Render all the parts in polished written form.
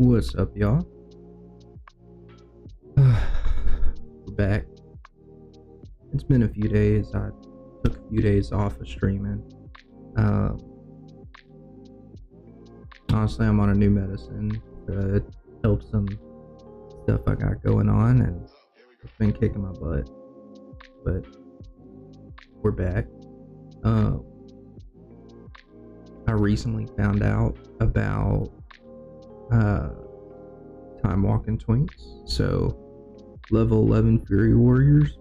What's up, y'all? We're back. It's been a few days. I took a few days off of streaming. Honestly, I'm on a new medicine to help some stuff I got going on, and it's been kicking my butt. But we're back. I recently found out about Timewalking twinks, so level 11 Fury Warriors.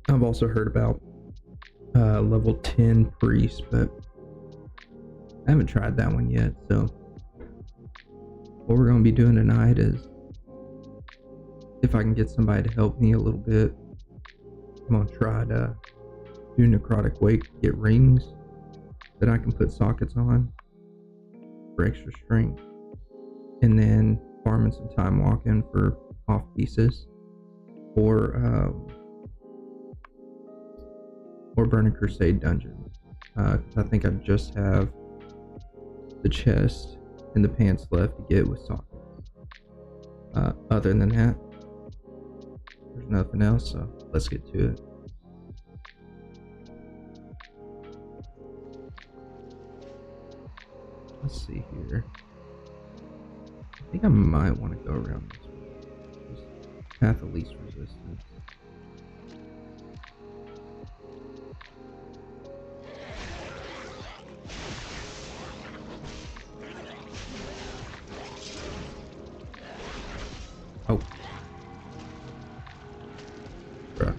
I've also heard about level 10 Priest, but I haven't tried that one yet. So what we're going to be doing tonight is, if I can get somebody to help me a little bit, I'm going to try to do Necrotic Wake, get rings that I can put sockets on for extra strength, and then farming some time walking for off pieces, or Burning Crusade dungeons. I think I just have the chest and the pants left to get with sockets. Other than that, there's nothing else, so let's get to it. Let's see here. I think I might want to go around this way. Just path of least resistance. Oh. Bruh.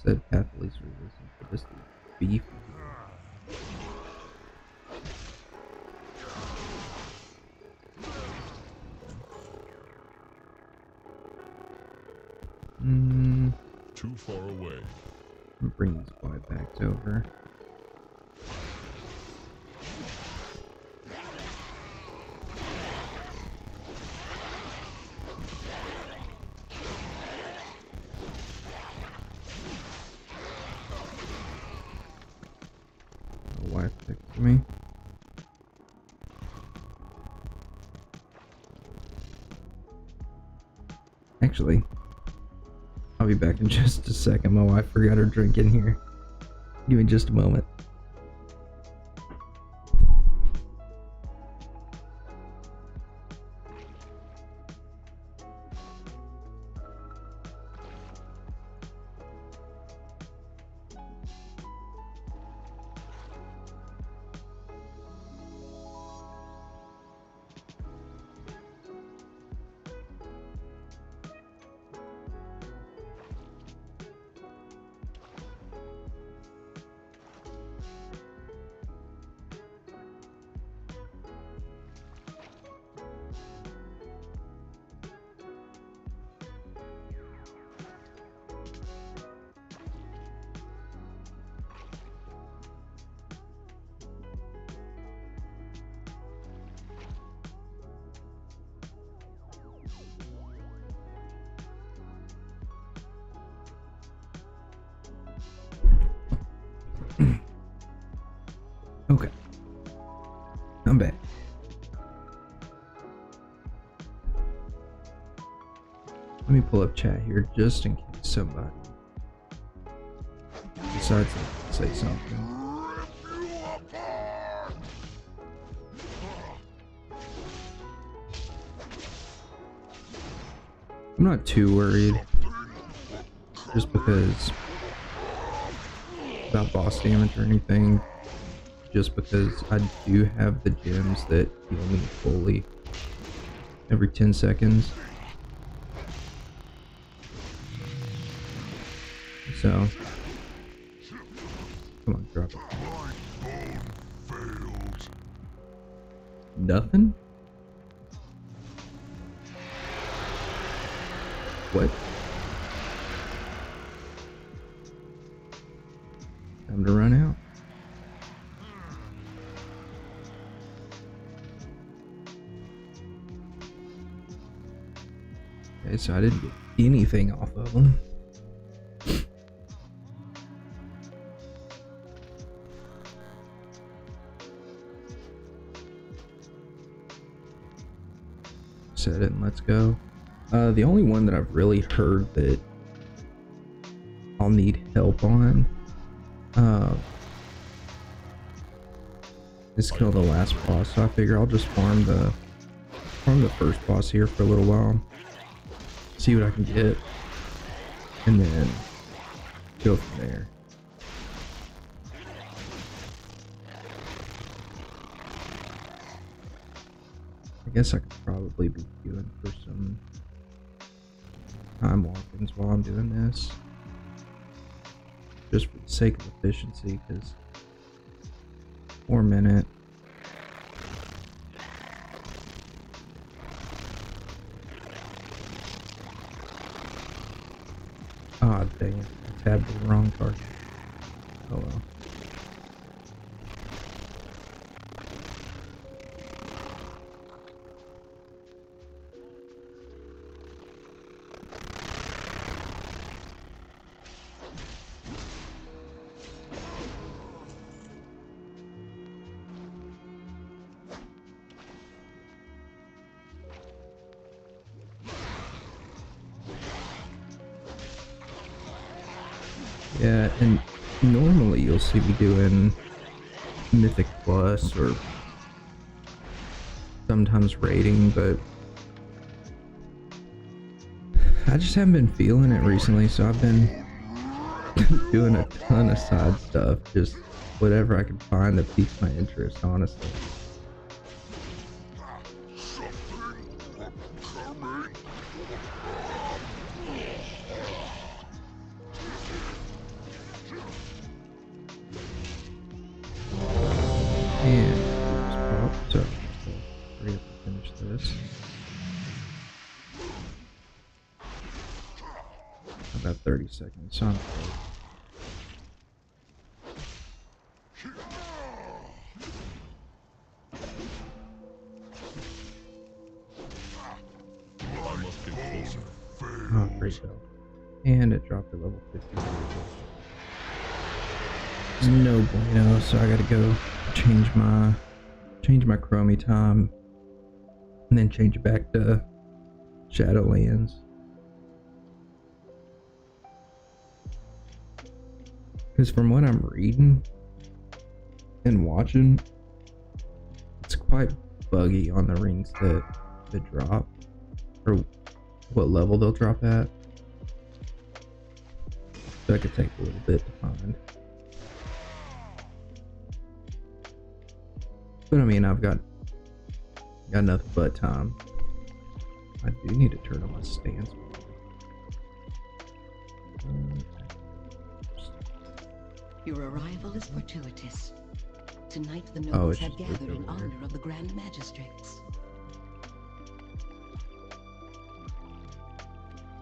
Said path of least resistance, but this is beefy. Too far away. Bring these white backs over. Wife next to me. Actually, I'll be back in just a second. My wife forgot her drink in here. Give me just a moment. Okay, I'm back. Let me pull up chat here just in case somebody decides to say something. I'm not too worried, just because about boss damage or anything. Just because I do have the gems that heal me fully every 10 seconds. So, come on, drop it. Nothing? What? Time to run out. Okay, so I didn't get anything off of them. set it and let's go. The only one that I've really heard that I'll need help on is kill the last boss. So I figure I'll just farm the first boss here for a little while, see what I can get, and then go from there. I guess I could probably be queuing for some time walkings while I'm doing this, just for the sake of efficiency, because 4 minute. Ah, dang it. I tabbed the wrong target. Oh well. Yeah, and normally you'll see me doing Mythic Plus or sometimes rating, but I just haven't been feeling it recently, so I've been doing a ton of side stuff, just whatever I can find that piques my interest, honestly. And just pop, so hurry up and finish this. About 30 seconds, so I'm good. I must get closer. Oh, great go. And it dropped to level 50. No bueno, so I gotta go change my chromie time and then change it back to Shadowlands. Because from what I'm reading and watching, it's quite buggy on the rings that drop, or what level they'll drop at. So that could take a little bit to find. But I mean, I've got nothing but time. I do need to turn on my stance. Your arrival is fortuitous. Tonight the Oh, nobles it's have just gathered in over there. honor of the Grand Magistrates.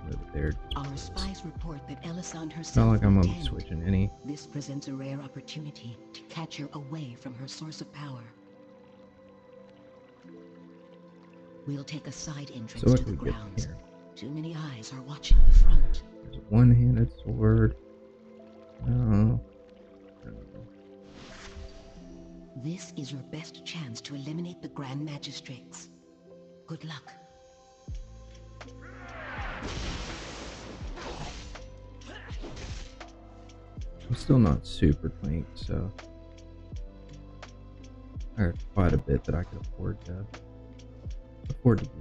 Over there. Our spies report that Elisande It's herself not like I'm will gonna be attend. switching any. This presents a rare opportunity to catch her away from her source of power. We'll take a side entrance So what to the do we get grounds. here? Too many eyes are watching the front. There's a one-handed sword. No. This is your best chance to eliminate the Grand Magistrates. Good luck. I'm still not super tanked, so I got quite a bit that I could afford to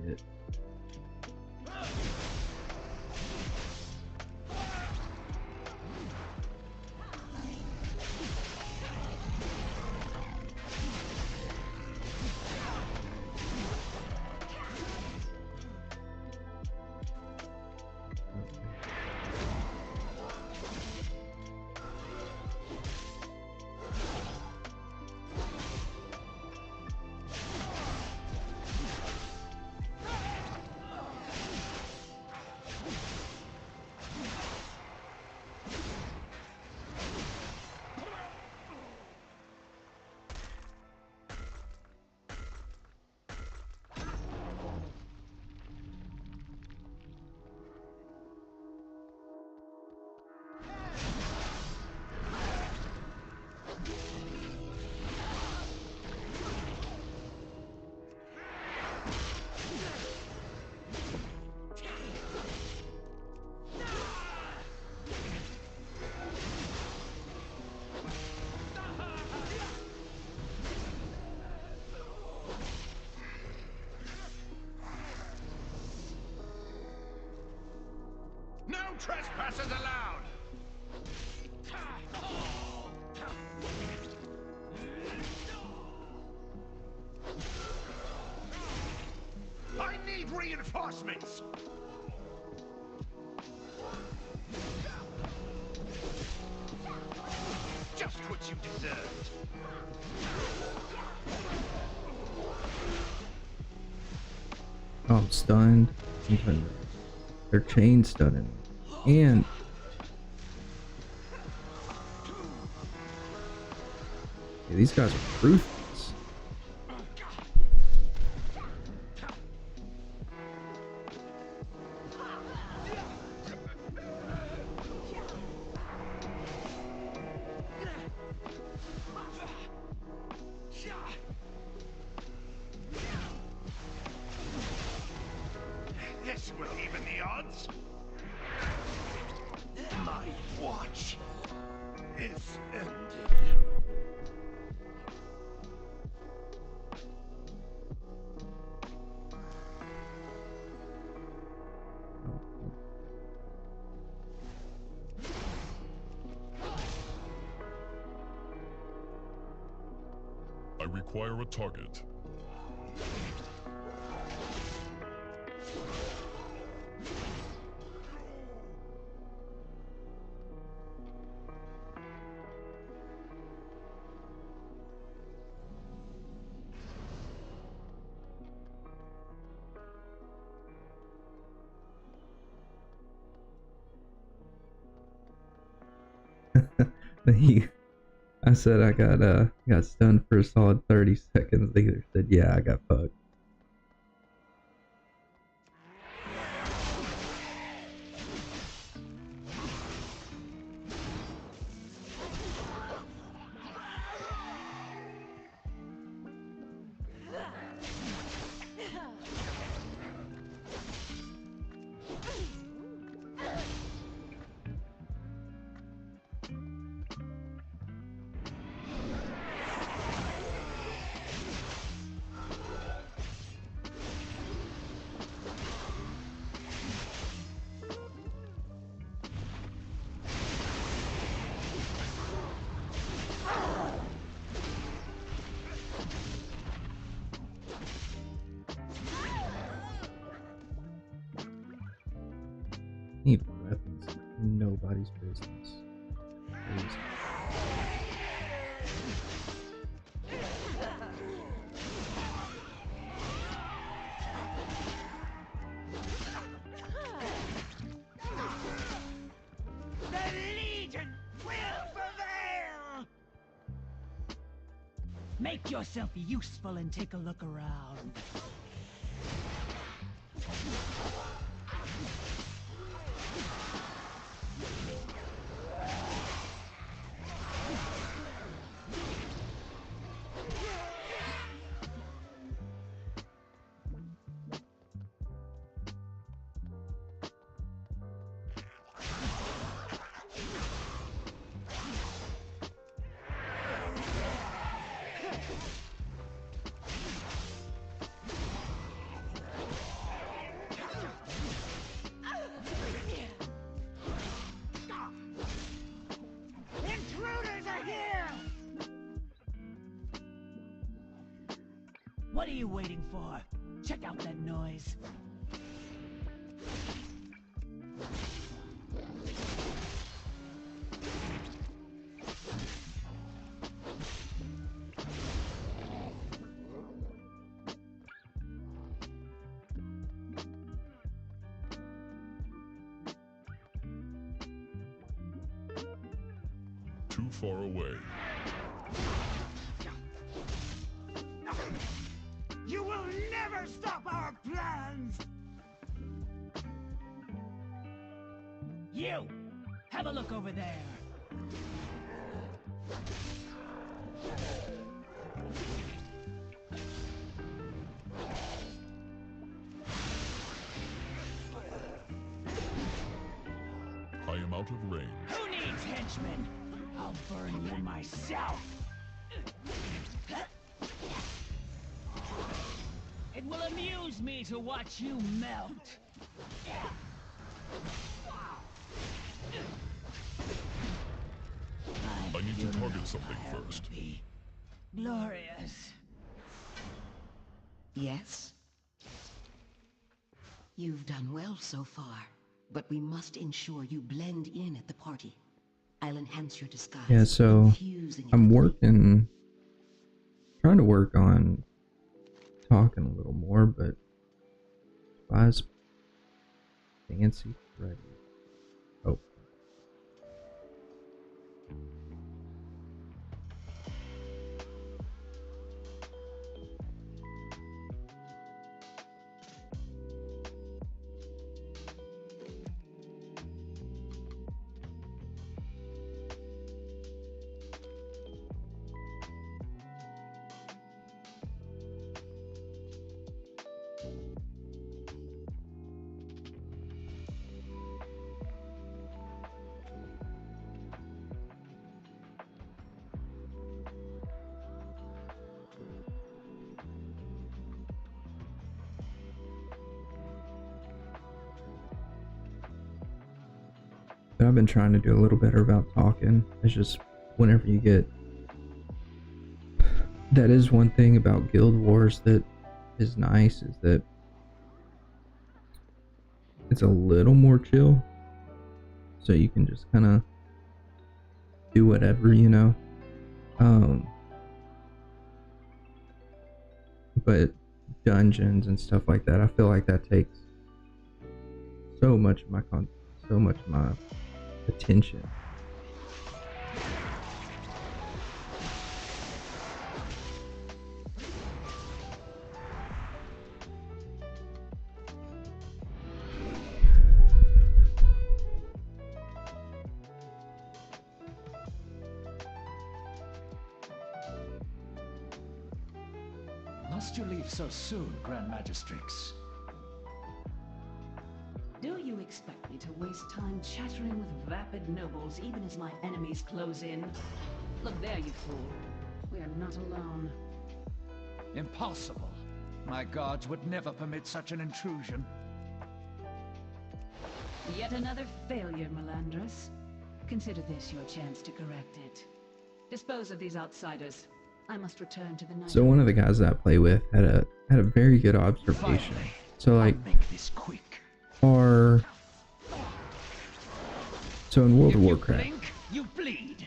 get. trespassers allowed! I need reinforcements! Just what you deserved. Oh, I'm stunned. They're chain stunning. And yeah, these guys are ruthless. This will even the odds. My watch is ended. I require a target. I said I got stunned for a solid 30 seconds. They either said, yeah, I got fucked. Need weapons. Nobody's business. Please. The Legion will prevail! Make yourself useful and take a look around. Intruders are here! What are you waiting for? Check out that noise. Too far away. You will never stop our plans! You! Have a look over there. I am out of range. Who needs henchmen? I'll burn you myself. It will amuse me to watch you melt. need to target something first. Glorious. Yes? You've done well so far, but we must ensure you blend in at the party. I'll enhance your disguise. Yeah, so infusing it I'm with trying to work on talking a little more, but spies fancy ready. Oh. But I've been trying to do a little better about talking. It's just whenever you get... That is one thing about Guild Wars that is nice, is that it's a little more chill. So you can just kind of do whatever, you know. But dungeons and stuff like that, I feel like that takes so much of my attention. Must you leave so soon, Grand Magistrix? Do you expect me to waste time chattering with vapid nobles even as my enemies close in? Look there, you fool. We are not alone. Impossible. My guards would never permit such an intrusion. Yet another failure, Melandrus. Consider this your chance to correct it. Dispose of these outsiders. I must return to the night. So one of the guys that I play with had a very good observation. Finally, So like I'll make this quick. So in World If of you Warcraft, blink, you bleed.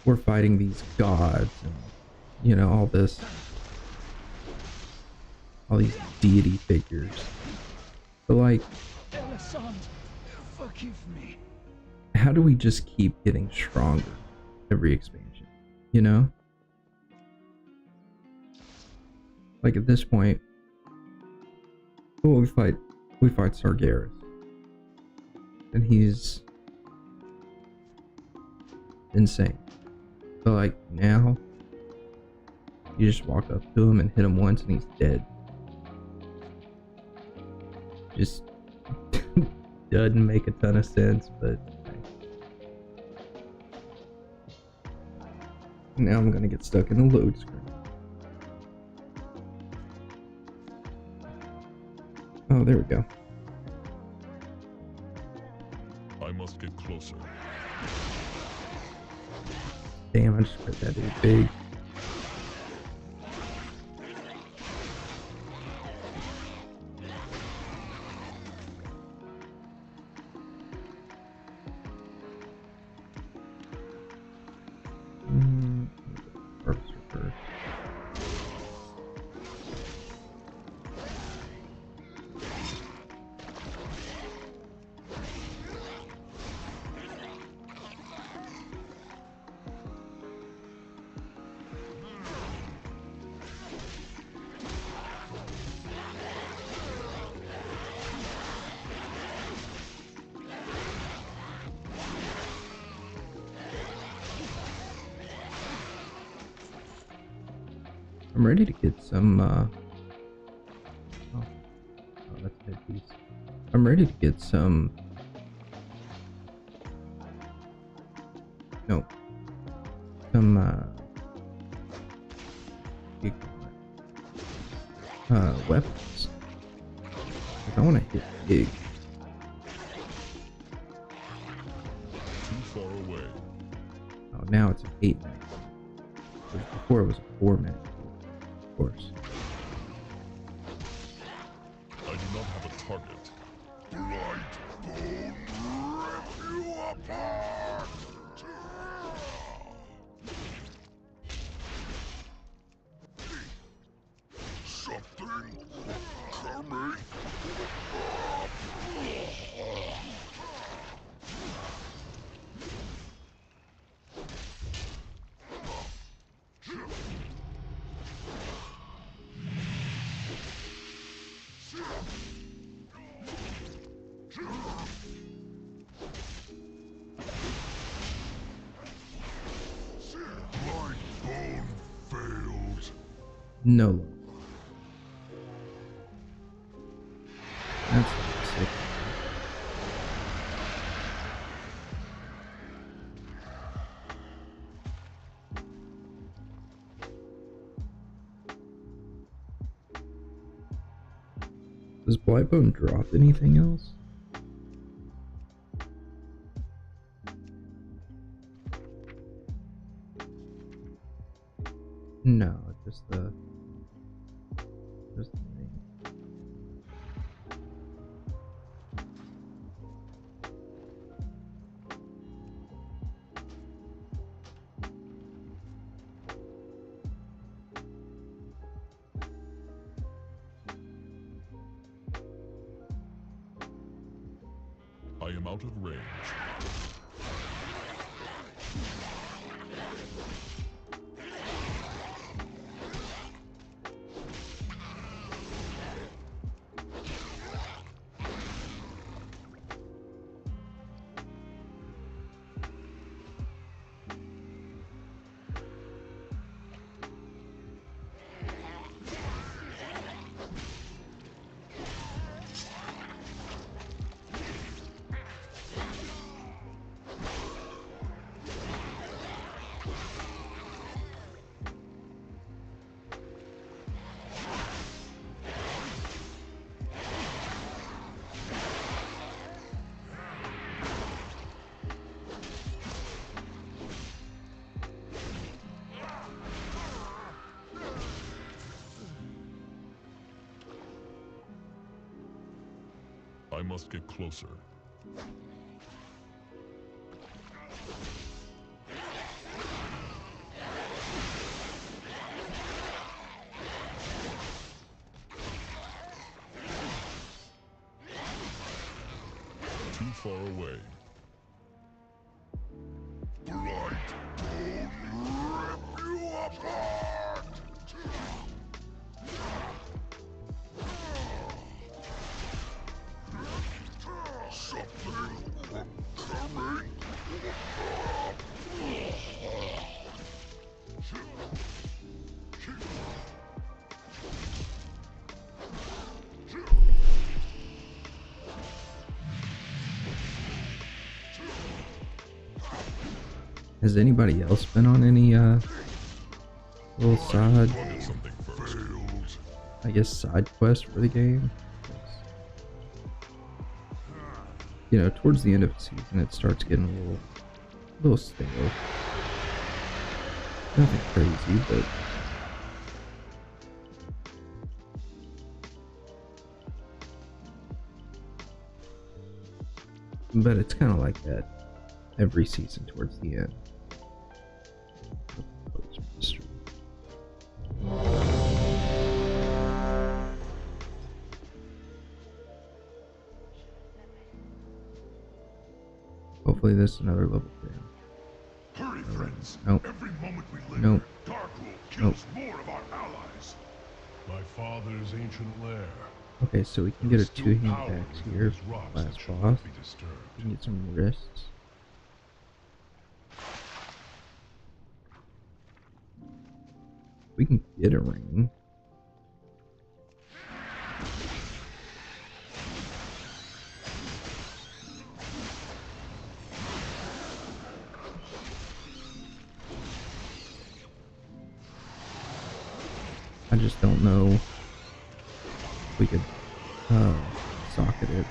we're fighting these gods and, you know, all these deity figures. But like, Elisand, forgive me. how do we just keep getting stronger every expansion? You know? Like at this point, we fight Sargeras. And he's insane. But like now, you just walk up to him and hit him once and he's dead. Just doesn't make a ton of sense, but now I'm gonna get stuck in the load screen. Oh, there we go. I must get closer. Damn, I just put that dude big. Harvester first. I'm ready to get some, oh, that's a dead piece. I'm ready to get some, no, some, weapons. 'Cause I want to hit big. Too far away. Oh, now it's an 8-man. Before it was a 4-man, of course. I do not have a target. You apart! Something coming. My bone failed. No love. That's sick. Does Blightbone drop anything else? No, just the thing. I am out of range. I must get closer. Too far away. Rip you apart! Something coming. Has anybody else been on any little side, Get something first. I guess, side quest for the game? You know, towards the end of the season, it starts getting a little stale. Nothing crazy, but it's kind of like that every season towards the end. Hopefully this is another level 10. Hurry, friends. Nope. Every moment we live, Nope. Darkwood kills more of our allies. My father's ancient lair. Okay, so we can get a 2-hand axe here, last boss. We can get some wrists. We can get a ring. I just don't know if we could socket it.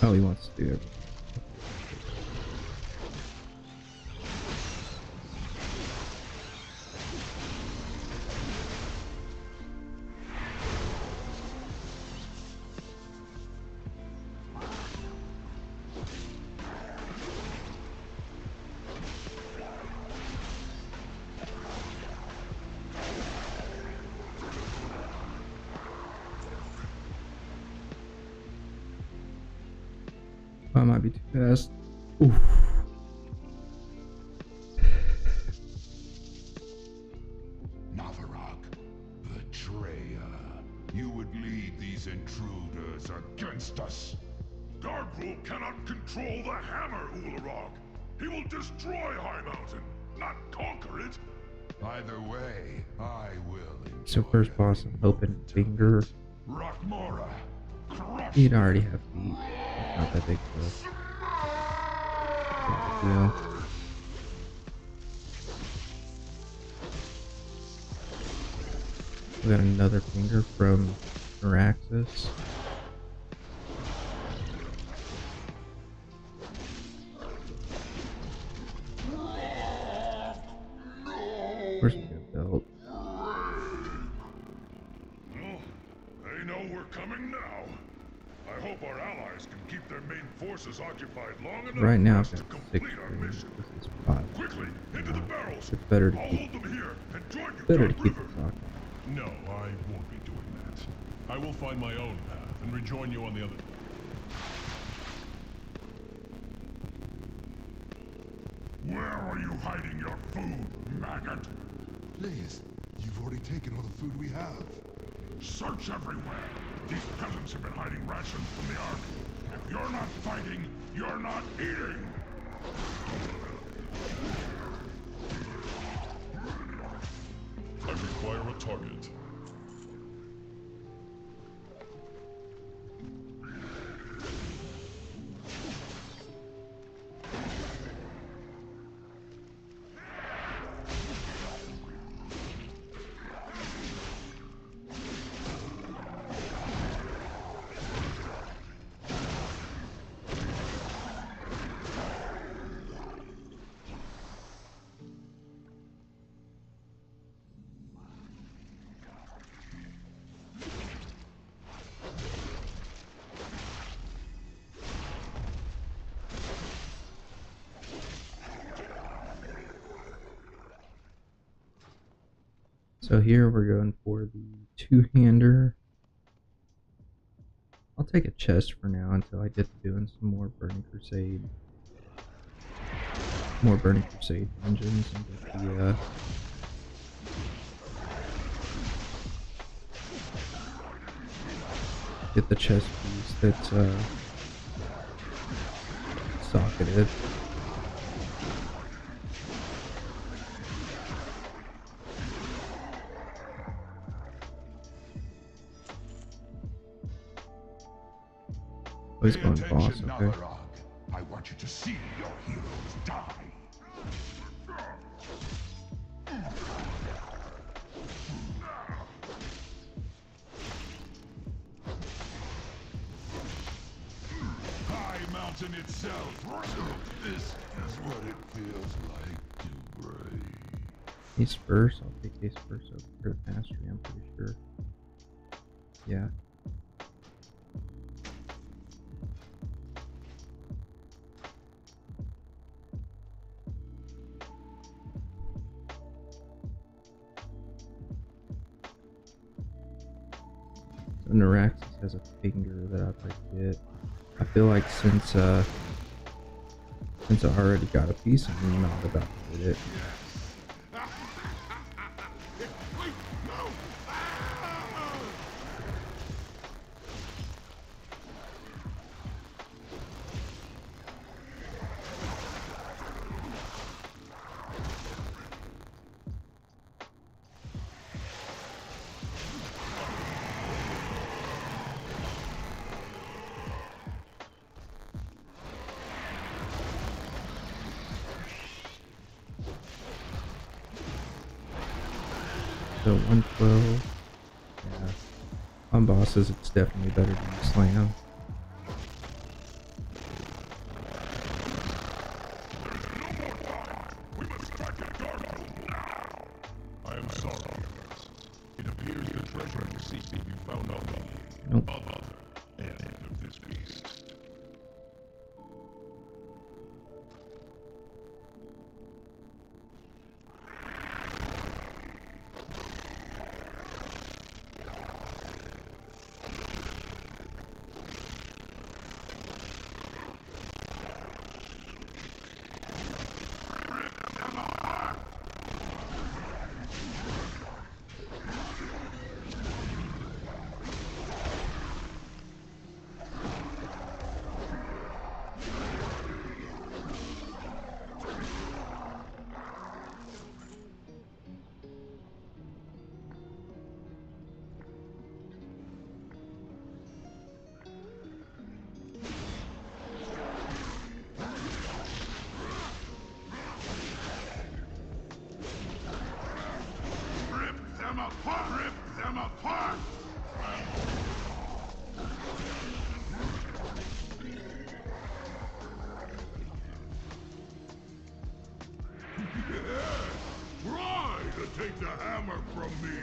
Oh, he wants to do everything. I might be too fast. Oof. Navarok, betrayer. You would lead these intruders against us. Gargrul cannot control the hammer, Ularog. He will destroy High Mountain, not conquer it. Either way, I will enjoy So first boss, I'm hoping finger. Rockmora, crush. He'd already have feet. It's not that big deal. Not a big deal. We got another finger from Araxis. Where's my belt? Well, they know we're coming now. I hope our allies can keep their main forces occupied long enough Right now, for I've us to got 6 complete our fingers. mission. This is 5. Quickly, into the barrels. It's better to I'll keep. hold them here and join you Better to down keep river. it talking. No, I won't be doing that. I will find my own path and rejoin you on the other. Where are you hiding your food, maggot? Please, you've already taken all the food we have. Search everywhere. These peasants have been hiding rations from the army. If you're not fighting, you're not eating. I require a target. So here we're going for the two-hander. I'll take a chest for now until I get to doing some more Burning Crusade. More Burning Crusade dungeons and get the chest piece that's socketed. Oh, he's Pay going boss, attention, okay. Navarok. I want you to see your heroes die. High Mountain itself. This is what it feels like to break. Ace first, I'll take Ace first over Mastery, I'm pretty sure. Yeah. So Neuraxis has a finger that I'd like to get. I feel like since I already got a piece, I'm not about to get it. So 112. Yeah. On bosses, it's definitely better than slam. We must track that Gargrul now. I am sorry, heroes. It appears the treasure and receipt will be found on the Nope. other end of this beast. to take the hammer from me.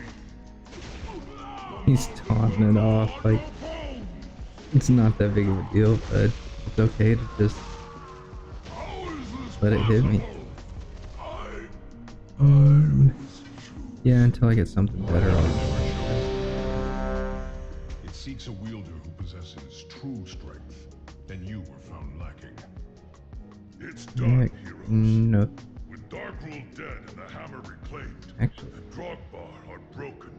He's taunting it off like it's not that big of a deal, but it's okay to just How is this let it hit me. possible? Yeah, until I get something better. It seeks a wielder who possesses true strength, and you were found lacking. It's done, Heck, heroes. no, With Darkrul dead and the hammer reclaimed, actually, the Drogbar are broken.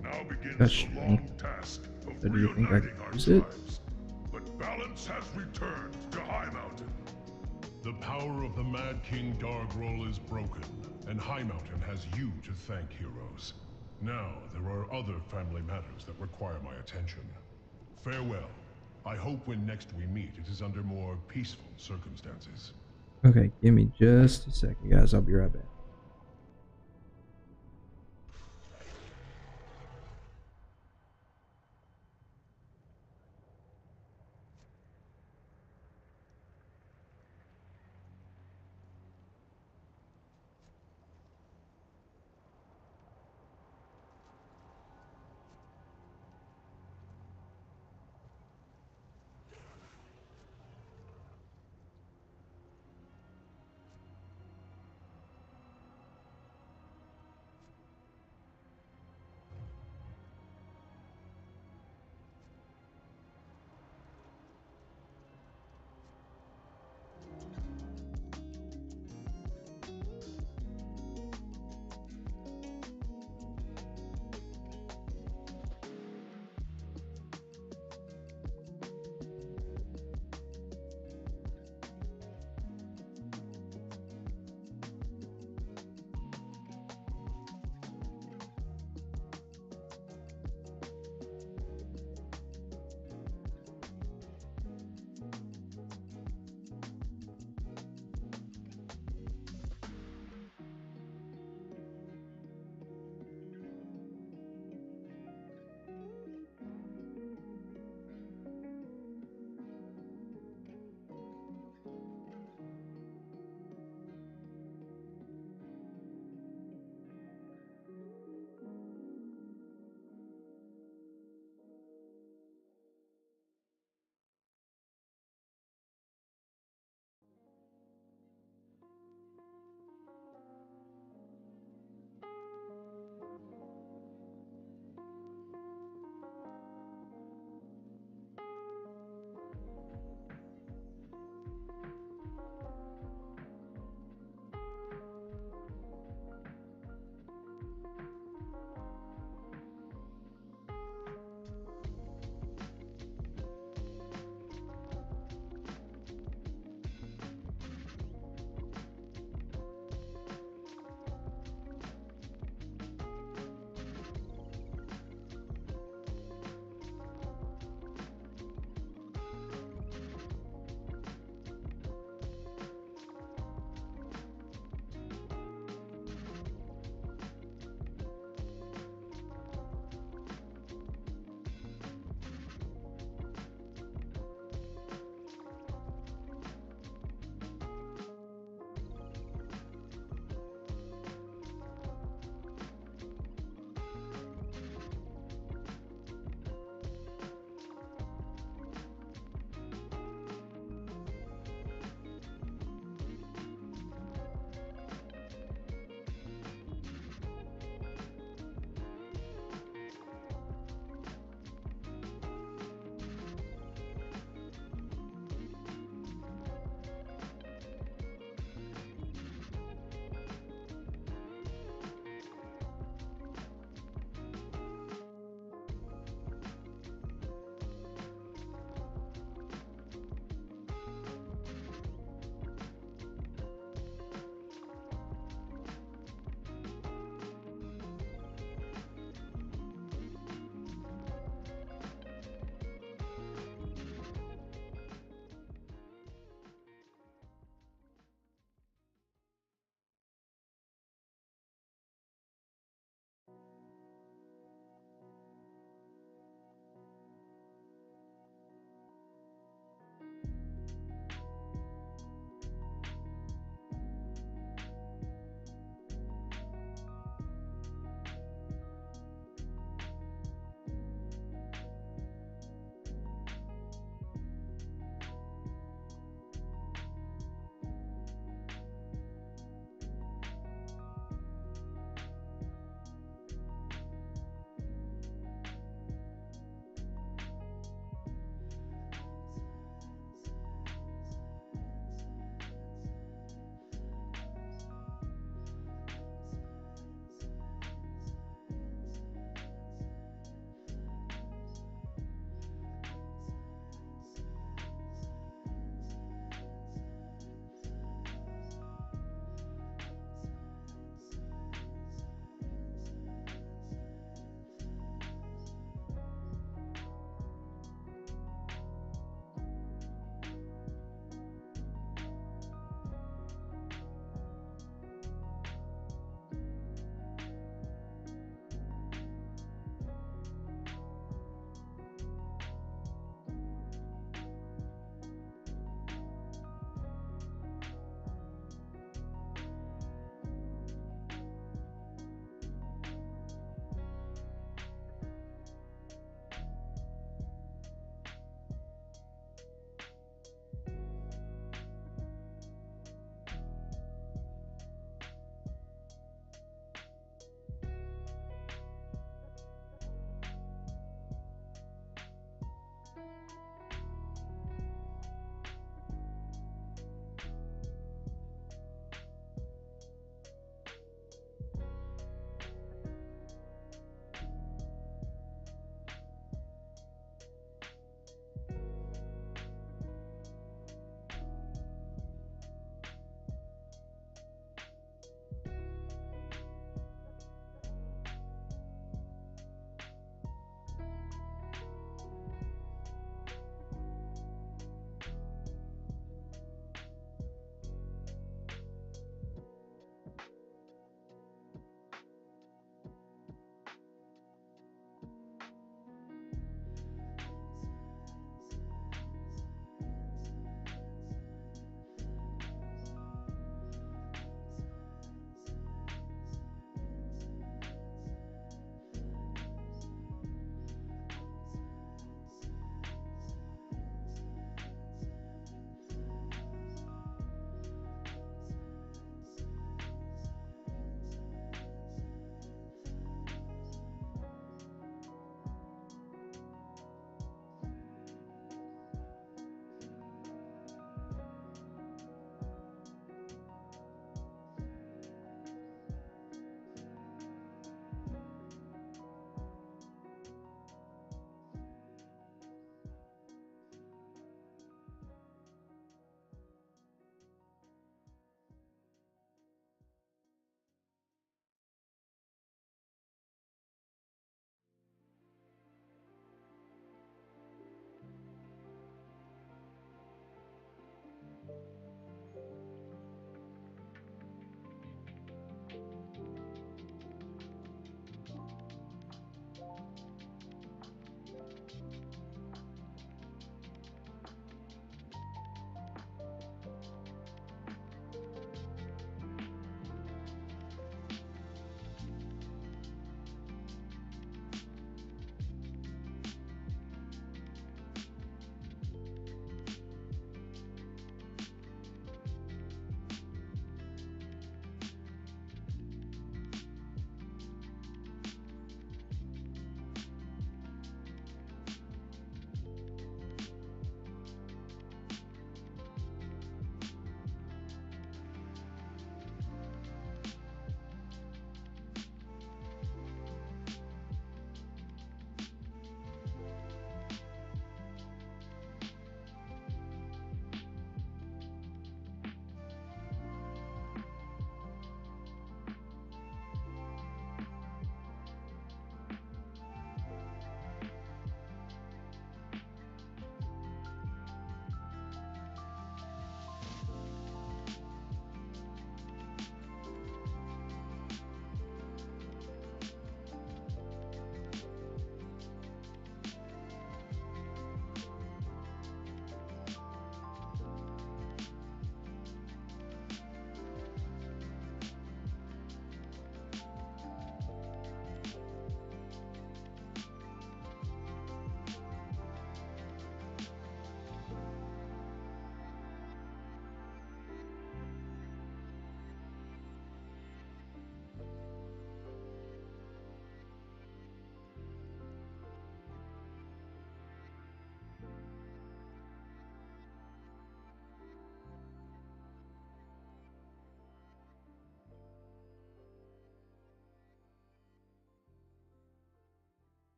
Now begins That's the long strength. task of So do you think I reuniting can our use it? tribes. But balance has returned to High Mountain. The power of the Mad King Dargrol is broken, and High Mountain has you to thank, heroes. Now, there are other family matters that require my attention. Farewell. I hope when next we meet, it is under more peaceful circumstances. Okay, give me just a second, guys. I'll be right back.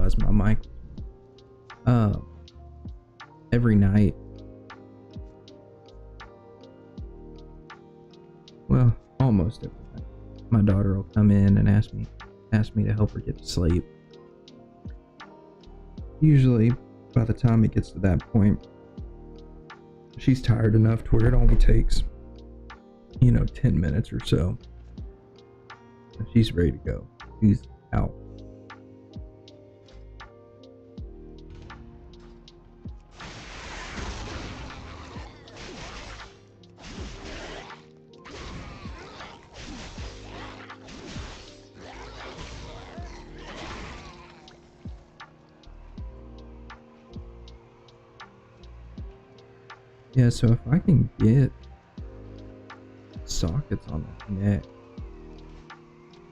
realized my mic. Every night, well, almost every night, my daughter will come in and ask me to help her get to sleep. Usually, by the time it gets to that point, she's tired enough to where it only takes, 10 minutes or so. And she's ready to go. She's out. Yeah, so if I can get sockets on the neck,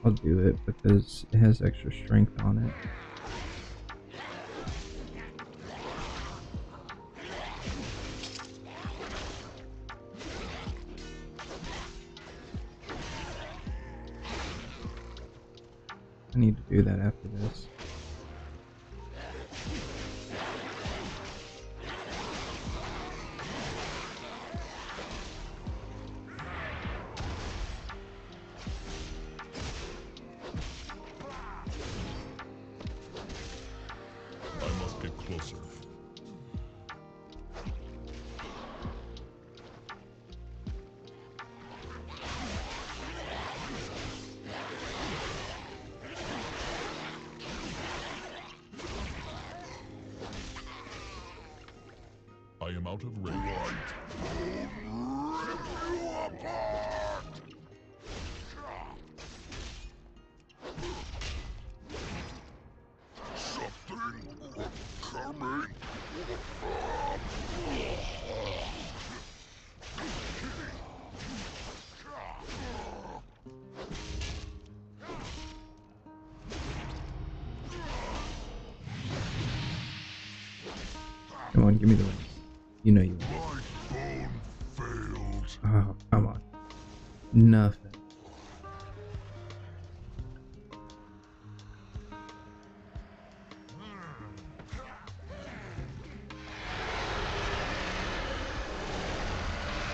I'll do it because it has extra strength on it. I need to do that after this. I must get closer. I am out of range. Come on, give me the one. You know you want. My bone failed. Oh, come on. Nothing.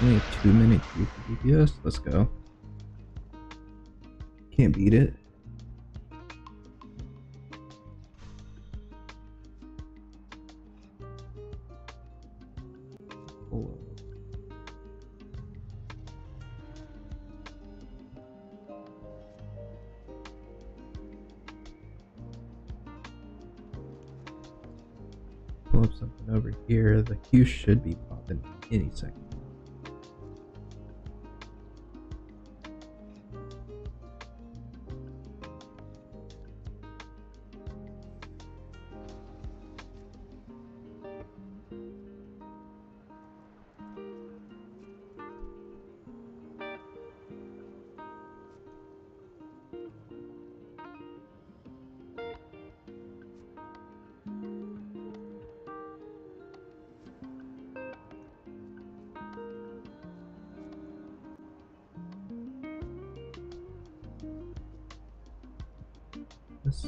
Only a 2-minute queue for DPS. Let's go. Can't beat it. Pull up. Pull up something over here. The queue should be popping any second. This.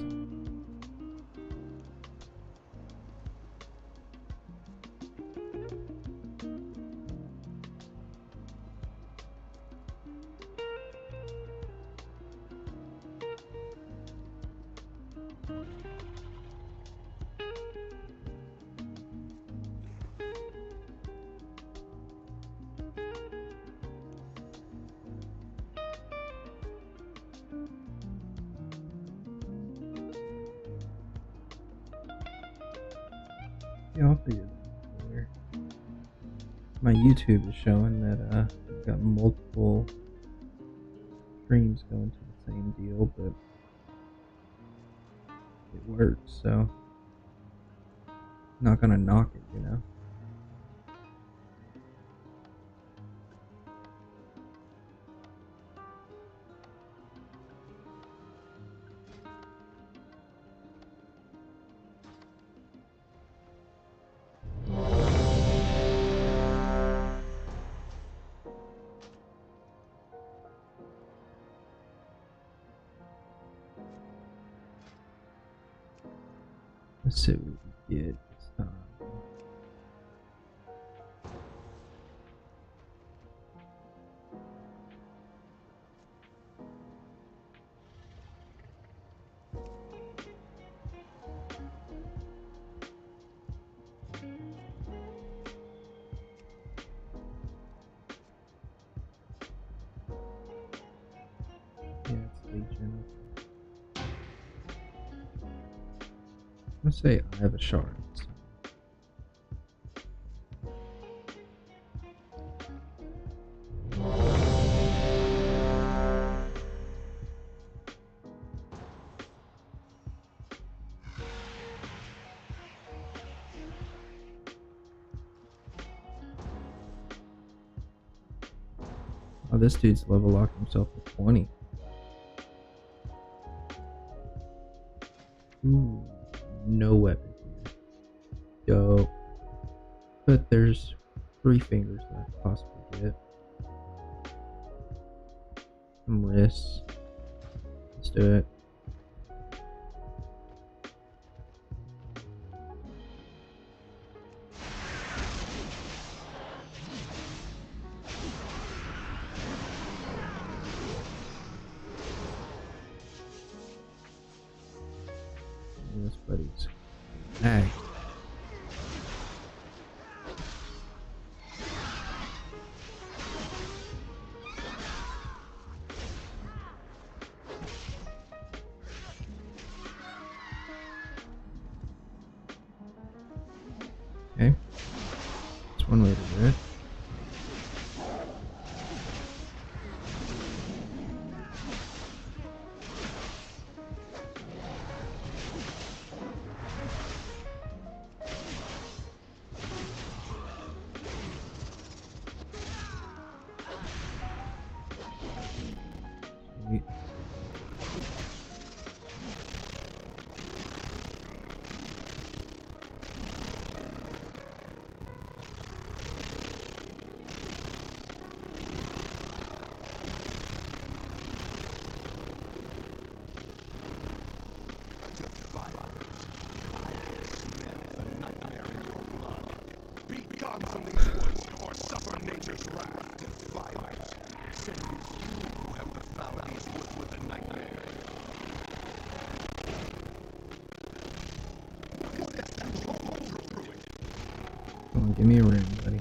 Yeah, I'll figure that out later. My YouTube is showing that I've got multiple streams going to the same deal, but it works, so not gonna knock it, you know? Let's see what we can get this time. Yeah, it's Legion. I'm gonna say I have a shard. So. Oh, this dude's level locked himself to 20. Ooh, no weapon here. Yo. But there's 3 fingers that I could possibly get. Some wrists. Let's do it. This buddy's ag. Okay. That's one way to do it. Sweet. Be gone from these woods, or suffer nature's wrath. Defilement. Send you who have defiled these woods with a nightmare. Come on, give me a ring, buddy.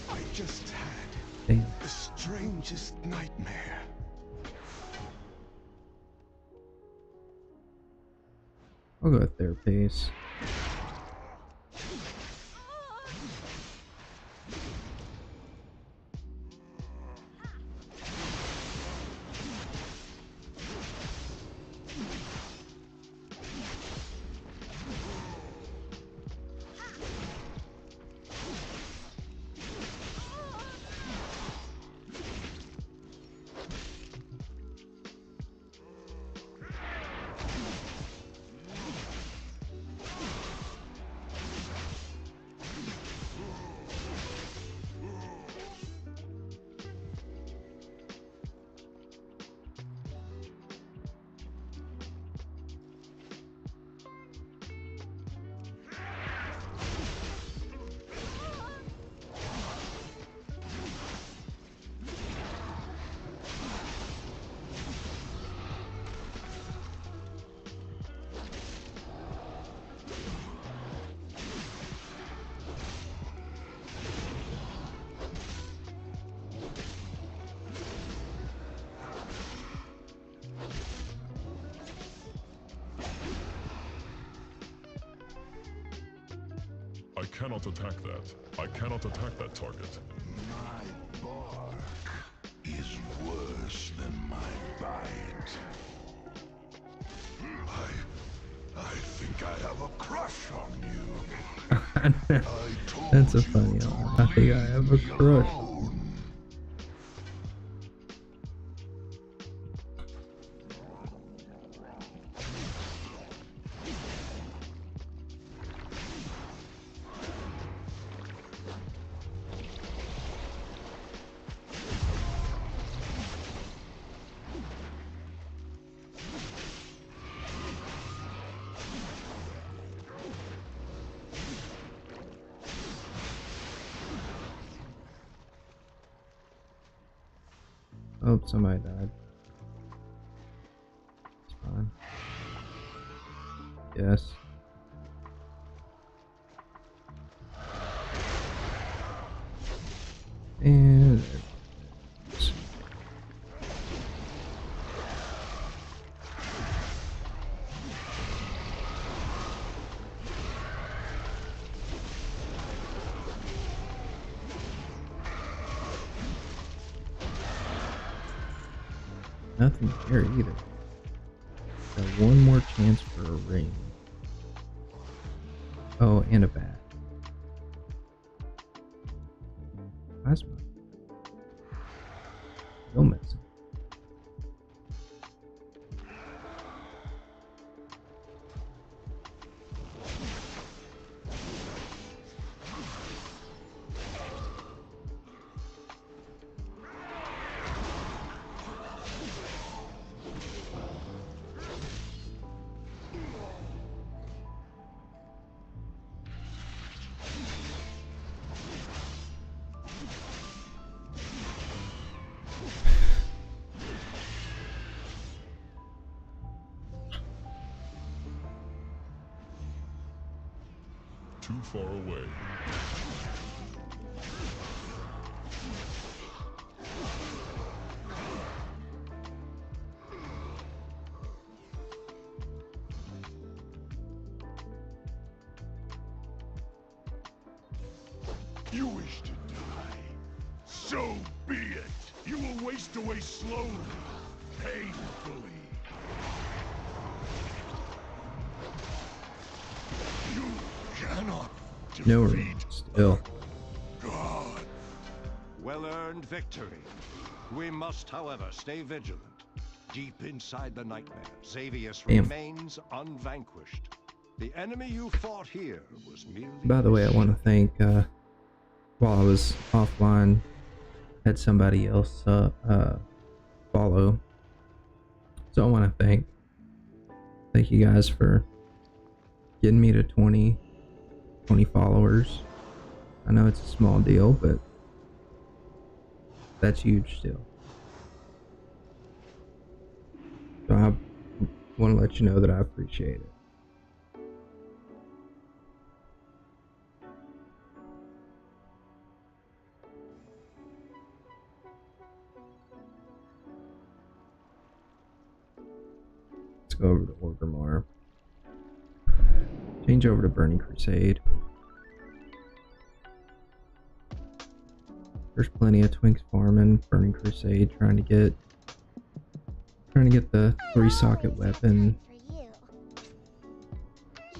I just had Damn. the strangest nightmare. I'll go with their pace. I cannot attack that. I cannot attack that target. My bark is worse than my bite. I think I have a crush on you. I told That's a you funny to one. I think I have a leave me crush. alone. Oh, somebody died. It's fine. Yes. And there it is. Nothing here either. Got one more chance for a ring. Oh, and a bat. Plasma. Still missing. Too far away. You wish to die? So be it! You will waste away slowly, painfully. You cannot No defeat ring. Still. God. Well-earned victory. We must, however, stay vigilant. Deep inside the nightmare, Xavius Damn. remains unvanquished. The enemy you fought here was merely... By the way, I want to thank, while I was offline, had somebody else follow. So I want to thank you guys for getting me to 20 followers. I know it's a small deal, but that's huge still. So I want to let you know that I appreciate it. Let's go over to Orgrimmar. Change over to Burning Crusade. There's plenty of Twinks farming Burning Crusade, trying to get the 3-socket weapon. For you.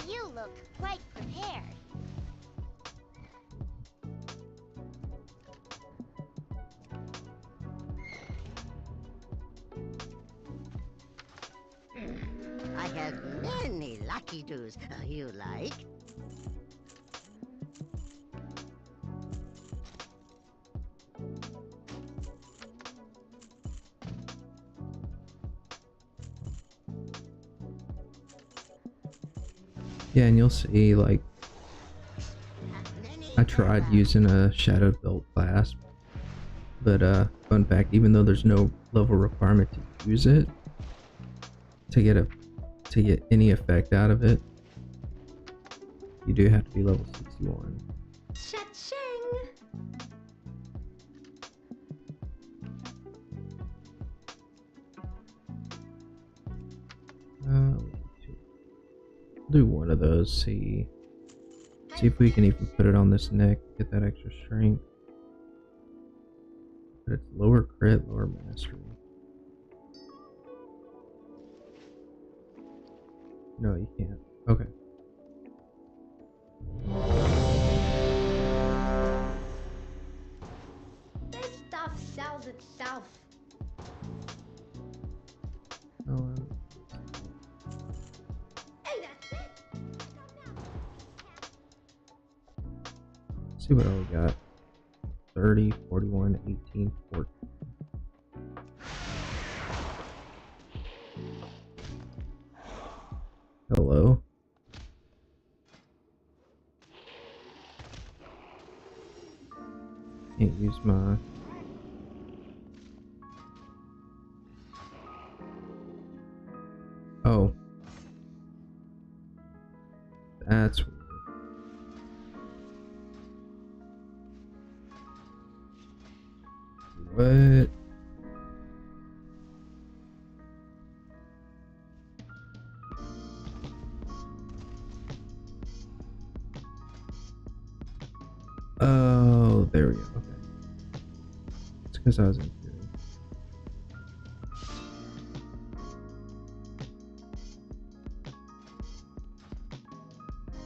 You look quite prepared. I have many lucky doos. You like? Yeah, and you'll see, like, I tried using a Shadow Belt clasp, but fun fact, even though there's no level requirement to use it, to get any effect out of it, you do have to be level 61. Cha-ching! Do one of those, see if we can even put it on this neck, get that extra strength. But it's lower crit, lower mastery. No, you can't. Okay. This stuff sells itself. Oh, Hey, that's it. see what else we got. 30, 41, 18, 14. Hello. Can't use my What? Oh, there we go. Okay. It's because I was in theory.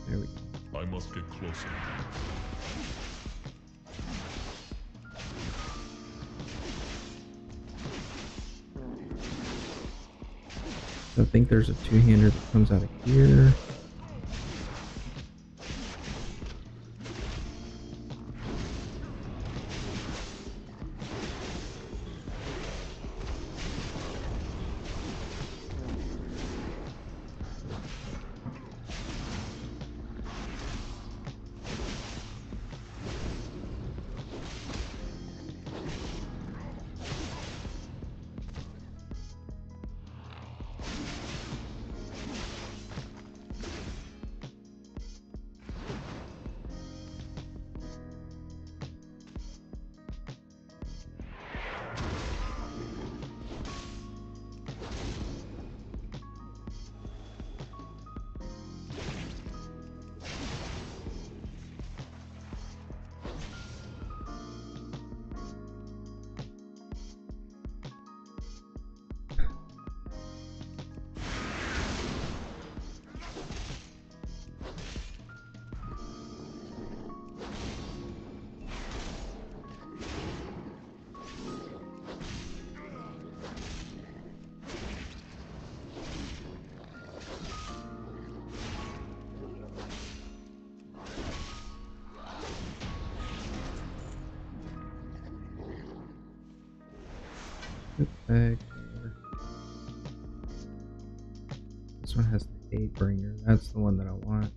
There we go. I must get closer. So I think there's a two-hander that comes out of here. Back here. This one has the 8 bringer. That's the one that I want.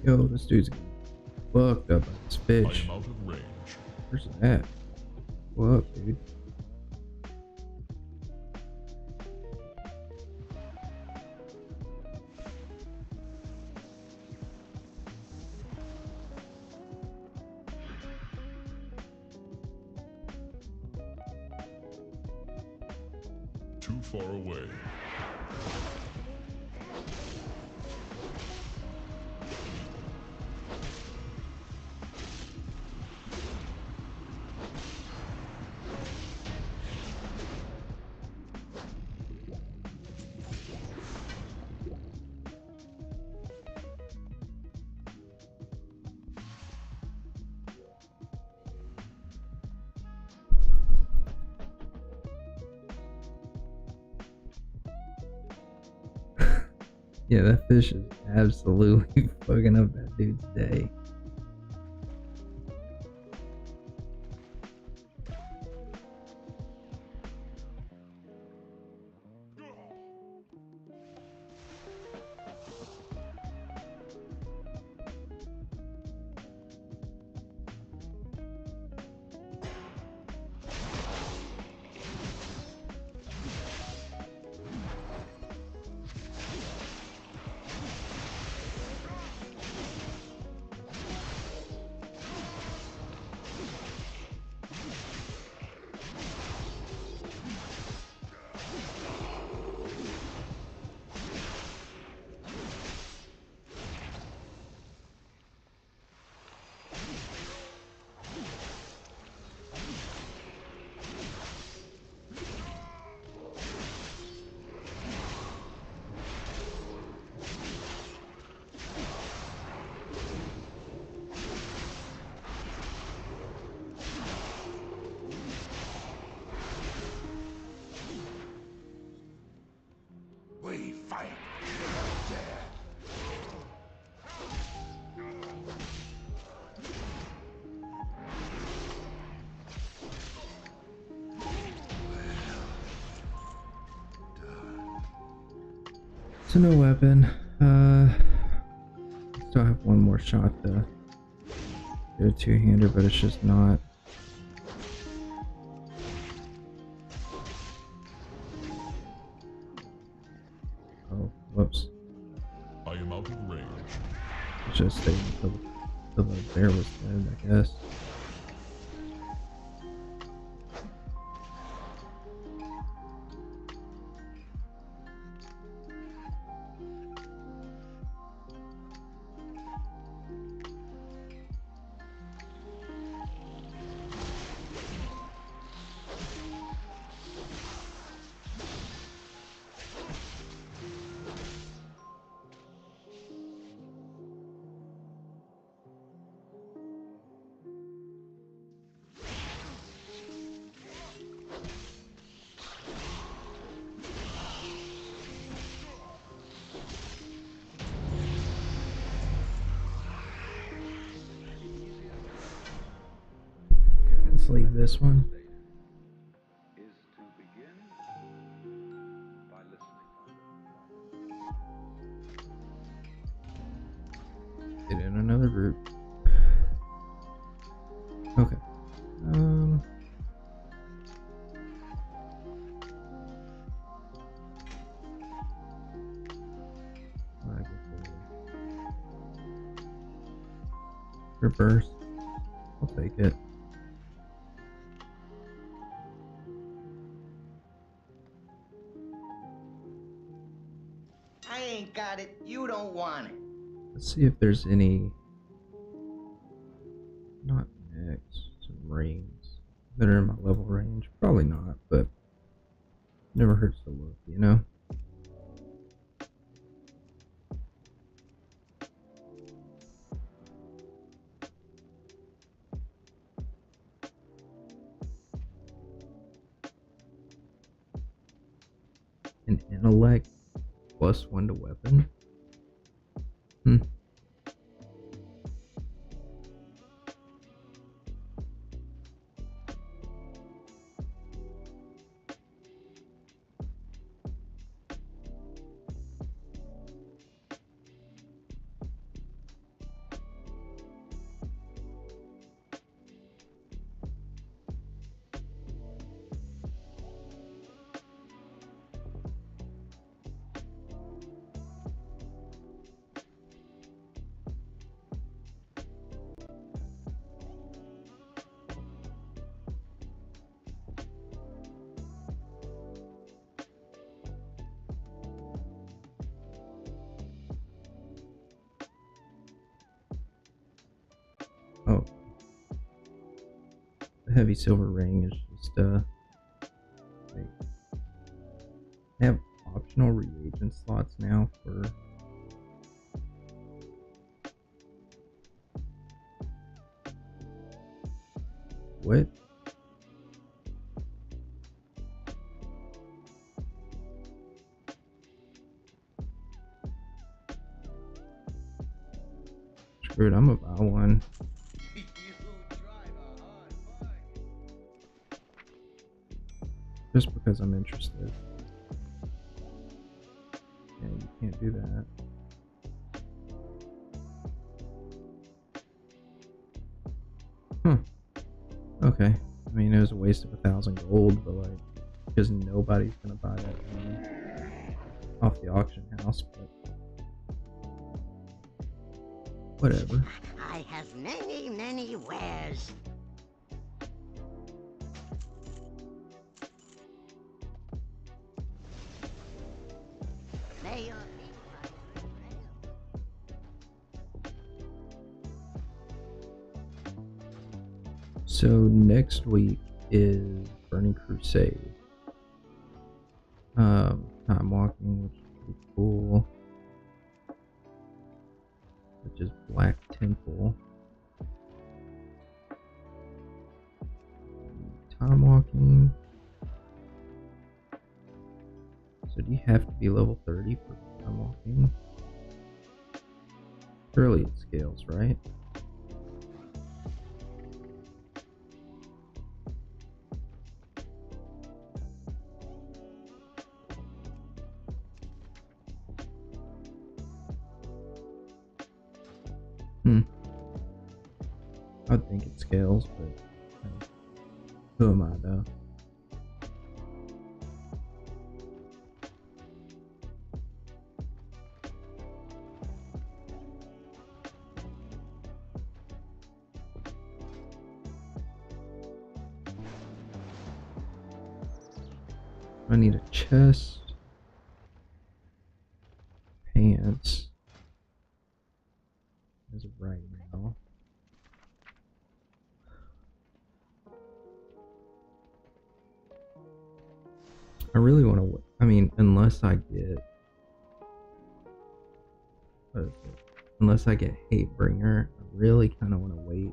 Yo, this dude's fucked up on this I fish. am out of range. Where's that? What up, dude? Too far away. Yeah, that fish is absolutely fucking up that dude's day. We fight to the death. So no weapon. Still have one more shot to do a two-hander, but it's just not. Oh, whoops. I am out of range. Just stayed until the bear was dead, I guess. Let's leave this one. Get in another group. Okay. I guess reverse. I'll take it. I ain't got it. You don't want it. Let's see if there's any. Not next. Some rings that are in my level range. Probably not, but never hurts to look, you know? An intellect +1 to weapon? Oh. The heavy silver ring is just, wait. They have optional reagent slots now for. What? Screw it, I'm gonna buy one. Just because I'm interested. Yeah, you can't do that. Huh. Okay. I mean, it was a waste of 1,000 gold, but like, because nobody's gonna buy that thing off the auction house, but whatever. I have many, many wares. May your feet So next week is Burning Crusade. Timewalking, which is pretty cool. Which is Black Temple. Timewalking. So do you have to be level 30 for timewalking? Surely it scales, right? I think it scales, but who am I though? I need a chest, pants, as of right now. I really want to, I mean, unless I get, unless I get Hatebringer, I really kind of want to wait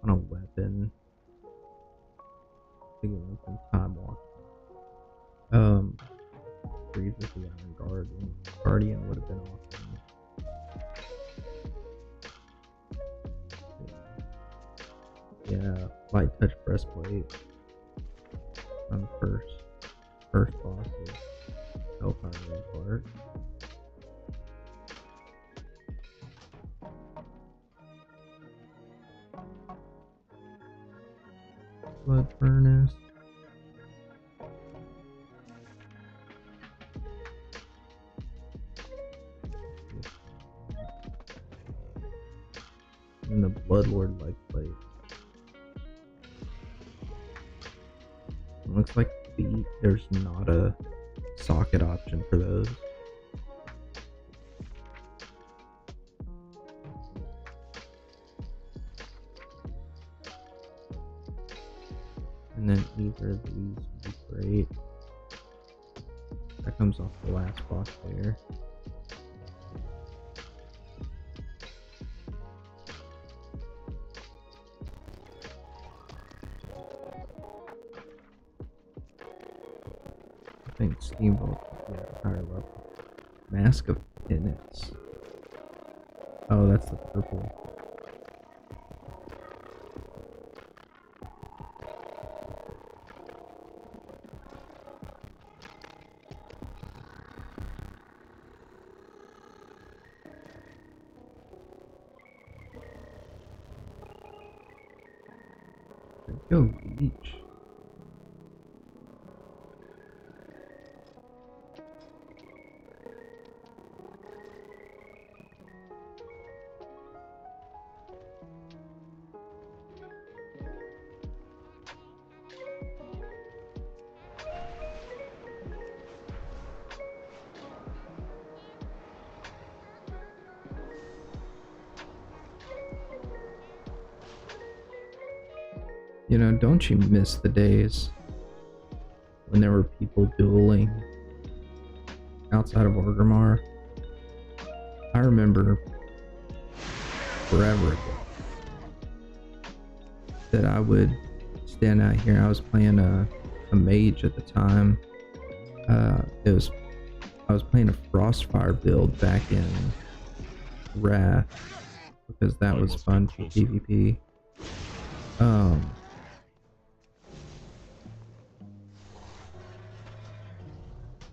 on a weapon to get one from Timewalking. Freeze with the Iron Guardian would have been awesome. Yeah, light touch breastplate on the first boss is Hellfire Rampart. Blood Furnace. And the Bloodlord leg plate. It looks like there's not a socket option for those. And then either of these would be great. That comes off the last box there. I think Steamboat would be at a higher level. Mask of Penance. Oh, that's the purple. Go beach. You know, don't you miss the days when there were people dueling outside of Orgrimmar? I remember forever ago that I would stand out here. I was playing a mage at the time. I was playing a Frostfire build back in Wrath, because that was fun for PvP.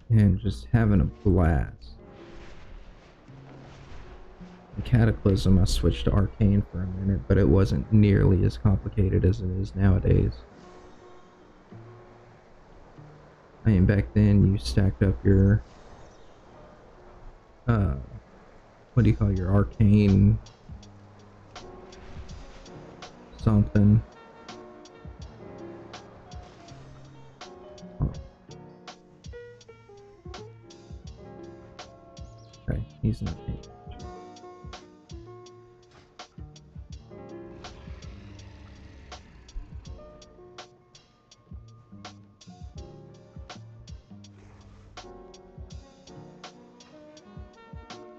And just having a blast. In Cataclysm, I switched to Arcane for a minute, but it wasn't nearly as complicated as it is nowadays. I mean, back then you stacked up your, what do you call your Arcane something? Oh. Okay, he's not paying attention.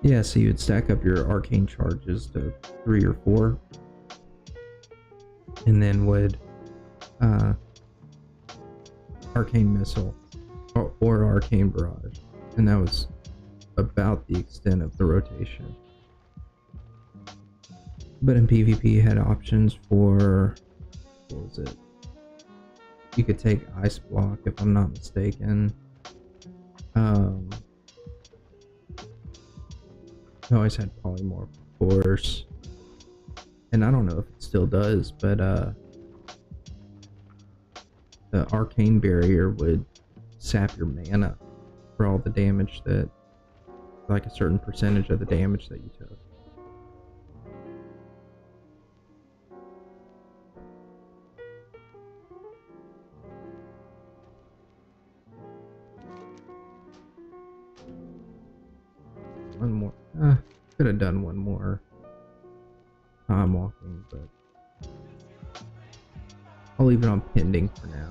Yeah, so you'd stack up your arcane charges to 3 or 4, and then would arcane missile or arcane barrage, and that was about the extent of the rotation. But in PvP, you had options for, what was it? You could take ice block, if I'm not mistaken. You always had polymorph, of course, and I don't know if it still does, but the arcane barrier would sap your mana for all the damage that, like a certain percentage of the damage that you took. One more. Could have done one more time walking, but I'll leave it on pending for now.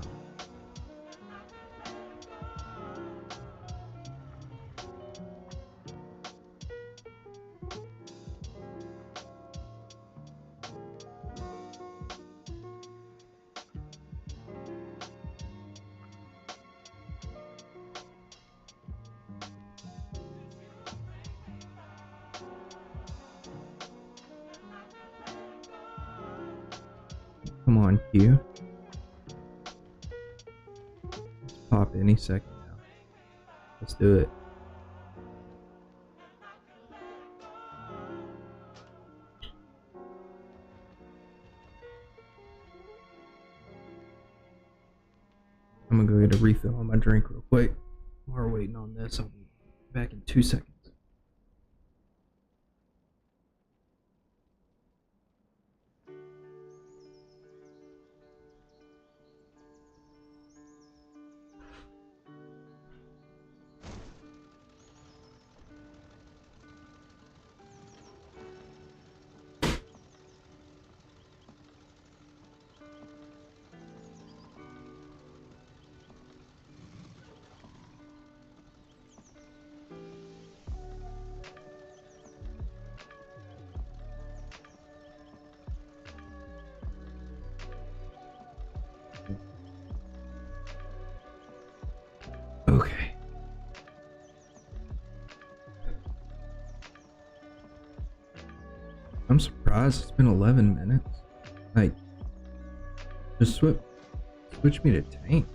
Come on, Q. Let's pop any second now. Let's do it. I'm gonna go get a refill on my drink real quick. While we're waiting on this, I'll be back in 2 seconds. Okay. I'm surprised it's been 11 minutes. Like, just switch me to tank.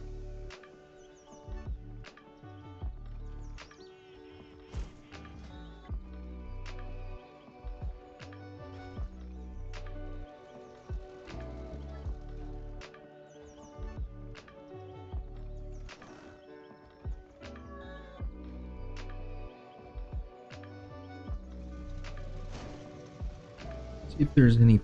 See if there's any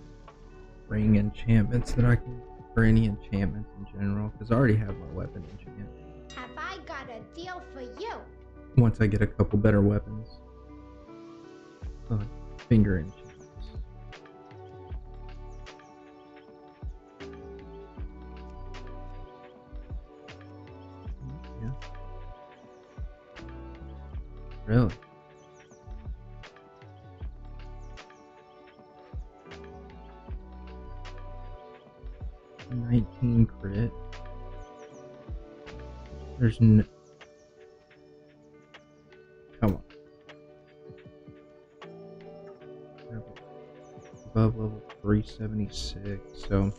ring enchantments that I can, or any enchantments in general, because I already have my weapon enchant. Have I got a deal for you? Once I get a couple better weapons. Finger enchantments. Yeah. Really? $19 crit. There's no. Come on. above level 376, so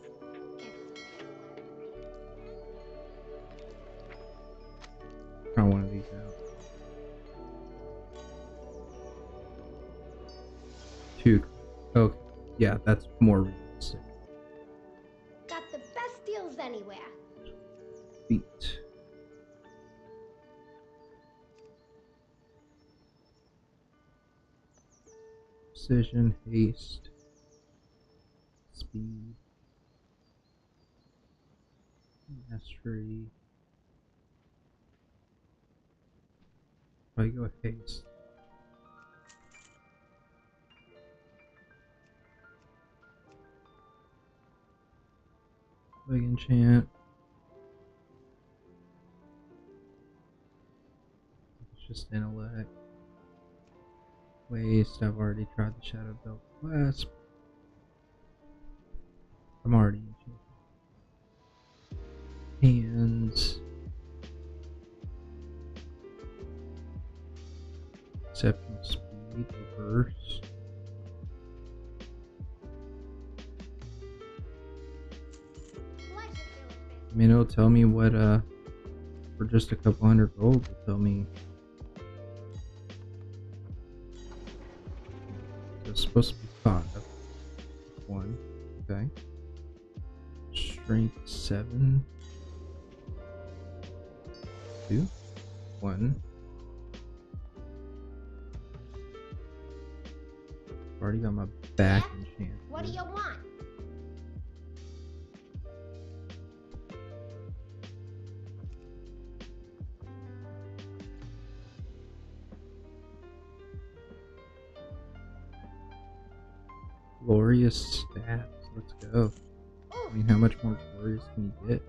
try one of these out. 2. Okay, yeah, that's more realistic. Got the best deals anywhere. Feet. Precision, haste, speed, mastery. I go with haste. Leg enchant. It's just intellect. Waste. I've already tried the Shadow Belt Clasp. I'm already enchanted. Hands. Exceptional speed. Reverse. I mean, it'll tell me what, for just a couple hundred gold, it'll tell me. It's supposed to be 5. 1. Okay. Strength 7. 2. 1. Already got my back enchanted. What do you want? Glorious stats. Let's go. I mean, how much more glorious can you get?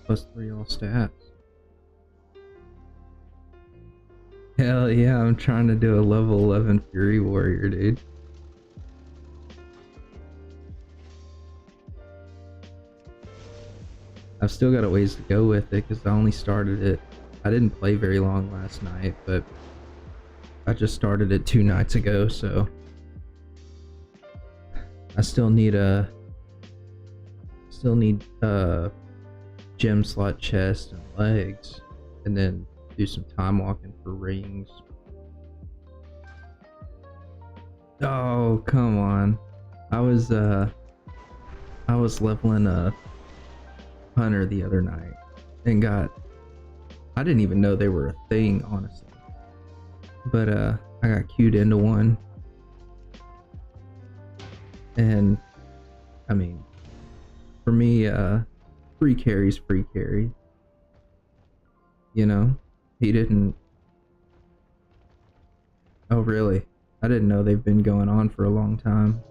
+3 all stats. Hell yeah, I'm trying to do a level 11 Fury Warrior, dude. I've still got a ways to go with it because I only started it. I didn't play very long last night, but I just started it 2 nights ago, so I still need gem slot chest and legs, and then do some time walking for rings. Oh, come on. I was leveling a hunter the other night and I didn't even know they were a thing, honestly, but I got queued into one, and I mean, for me, free carry's free carry, you know. He didn't. Oh really? I didn't know they've been going on for a long time.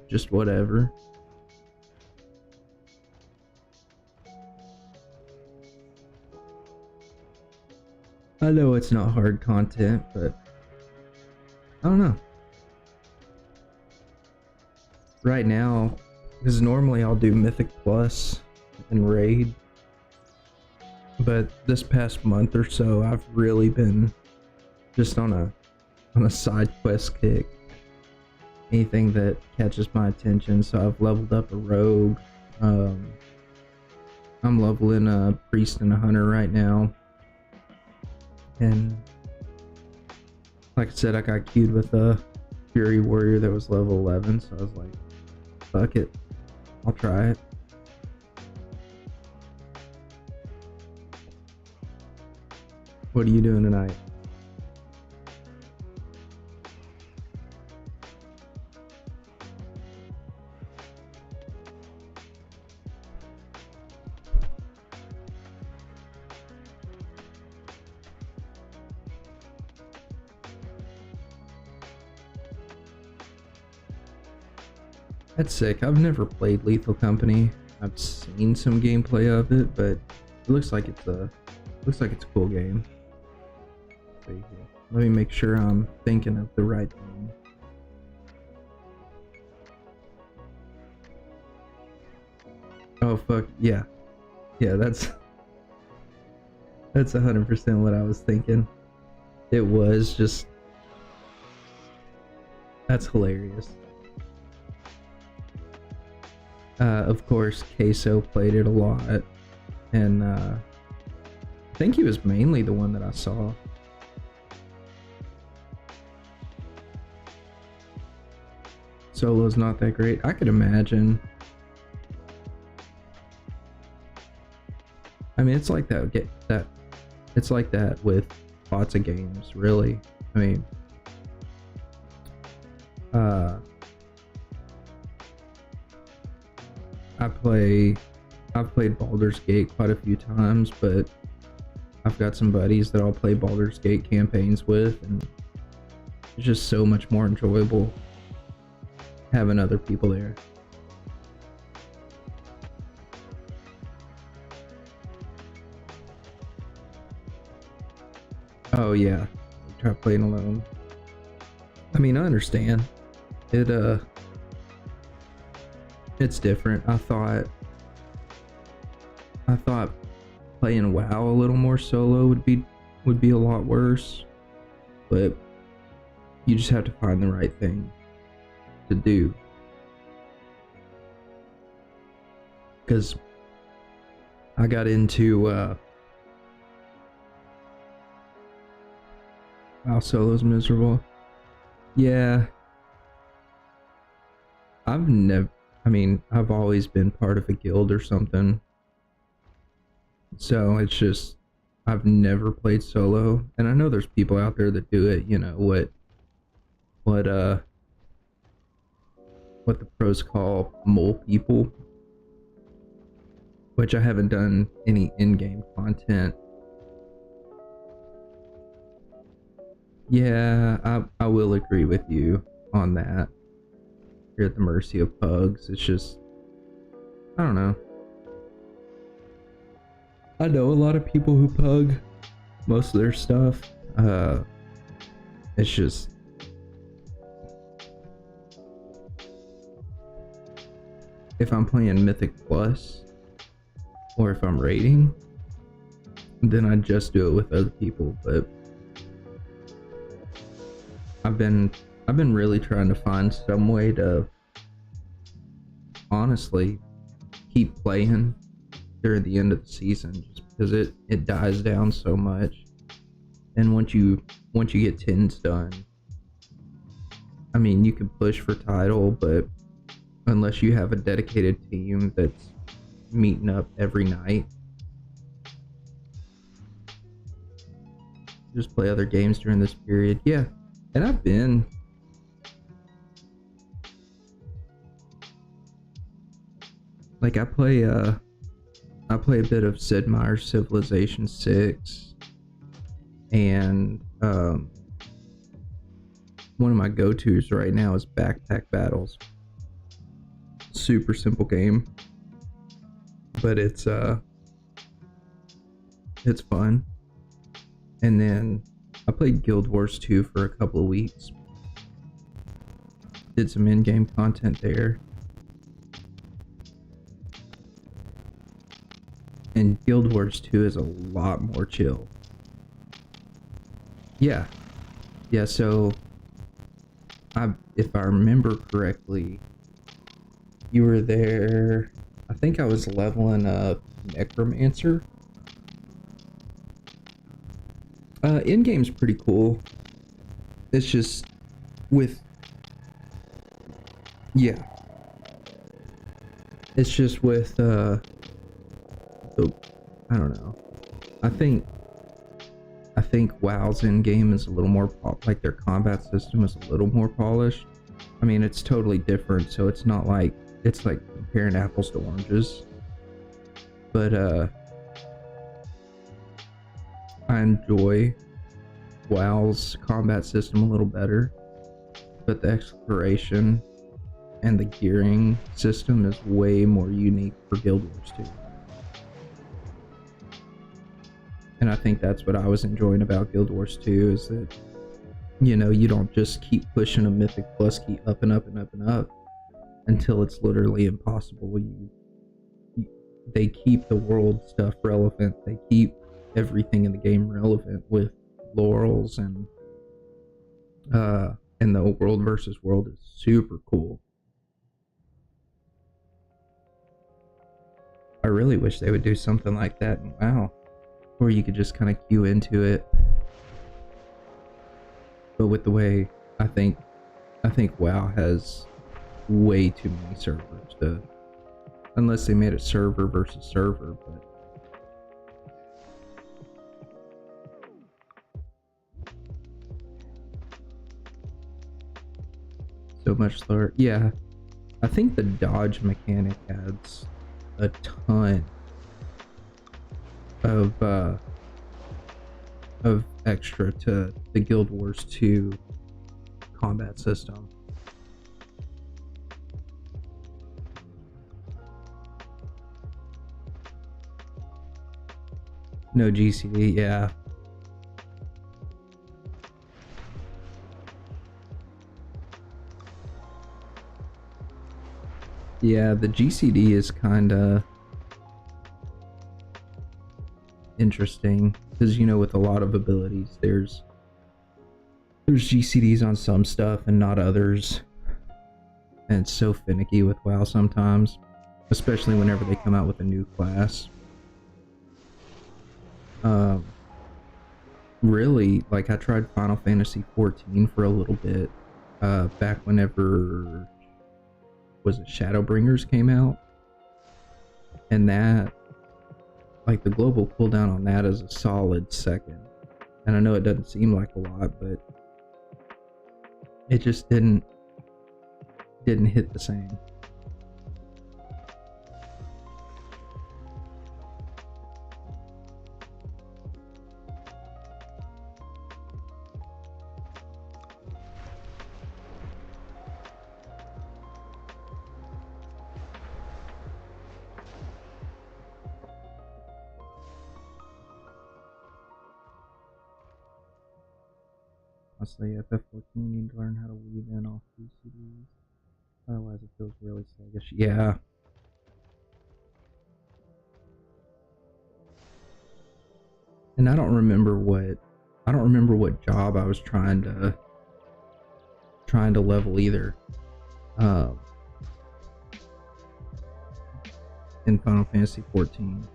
Just whatever. I know it's not hard content, but I don't know. Right now, because normally I'll do Mythic Plus and Raid, but this past month or so I've really been just on a side quest kick. Anything that catches my attention, so I've leveled up a rogue. I'm leveling a priest and a hunter right now, and like I said, I got queued with a Fury Warrior that was level 11, so I was like, fuck it, I'll try it. What are you doing tonight? That's sick. I've never played Lethal Company. I've seen some gameplay of it, but it looks like it's a cool game. Let me make sure I'm thinking of the right thing. Oh fuck yeah, yeah. That's 100% what I was thinking. It was just that's hilarious. Of course, Queso played it a lot, and I think he was mainly the one that I saw. Solo's not that great. I could imagine. I mean, it's like that. It's like that with lots of games, really. I mean, I've played Baldur's Gate quite a few times, but I've got some buddies that I'll play Baldur's Gate campaigns with, and it's just so much more enjoyable having other people there. Oh yeah, try playing alone. I mean, I understand. It's different. I thought playing WoW a little more solo would be a lot worse, but you just have to find the right thing to do. Because I got into WoW solo's miserable. Yeah. I've always been part of a guild or something. So it's just, I've never played solo. And I know there's people out there that do it, you know, what the pros call mole people. Which I haven't done any in-game content. Yeah, I will agree with you on that. You're at the mercy of pugs. It's just, I don't know. I know a lot of people who pug most of their stuff. It's just, if I'm playing Mythic Plus or if I'm raiding, then I just do it with other people. But I've been really trying to find some way to honestly keep playing during the end of the season, just because it dies down so much. And once you get 10s done, I mean, you can push for title, but unless you have a dedicated team that's meeting up every night, just play other games during this period. Yeah, and I've been like, I play a bit of Sid Meier's Civilization 6, and one of my go-tos right now is Backpack Battles. Super simple game, but it's fun. And then I played Guild Wars 2 for a couple of weeks. Did some in-game content there. And Guild Wars 2 is a lot more chill. Yeah, so if I remember correctly, you were there, I think I was leveling up Necromancer. In-game's pretty cool. It's just with, yeah. It's just with, I don't know. I think WoW's in-game is a little more, like their combat system is a little more polished. I mean, it's totally different, so it's not like, it's like comparing apples to oranges. But, I enjoy WoW's combat system a little better, but the exploration and the gearing system is way more unique for Guild Wars 2. And I think that's what I was enjoying about Guild Wars 2, is that, you know, you don't just keep pushing a Mythic Plus key up and up and up and up until it's literally impossible. they keep the world stuff relevant. They keep everything in the game relevant with laurels and the world versus world is super cool. I really wish they would do something like that in WoW, where you could just kind of queue into it. But with the way I think WoW has way too many servers to, unless they made it server versus server, but so much slower. Yeah, I think the dodge mechanic adds a ton of extra to the Guild Wars 2 combat system. No GCD, yeah. Yeah, the GCD is kinda interesting because, you know, with a lot of abilities, there's GCDs on some stuff and not others, and it's so finicky with WoW sometimes, especially whenever they come out with a new class. Really, like, I tried Final Fantasy 14 for a little bit, back whenever, was it Shadowbringers came out, and that, like, the global cooldown on that is a solid second, and I know it doesn't seem like a lot, but it just didn't hit the same. Honestly, FF14 need to learn how to weave in off GCDs. Otherwise it feels really sluggish. Yeah. And I don't remember what job I was trying to level either. In Final Fantasy 14.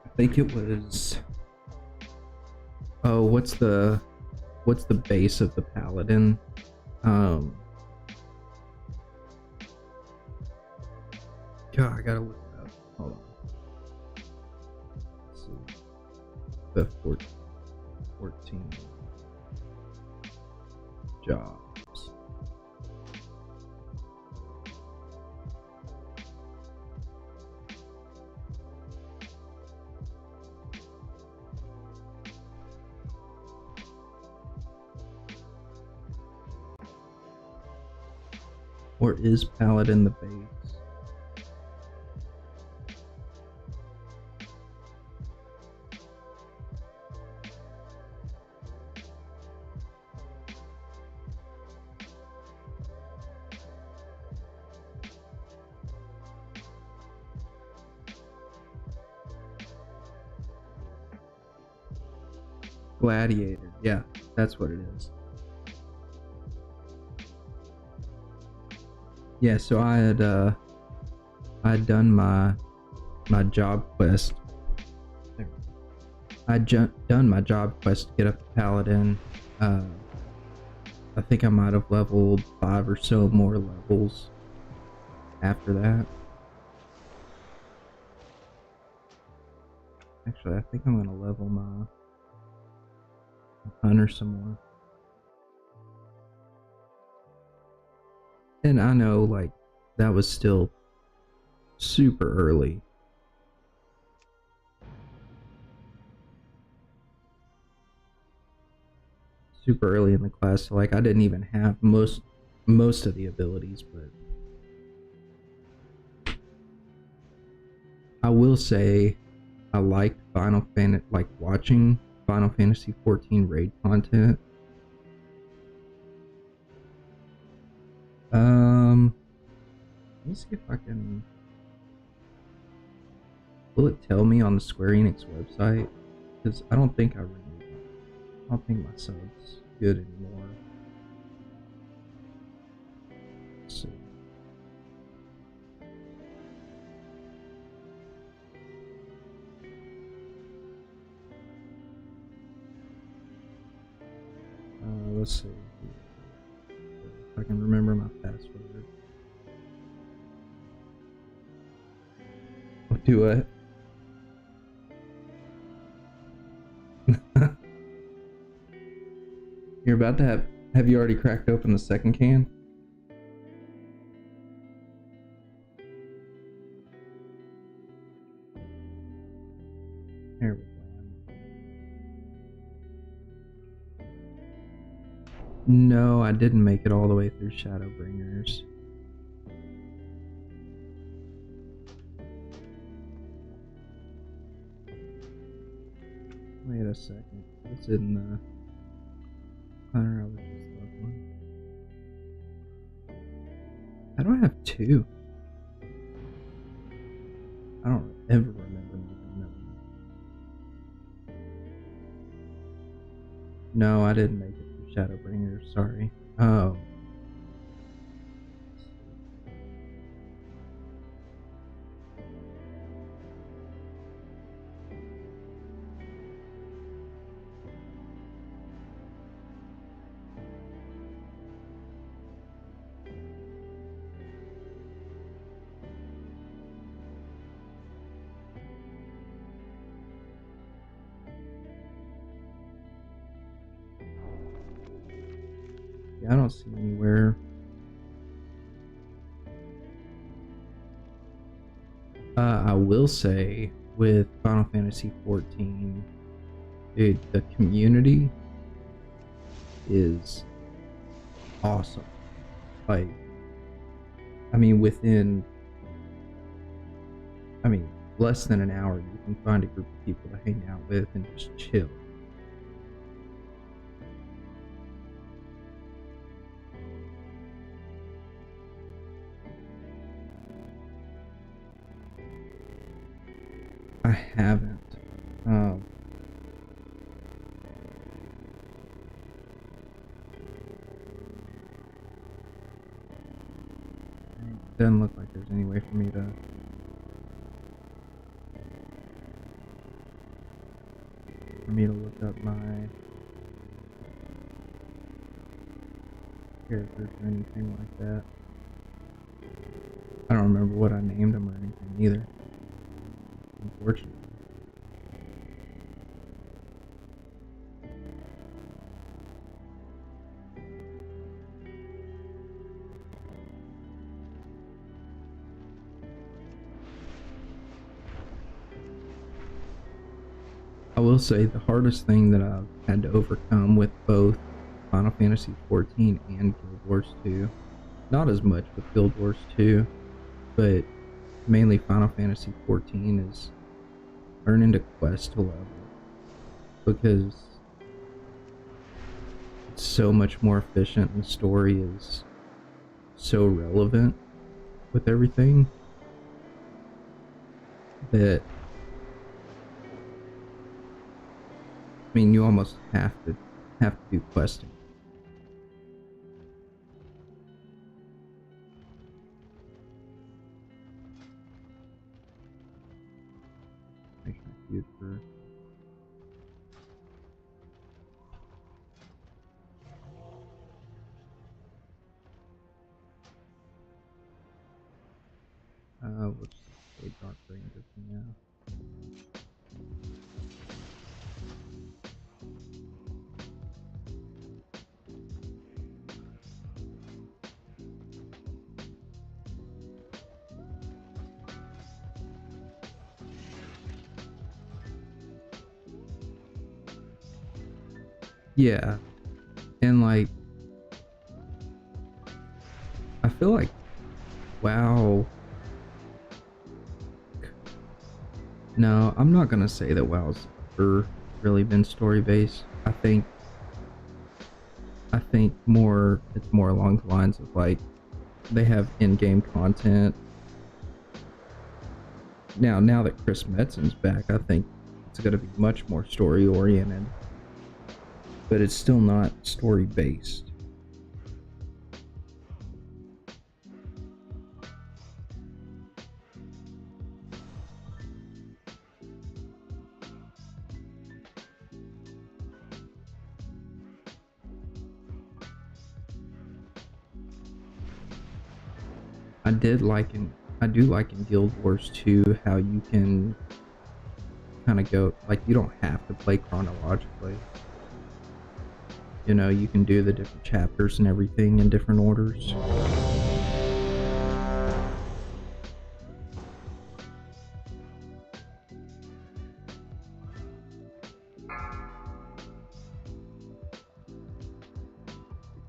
I think it was, oh, what's the base of the paladin? God, I gotta look it up. Hold on. Let's see. The 14 jobs. Or is paladin the base? Gladiator, yeah, that's what it is. Yeah, so I had done my job quest. I'd done my job quest to get up to Paladin. I think I might have leveled 5 or so more levels after that. Actually, I think I'm gonna level my hunter some more. And I know, like, that was still super early. Super early in the class, so, like, I didn't even have most of the abilities, but I will say I liked watching Final Fantasy 14 raid content. Let me see if I can. Will it tell me on the Square Enix website? Because I don't think I renewed it. I don't think my sub's good anymore. Let's see. Let's see. If I can remember my password. I'll do it. You're about to have you already cracked open the second can? There we go. No, I didn't make it all the way through Shadowbringers. Wait a second. What's in the Hunter? I was just love one. How do I have two? I don't ever remember making that. No, I didn't make it through Shadowbringers, sorry. Oh. I don't see anywhere. I will say with Final Fantasy XIV, dude, the community is awesome. Like, I mean, within, less than an hour, you can find a group of people to hang out with and just chill. I haven't. It doesn't look like there's any way for me to. Look up my characters or anything like that. I don't remember what I named them or anything either. Unfortunately. I will say the hardest thing that I've had to overcome with both Final Fantasy XIV and Guild Wars 2, not as much with Guild Wars 2, but mainly Final Fantasy XIV, is learning to quest level, because it's so much more efficient and the story is so relevant with everything that you almost have to do questing. Make my feud first. We'll just say Dark Ranger for now. Yeah, and like, I feel like WoW. No, I'm not gonna say that WoW's ever really been story based. I think more it's more along the lines of like they have in-game content. Now that Chris Metzen's back, I think it's going to be much more story-oriented. But it's still not story-based. I do like in Guild Wars 2 how you can kind of go, like, you don't have to play chronologically. You know, you can do the different chapters and everything in different orders.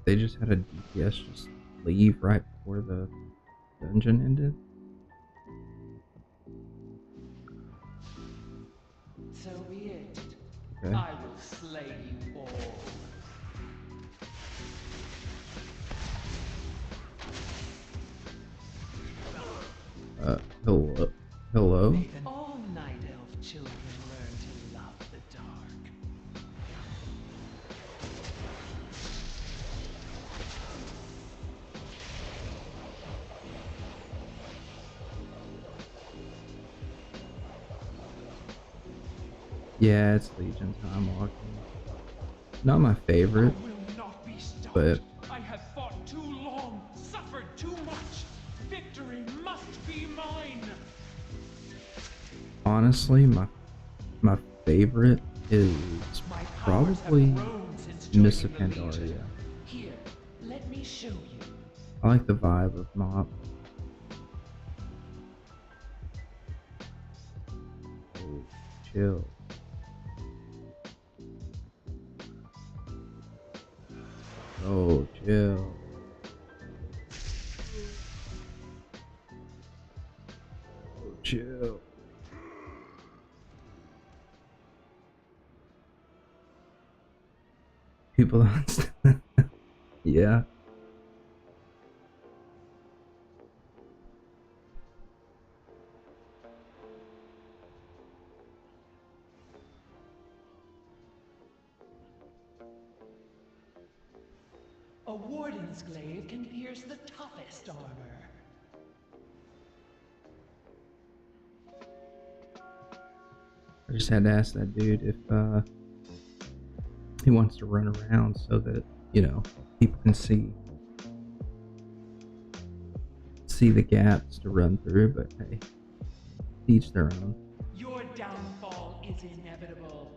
They just had a DPS just leave right before the dungeon ended. So be it. Okay. I will slay you all. Hello? Hello? May all night elf children learn to love the dark. Yeah, it's Legion Timewalking. Not my favorite, I will not be stopped. but I have fought too long, suffered too much. Victory must be mine. honestly, my favorite is My powers probably have grown since joining Miss of the Legion. Pandaria. Here, let me show you. I like the vibe of Mop. Oh, chill. Oh, chill. Oh, chill. People don't. Yeah. A warden's glaive can pierce the toughest armor. I just had to ask that dude if he wants to run around so that, you know, people can see the gaps to run through, but hey, each their own. Your downfall is inevitable.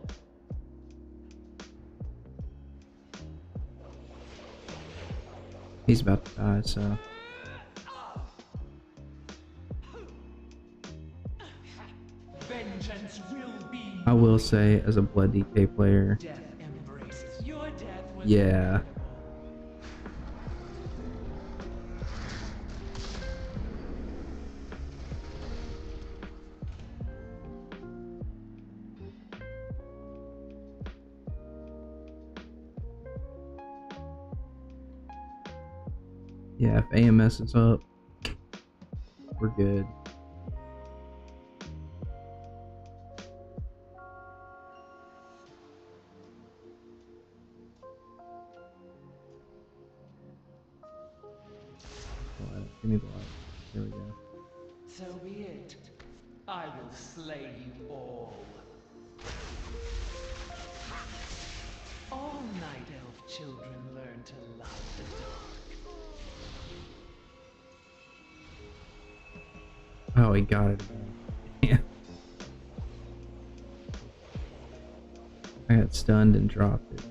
He's about to die, so Vengeance will be. I will say, as a Blood DK player, Death embraces. Your death was yeah, yeah, if AMS is up, we're good. Light. Give me the light. There we go. So be it. I will slay you all. All night elf children learn to love the dark. Oh, he got it again. Yeah. I got stunned and dropped it.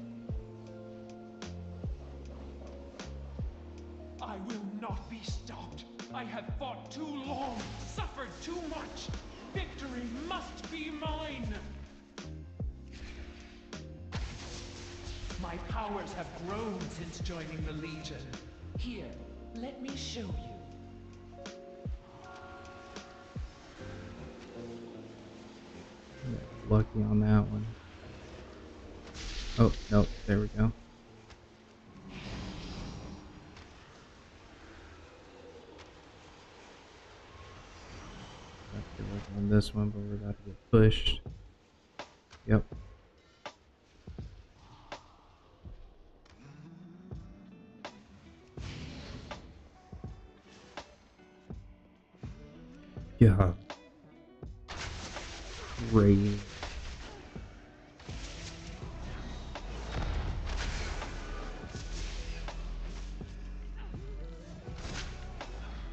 I will not be stopped. I have fought too long, suffered too much. Victory must be mine. My powers have grown since joining the Legion. Here, let me show you. Lucky on that one. Oh, no, there we go. on this one, but we're about to get pushed. Yep. Yeah. Great.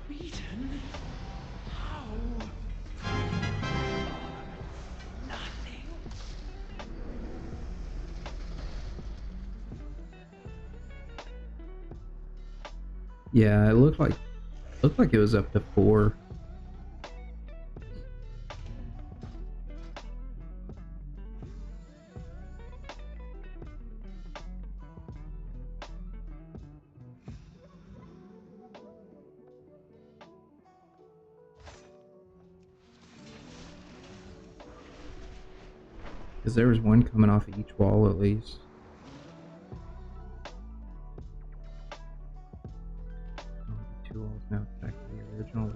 Beaten? How? Nothing. Yeah, it looked like it was up to 4. Because there was one coming off of each wall at least. Oh, the 2 walls now back to the original.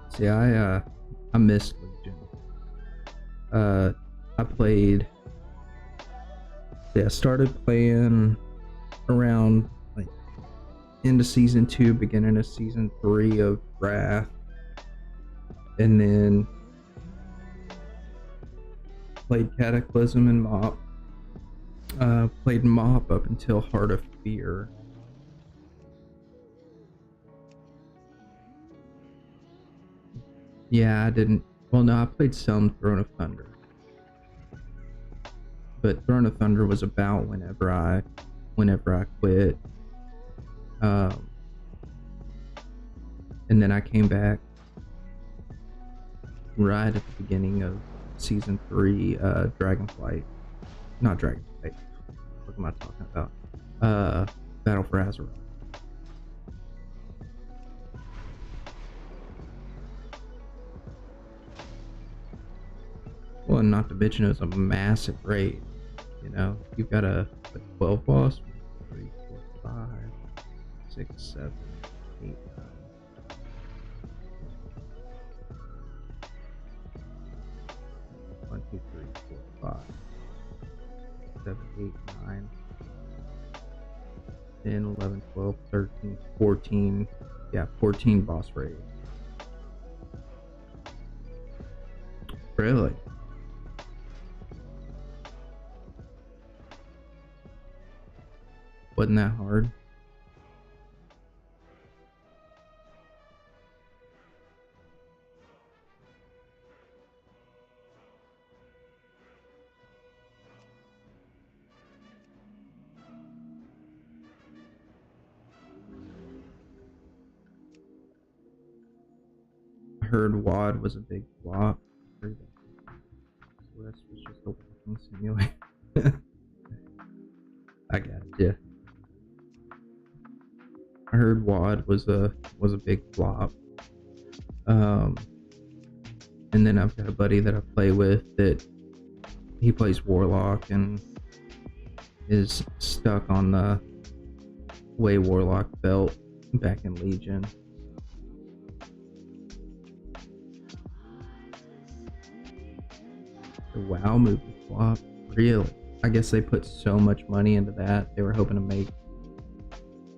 See, I missed Legion. I played. Yeah, I started playing around like into season 2, beginning of season 3 of Wrath, and then played Cataclysm and Mop. Played Mop up until Heart of Fear. Yeah, I didn't. Well, no, I played some Throne of Thunder, but Throne of Thunder was about whenever I quit. And then I came back right at the beginning of season 3, Dragonflight. Not Dragonflight. What am I talking about? Battle for Azeroth. Well, and not to mention it was a massive raid. You know, you've got a 12 boss. 3, 4, 5, 6, 7, 8, 9. 1, 2, 3, 4, 5, 7, 8, 9, 10, 11, 12, 13, 14. Yeah, 14 boss raids. Really? Wasn't that hard? I heard WAD was a big flop. I heard that West was just a walking simulator. I got you. I heard WAD was a big flop. And then I've got a buddy that I play with that he plays Warlock and is stuck on the way Warlock felt back in Legion. The WoW movie flop, really? I guess they put so much money into that they were hoping to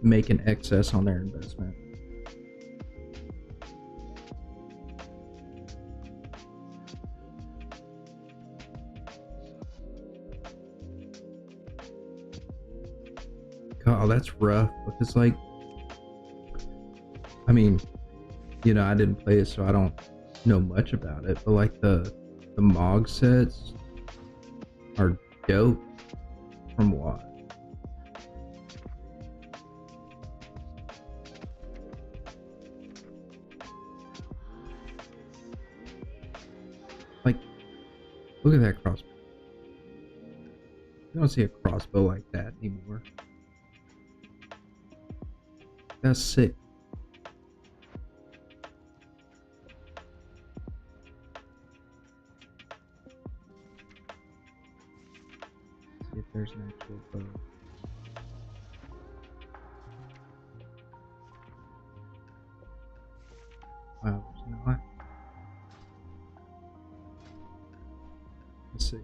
make an excess on their investment. Oh, that's rough because, like, I mean, you know, I didn't play it, so I don't know much about it. But like the Mog sets are dope from WoD. Like, look at that crossbow. You don't see a crossbow like that anymore. That's sick. See if there's an actual bow. Let's see.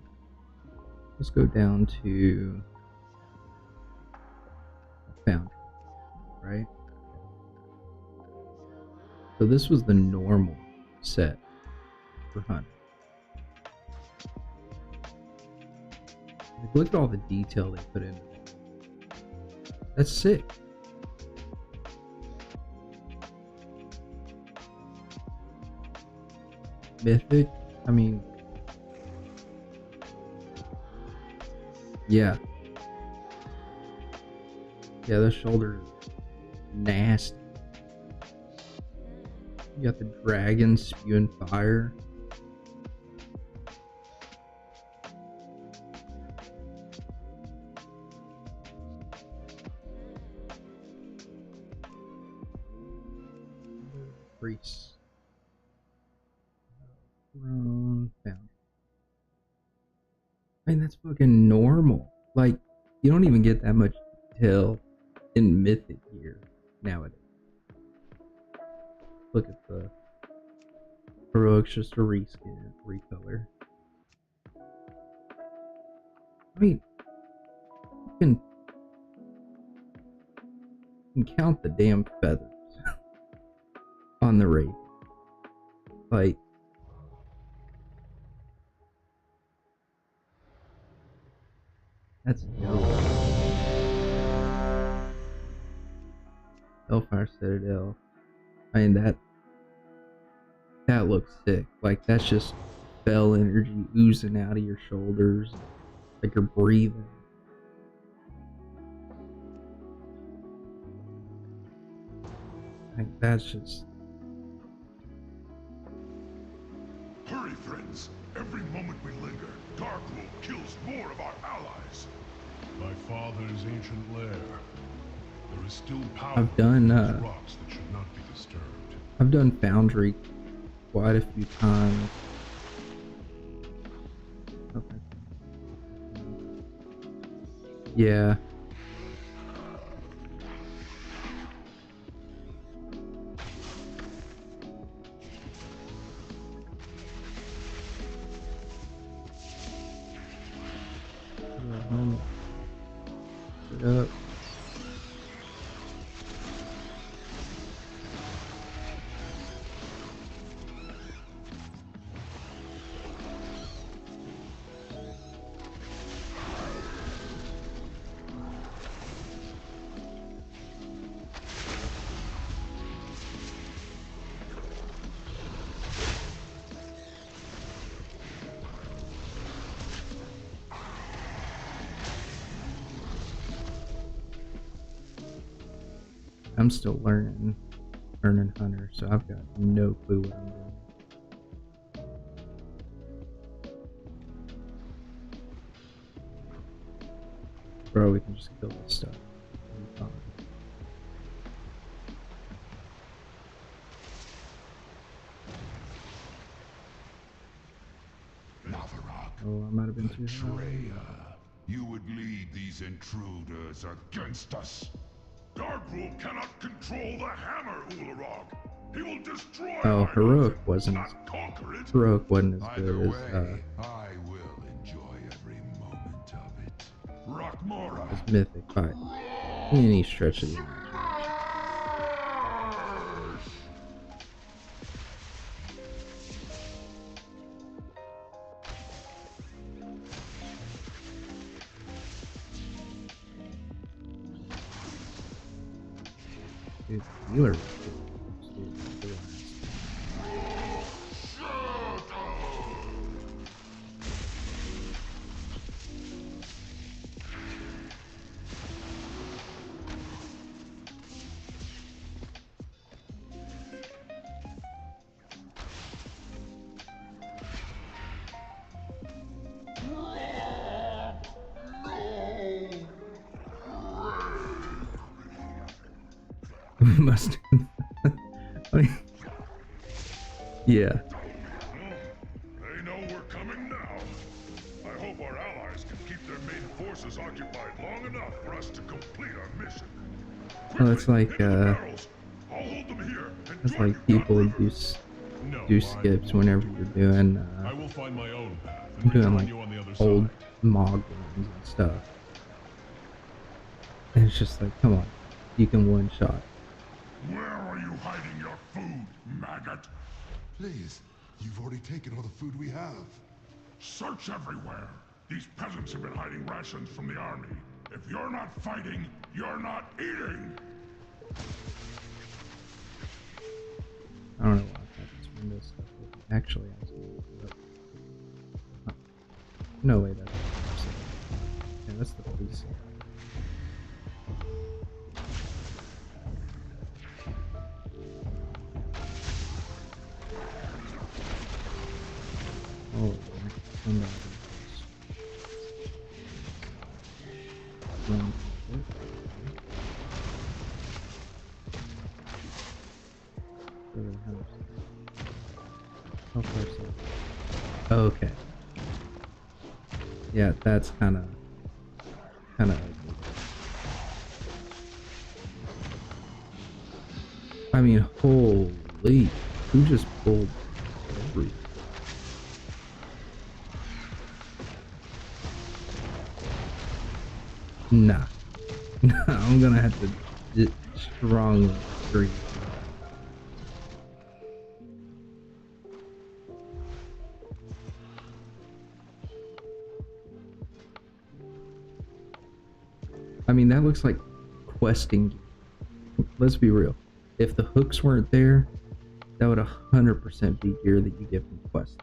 Let's go down to Foundry, right? So this was the normal set for Hunter. Like, look at all the detail they put in. That's sick. Mythic, I mean, yeah. Yeah, the shoulder is nasty. You got the dragon spewing fire. Priest. Found. I mean, that's fucking normal. Like, you don't even get that much detail in Mythic here nowadays. Look at the heroic's just a reskin, recolor. I mean, you can count the damn feathers on the raven. Like, that's dope. Hellfire Citadel. I mean, that looks sick. Like, that's just spell energy oozing out of your shoulders. Like you're breathing. Like, that's just... Hurry, friends. Every moment we linger, Darkroll kills more of our allies. My father's ancient lair. There is still power I've done, in these rocks that should not be disturbed. I've done Foundry quite a few times. Okay. Yeah. Put it up. I'm still learning Hunter, so I've got no clue what I'm doing. Bro, we can just kill this stuff. It'll be fine. Oh, I might have been too high. You would lead these intruders against us. Darkroll cannot control the hammer, Ularog. He will destroy Oh, Heroic wasn't as good I will enjoy every moment of it. as Mythic by any stretch of the imagination. Dude, healer. We must. I mean, yeah. They know we're coming now. I hope our allies can keep their main forces occupied long enough for us to complete our mission. Well, it's like I'll hold them here it's like people do skips whenever you're doing find my own path I'm and doing rejoin like you on the other old side. Mog runs and stuff. And it's just like, come on, you can one shot. Where are you hiding your food, maggot? Please, you've already taken all the food we have. Search everywhere. These peasants have been hiding rations from the army. If you're not fighting, you're not eating. I don't know why I thought this window stuff open. Actually, I was gonna open it up. Huh. No way that's the yeah, that's the police. Oh, I'm not gonna Okay. Yeah, that's kind of ugly. I mean, holy, who just pulled everything? Nah. I'm gonna have to strongly disagree. I mean, that looks like questing. Let's be real. If the hooks weren't there, that would 100% be gear that you get from questing.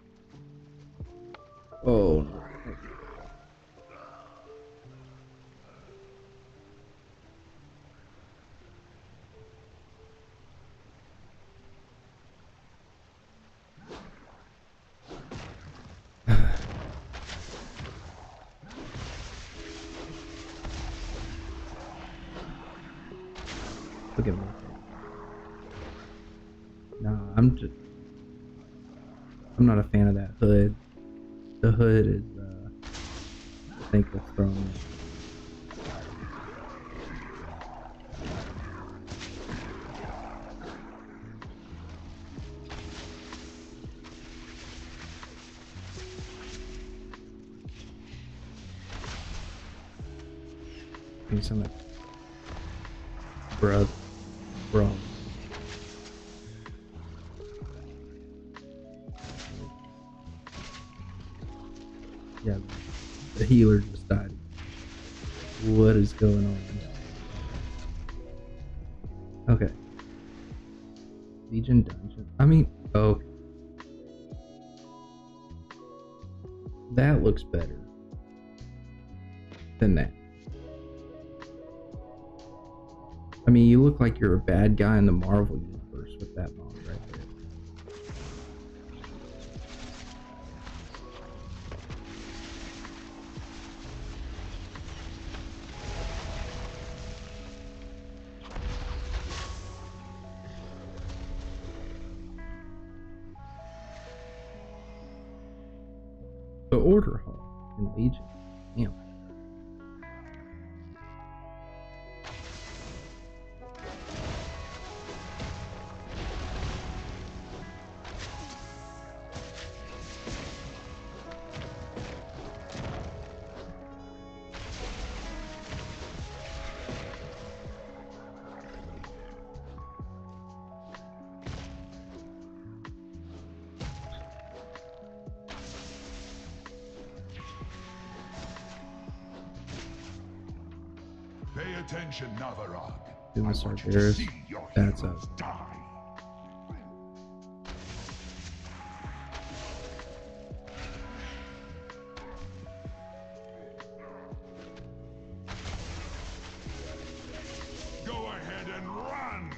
Oh no. Look at me. Nah, I'm not a fan of that hood. The hood is, I think they'll throw me. Maybe some of that. Bro. Yeah, the healer just died. What is going on? Okay. Legion Dungeon. I mean, okay. That looks better than that. I mean, you look like you're a bad guy in the Marvel universe with that mod right there. The Order Hall in Legion. Damn. Pay attention, Navarag. Doom Cerberus. That's a Die. Go ahead and run!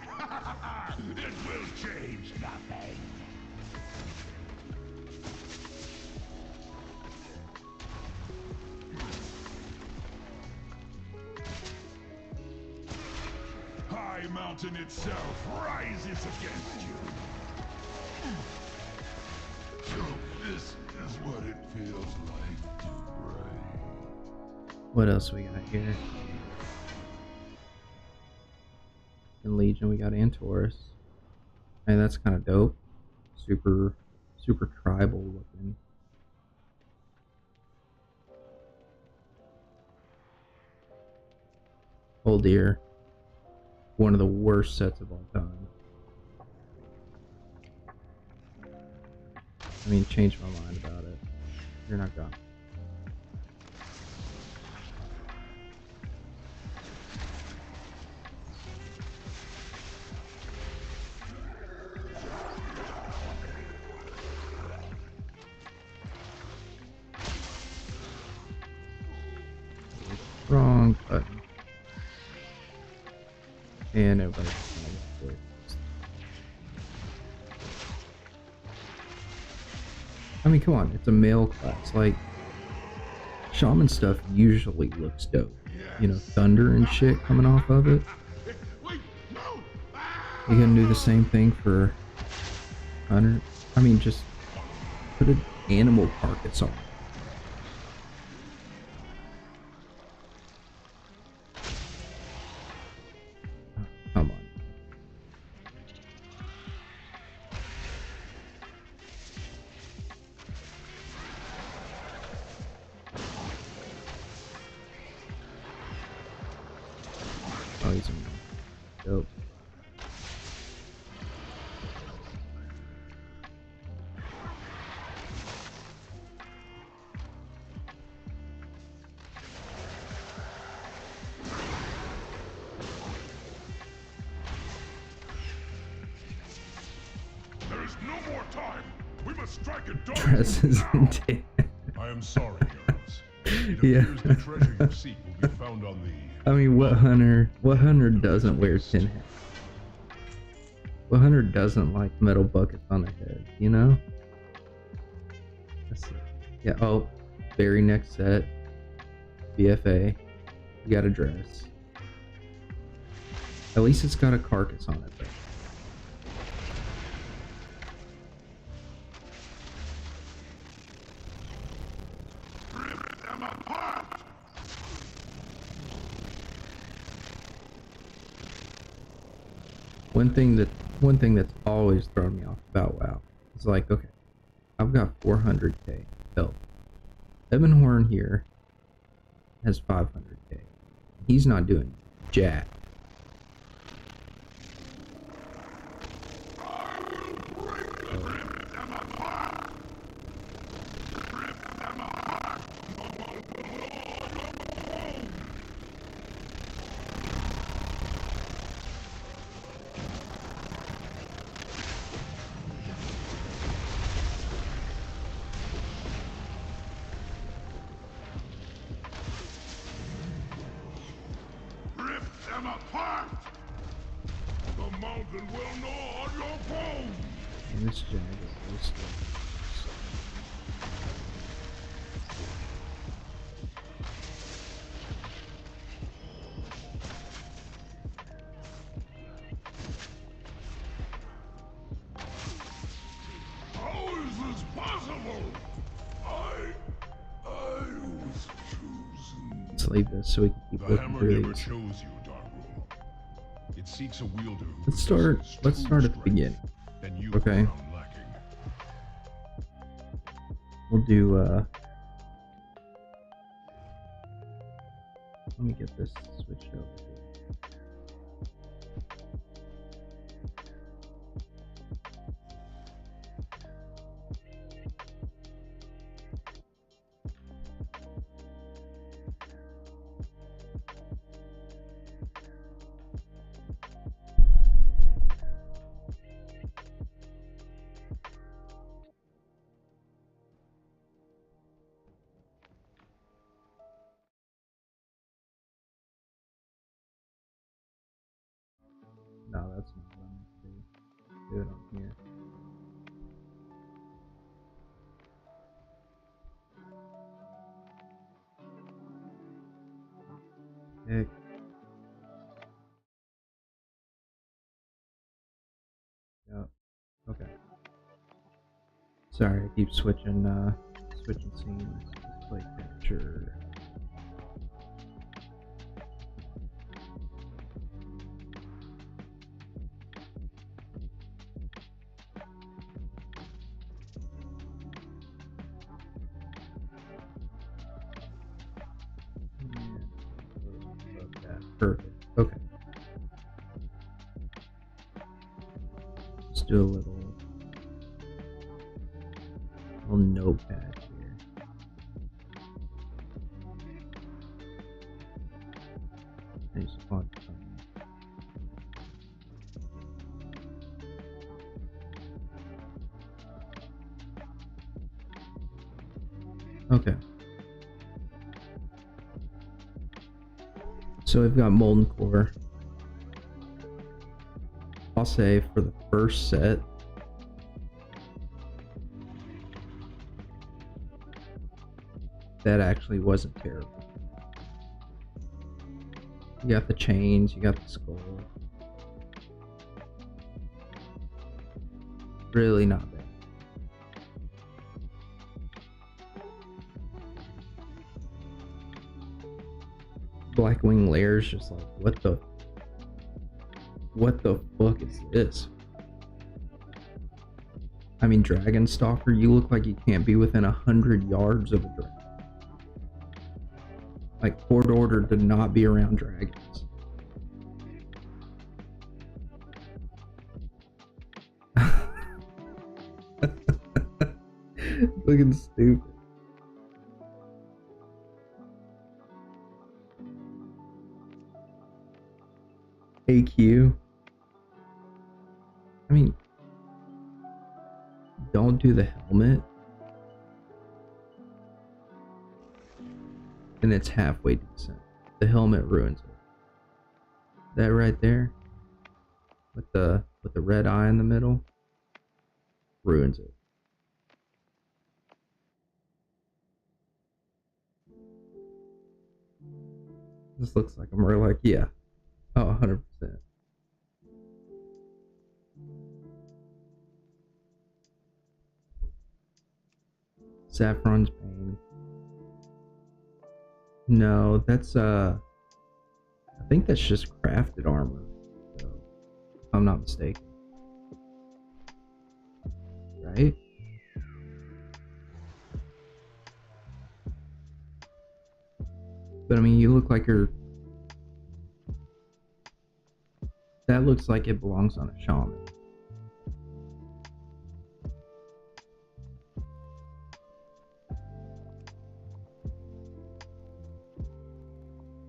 It will change nothing. High Mountain itself rises against you. So this is what it feels like to pray. What else we got here? In Legion we got Antorus. And that's kind of dope. Super tribal looking. Oh dear. One of the worst sets of all time. I mean, change my mind about it. You're not gone. Wrong button. And everybody's going to I mean, come on, it's a male class. Like, shaman stuff usually looks dope. You know, thunder and shit coming off of it. You gonna do the same thing for hunter? I mean, just put an animal carcass on. Come on. Oh, he's dope. There is no more time. We must strike at dawn. Dresses and I am sorry, heroes. It Yeah. appears the treasure you seek will be found on the... I mean, what hunter doesn't wear tin hats? What hunter doesn't like metal buckets on their head, you know? Let's see. Yeah, oh, very next set. BFA. You got a dress. At least it's got a carcass on it, though. One thing that's always thrown me off about WoW is like, okay, I've got 400k health. Evan Horn here has 500k. He's not doing jack. Them apart! The mountain will gnaw on your bones! And this Jagger is still... How is this possible? I was chosen. Let's leave this so we can keep The looking hammer through never these. chose you, Darkroll. It seeks a wielder who Let's start possesses at true the strength, beginning. and you Okay. are found lacking. We'll do let me get this switched over here. No, that's not what I'm gonna do. Do it on here. Heck. Yep. Okay. Sorry, I keep switching scenes. Display capture. Perfect. Okay. Let's do a little notepad here. There's fun. Okay. So we've got molten core. I'll say for the first set, that actually wasn't terrible. You got the chains, you got the skull. Really not bad. Blackwing Lair's just like, what the fuck is this? I mean, Dragon Stalker, you look like you can't be within 100 yards of a dragon. Like, court order to not be around dragons. Looking stupid. AQ. I mean, don't do the helmet. And it's halfway decent. The helmet ruins it. That right there, with the red eye in the middle, ruins it. This looks like a Murloc, yeah. Oh, 100%. Saffron's Bane. No, that's I think that's just crafted armor, so, if I'm not mistaken. Right? But I mean, you look like you're... That looks like it belongs on a shaman.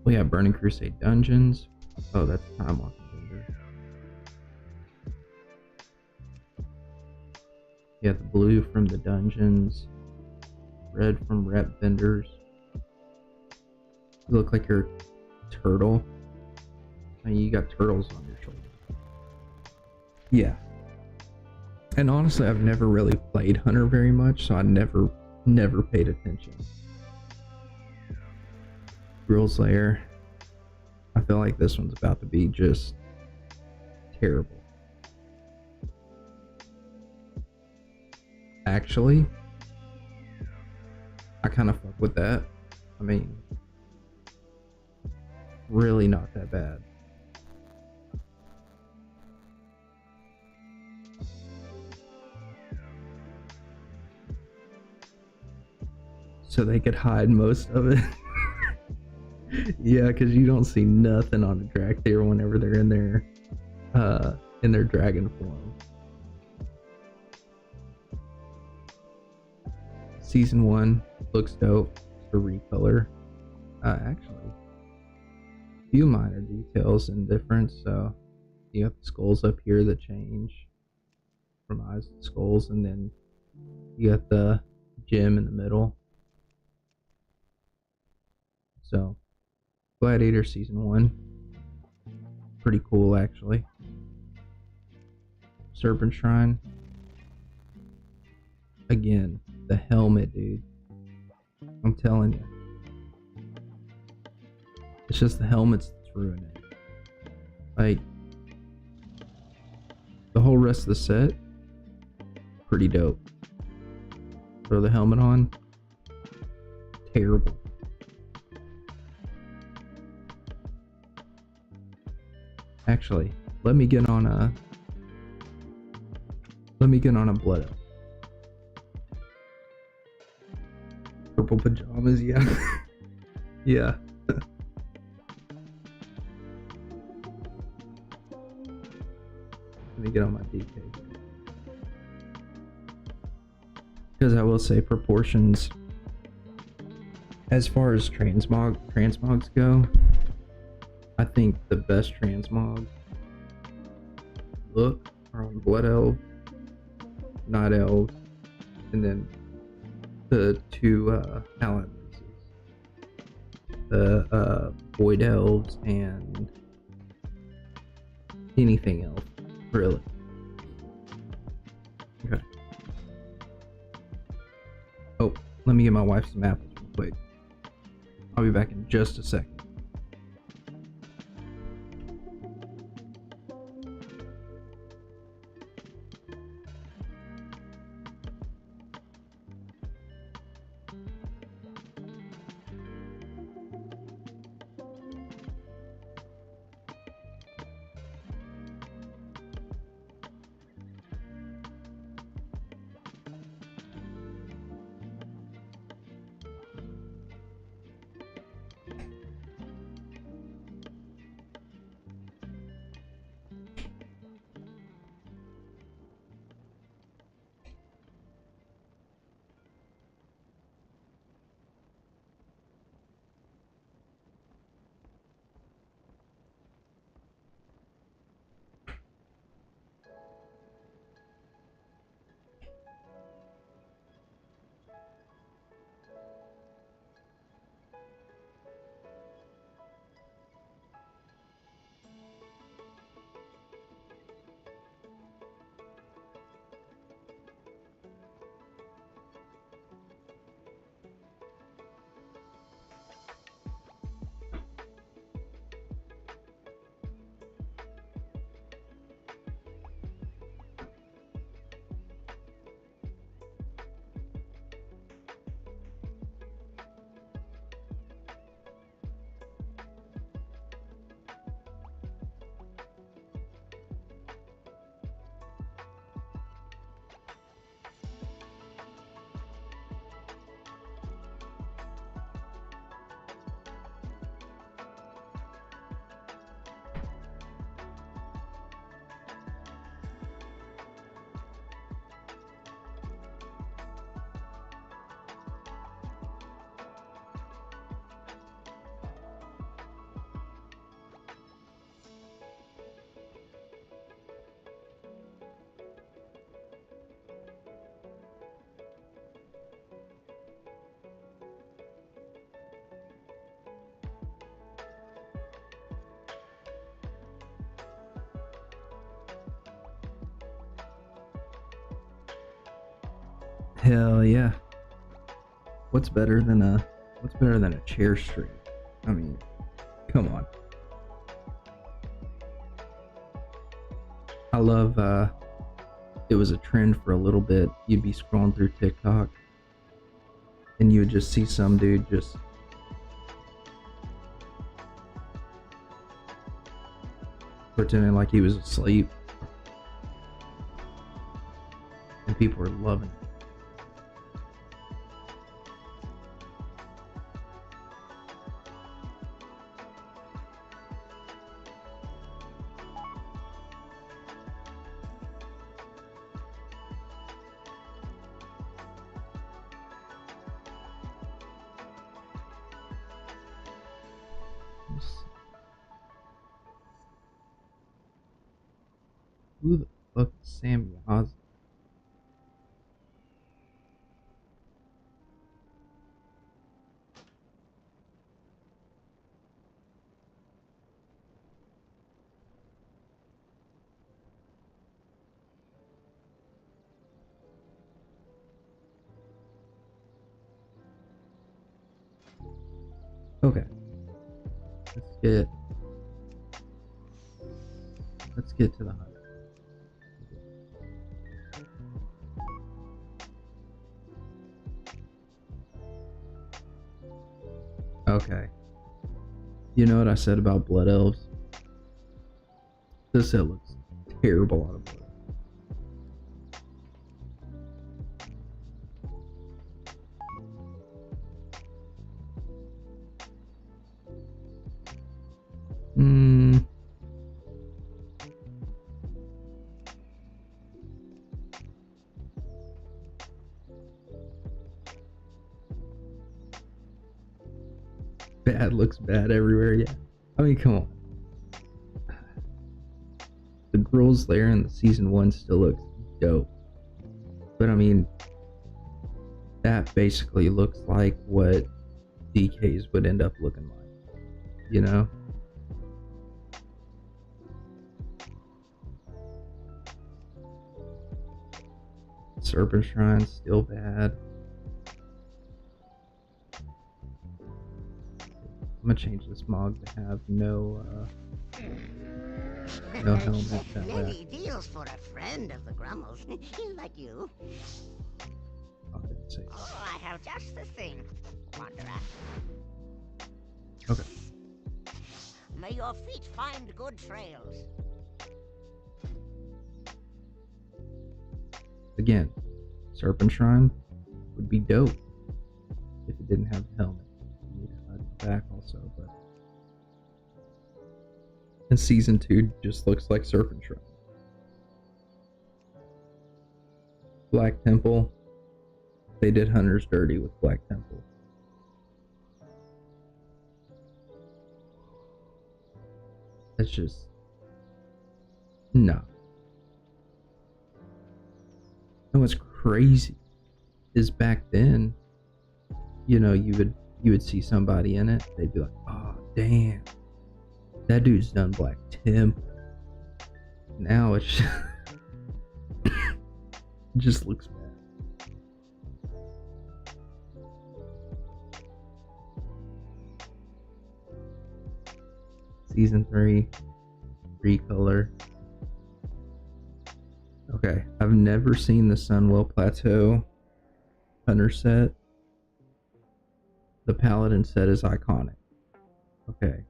We have Burning Crusade Dungeons. Oh, that's Timewalking vendor. You have the blue from the dungeons, red from rep vendors. You look like you're a turtle. I mean, you got turtles on your shoulders. Yeah. And honestly, I've never really played Hunter very much, so I never paid attention. Grill's Lair. I feel like this one's about to be just terrible. Actually, I kind of fuck with that. I mean, really not that bad. So they could hide most of it. Yeah, because you don't see nothing on a Drakthir whenever they're in their dragon form. Season 1 looks dope. It's a recolor. Actually, a few minor details and difference. So you have the skulls up here that change from eyes to skulls, and then you got the gem in the middle. So Gladiator Season 1. Pretty cool, actually. Serpent Shrine. Again, the helmet, dude. I'm telling you. It's just the helmets that's ruining it. Like, the whole rest of the set, pretty dope. Throw the helmet on. Terrible. Actually, let me get on a Blood Elf. Purple pajamas, yeah. Yeah. Let me get on my DK. Because I will say proportions, as far as transmogs go, I think the best transmogs look are on Blood Elves, Night Elves, and then the two Allied races. The Void Elves and anything else, really. Okay. Oh, let me get my wife some apples real quick. I'll be back in just a second. Hell yeah. What's better than a chair stream? I mean, come on. I love it was a trend for a little bit. You'd be scrolling through TikTok and you would just see some dude just pretending like he was asleep. And people were loving it. Who the fuck is Sam Yazzie? Okay. Let's get to the hunt. Okay. You know what I said about Blood Elves? This set looks terrible out of Blood. bad looks bad everywhere. Yeah, I mean, come on. The girls there in the season 1 still looks dope, but I mean, that basically looks like what DK's would end up looking like, you know? Serpent Shrine still bad. I'm gonna change this mog to have no helmet. That Plenty deals for a friend of the Grummels, like you. Oh, I have just the thing, Wanderer. Okay. May your feet find good trails. Again, Serpent Shrine would be dope if it didn't have the helmet. You need to hide the back also, but in season 2 just looks like Serpent Shrine. Black Temple. They did Hunters dirty with Black Temple. That's just no. And what's crazy is back then, you know, you would see somebody in it, they'd be like, oh damn, that dude's done Black Temple. Now it's just, it just looks bad. Season 3 recolor. Okay, I've never seen the Sunwell Plateau Hunter set. The Paladin set is iconic. Okay.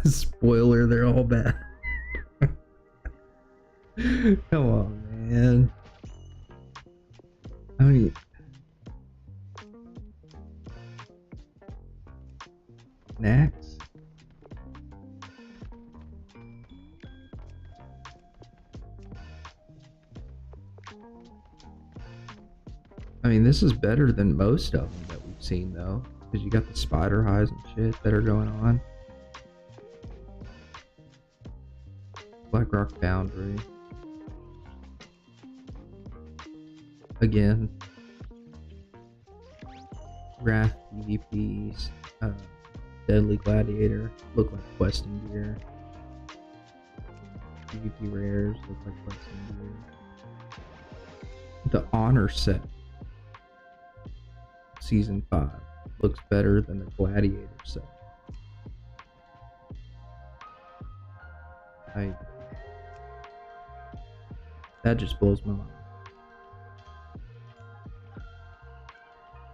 Spoiler, they're all bad. Come on, man. I mean, next. I mean, this is better than most of them that we've seen, though, because you got the spider eyes and shit that are going on. Blackrock Boundary. Again. Wrath PvPs. Deadly Gladiator. Look like questing gear. PvP rares. Look like questing gear. The Honor set. Season 5. Looks better than the Gladiator set. That just blows my mind.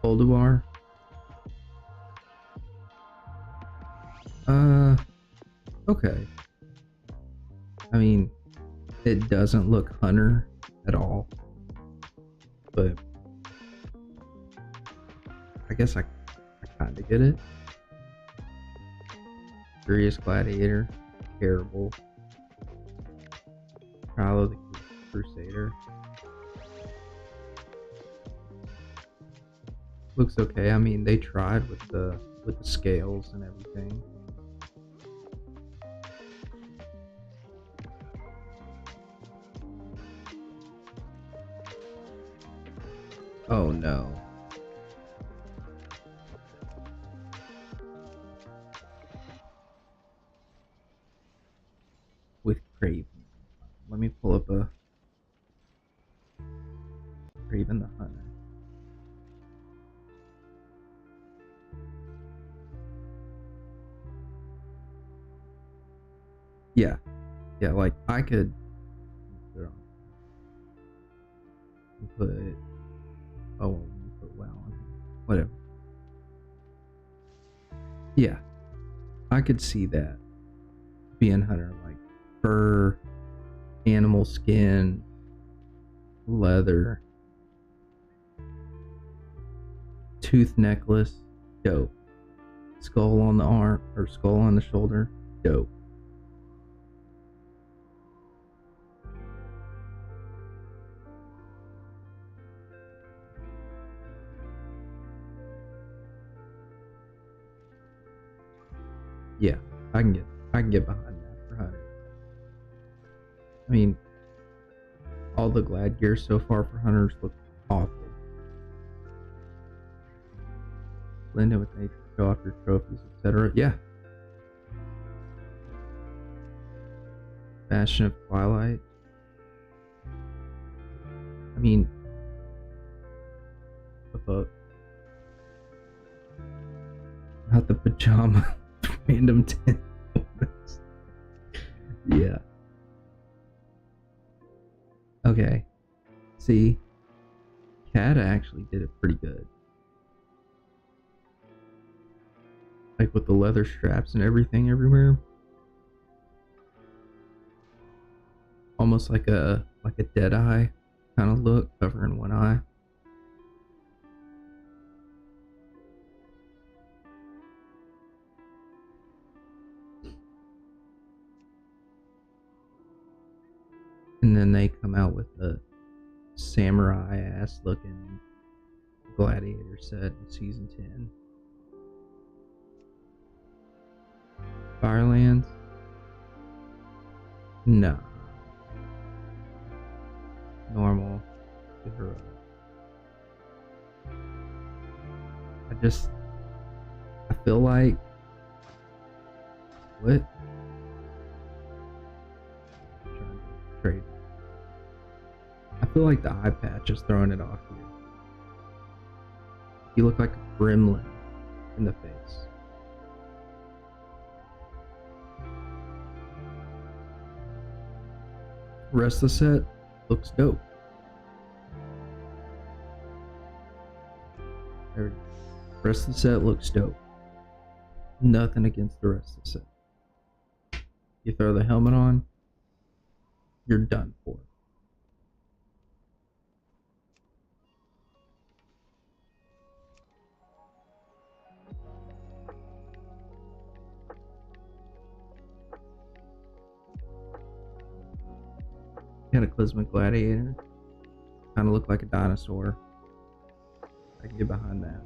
Bolduar. Okay. I mean, it doesn't look Hunter at all, but I guess I kind of get it. Furious Gladiator, terrible. Trial of the Crusader. Looks okay. I mean, they tried with the scales and everything. Oh no. With Craven. Let me pull up a Craven the Hunter. Yeah. Yeah, like I could put WoW on here. Whatever. Yeah. I could see that being Hunter, like fur, animal skin, leather, tooth necklace, dope. Skull on the arm or skull on the shoulder, dope. Yeah, I can get behind that for Hunter. I mean, all the glad gear so far for Hunters look awful. Blend in with nature, show off your trophies, etc. Yeah. Bastion of Twilight. I mean, the fuck? Not the pajama random 10. Yeah. Okay. See, Cat actually did it pretty good. Like with the leather straps and everything everywhere. Almost like a dead eye kind of look, covering one eye. And then they come out with the samurai ass looking gladiator set in season 10. Firelands? No. Normal. Hero. I feel like, what? I'm trying to trade. I feel like the eye patch is throwing it off here. You look like a gremlin in the face. Rest of the set looks dope. Rest of the set looks dope. Nothing against the rest of the set. You throw the helmet on, you're done for. Cataclysmic Gladiator. Kind of look like a dinosaur. I can get behind that.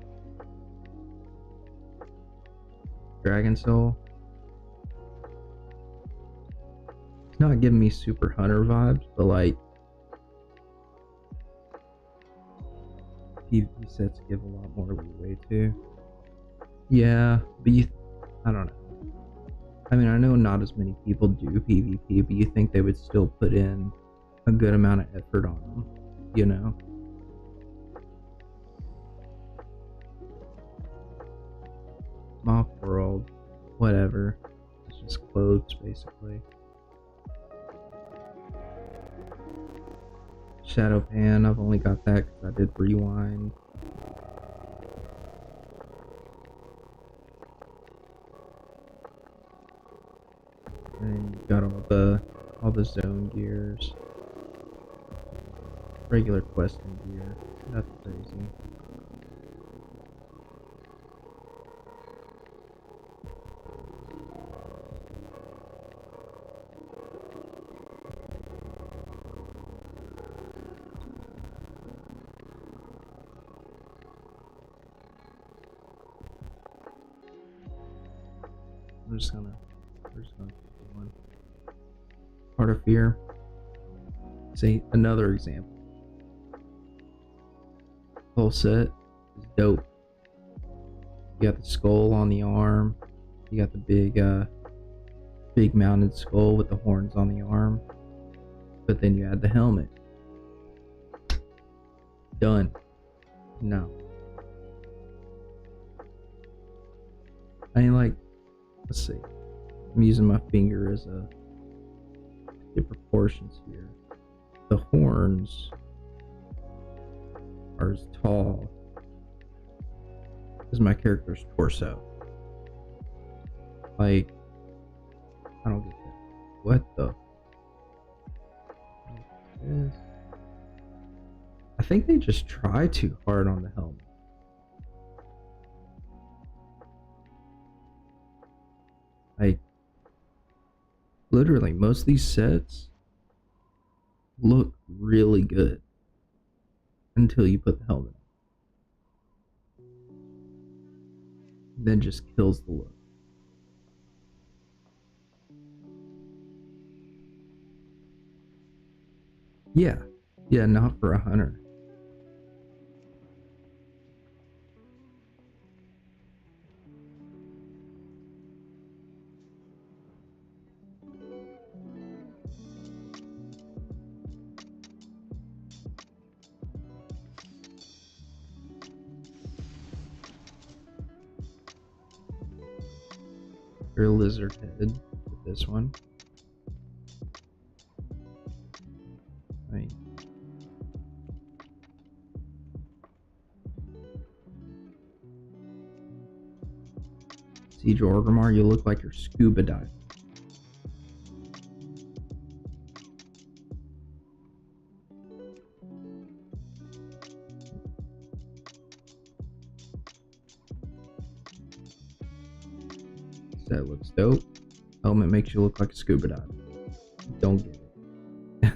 Dragon Soul. It's not giving me Super Hunter vibes, but like PvP sets give a lot more leeway too. Yeah, but I don't know. I mean, I know not as many people do PvP, but you think they would still put in a good amount of effort on them, you know? Mock World, whatever. It's just clothes, basically. Shadow Pan, I've only got that because I did Rewind. And you got all the zone gears. Regular questing gear. Nothing crazy. We're just gonna keep going. Heart of Fear. See, another example. Whole set is dope. You got the skull on the arm. You got the big mounted skull with the horns on the arm. But then you add the helmet. Done. No. I mean, like, let's see. I'm using my finger as a get proportions here. The horns are as tall as my character's torso. Like, I don't get that. What the? I think they just try too hard on the helmet. Like, literally, most of these sets look really good until you put the helmet on. Then just kills the look. Yeah. Yeah, not for a hunter. Or a lizard head with this one. Right. Siege Orgrimmar, you look like you're scuba diving. That looks dope. Helmet makes you look like a scuba diver. Don't get it.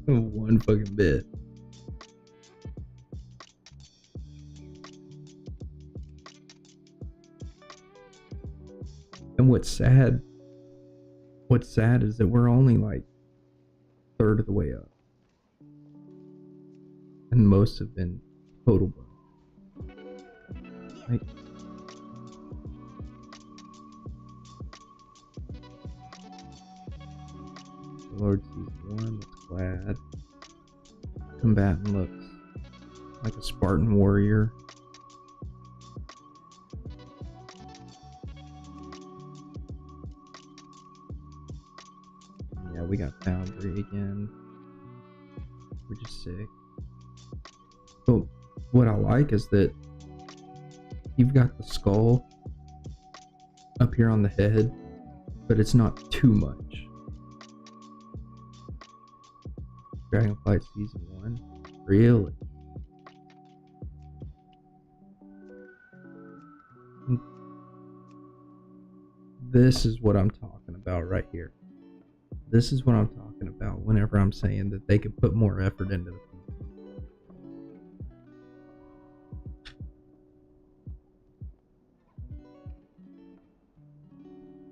One fucking bit. And what's sad is that we're only like a third of the way up. And most have been total bugs. Like, Lord Season 1, that's glad. Combatant looks like a Spartan warrior. Yeah, we got Foundry again, which is sick. But what I like is that you've got the skull up here on the head, but it's not too much. Dragonflight Season 1? Really? This is what I'm talking about right here. This is what I'm talking about whenever I'm saying that they could put more effort into it.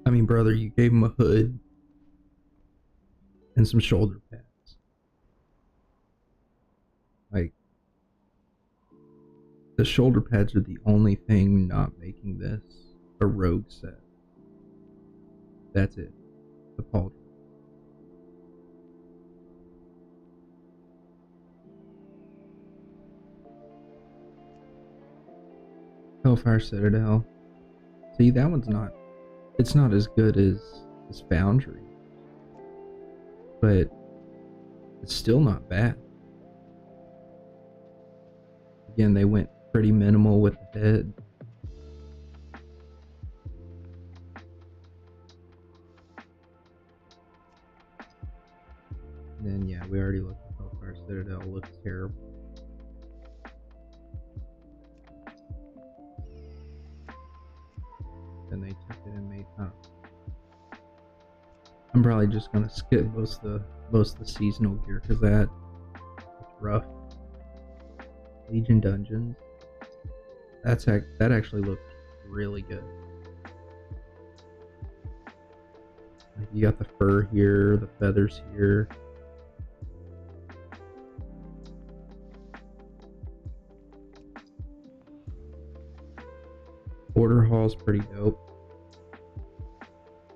I mean, brother, you gave him a hood and some shoulder pads. Like, the shoulder pads are the only thing not making this a rogue set. That's it. The pauldron. Hellfire Citadel. See, that one's not... It's not as good as Foundry. But it's still not bad. Again, they went pretty minimal with the head. And then, yeah, we already looked at Hellfire Citadel. Looks terrible. Then they took it and made I'm probably just gonna skip most of the seasonal gear because that's rough. Legion Dungeons. That actually looks really good. Like, you got the fur here, the feathers here. Border Hall's pretty dope.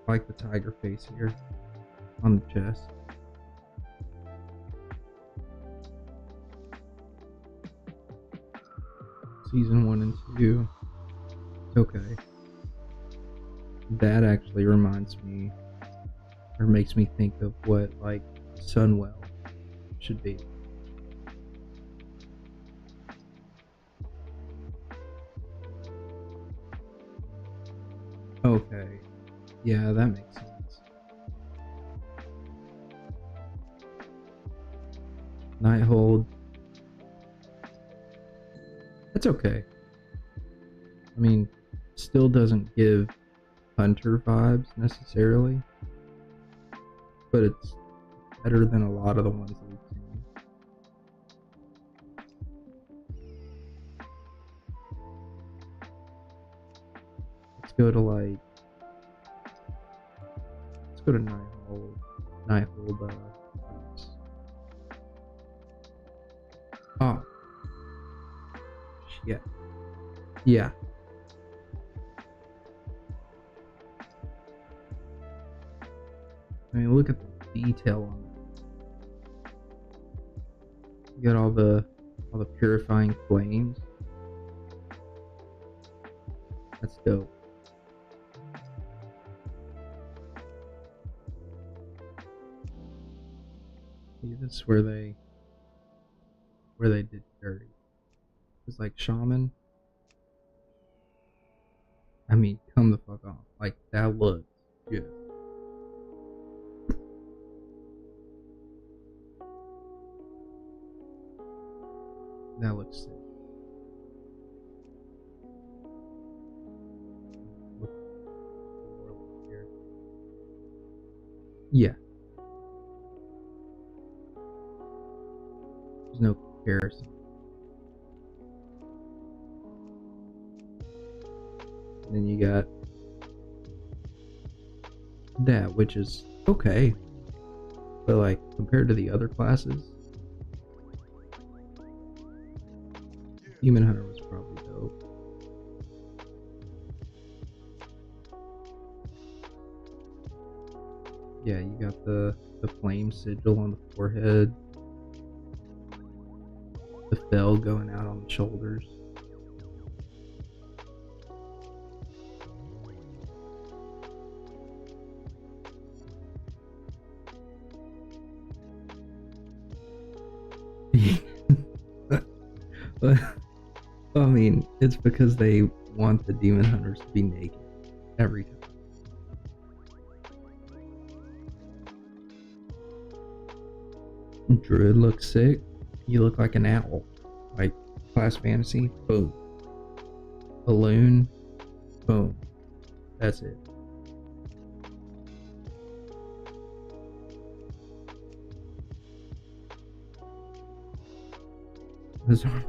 I like the tiger face here on the chest. Season 1 and 2. It's okay. That actually reminds me, or makes me think of what, like, Sunwell should be. Okay. Yeah, that makes sense. Nighthold. That's okay. I mean, still doesn't give Hunter vibes necessarily, but it's better than a lot of the ones that we've seen. Let's go to Nighthold. Yeah. Yeah. I mean, look at the detail on it. You got all the purifying flames. That's dope. See, this is where they did dirty. It's like shaman. I mean, come the fuck on. Like, that looks good. That looks sick. Yeah. There's no comparison. And then you got that, which is okay. But like, compared to the other classes, Demon Hunter was probably dope. Yeah, you got the flame sigil on the forehead. The fell going out on the shoulders. I mean, it's because they want the demon hunters to be naked every time. Druid looks sick. You look like an owl. Like class fantasy. Boom. Balloon. Boom. That's it. This one.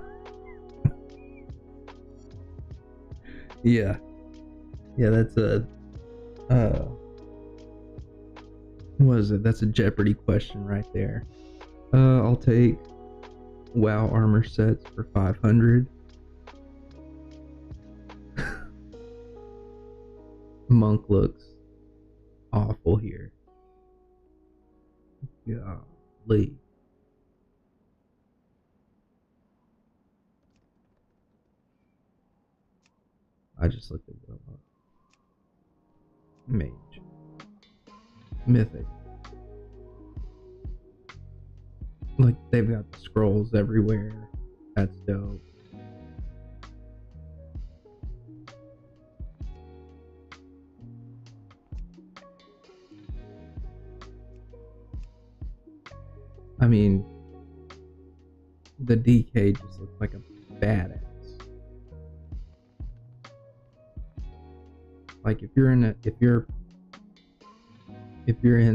Yeah. Yeah, that's a what is it? That's a Jeopardy question right there. I'll take WoW armor sets for 500. Monk looks awful here. Golly. I just looked at it up. Mage. Mythic. Like, they've got the scrolls everywhere. That's dope. I mean, the DK just looks like a badass. Like, if you're in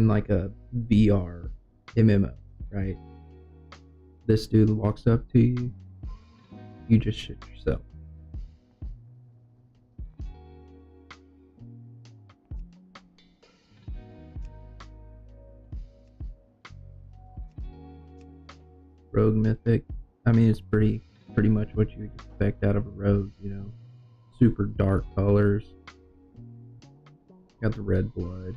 like a VR MMO, right? This dude walks up to you, you just shit yourself. Rogue Mythic. I mean, it's pretty much what you expect out of a rogue, you know. Super dark colors. Got the red blood.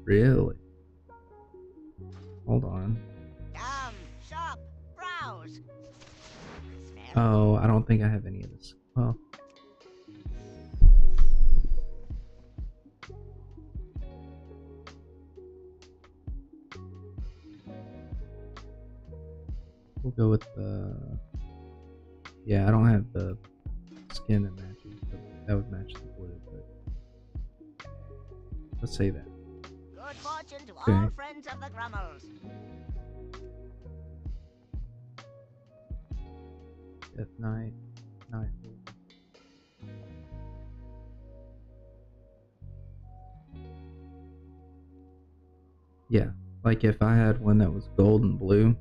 Really? Hold on. Shop, browse. Oh, I don't think I have any of this. Well. We'll go with the... Yeah, I don't have the skin that matches, but that would match the blue, but... Let's say that. Good fortune to Okay. all friends of the Grummels. Death Knight. Night. Yeah, like if I had one that was gold and blue.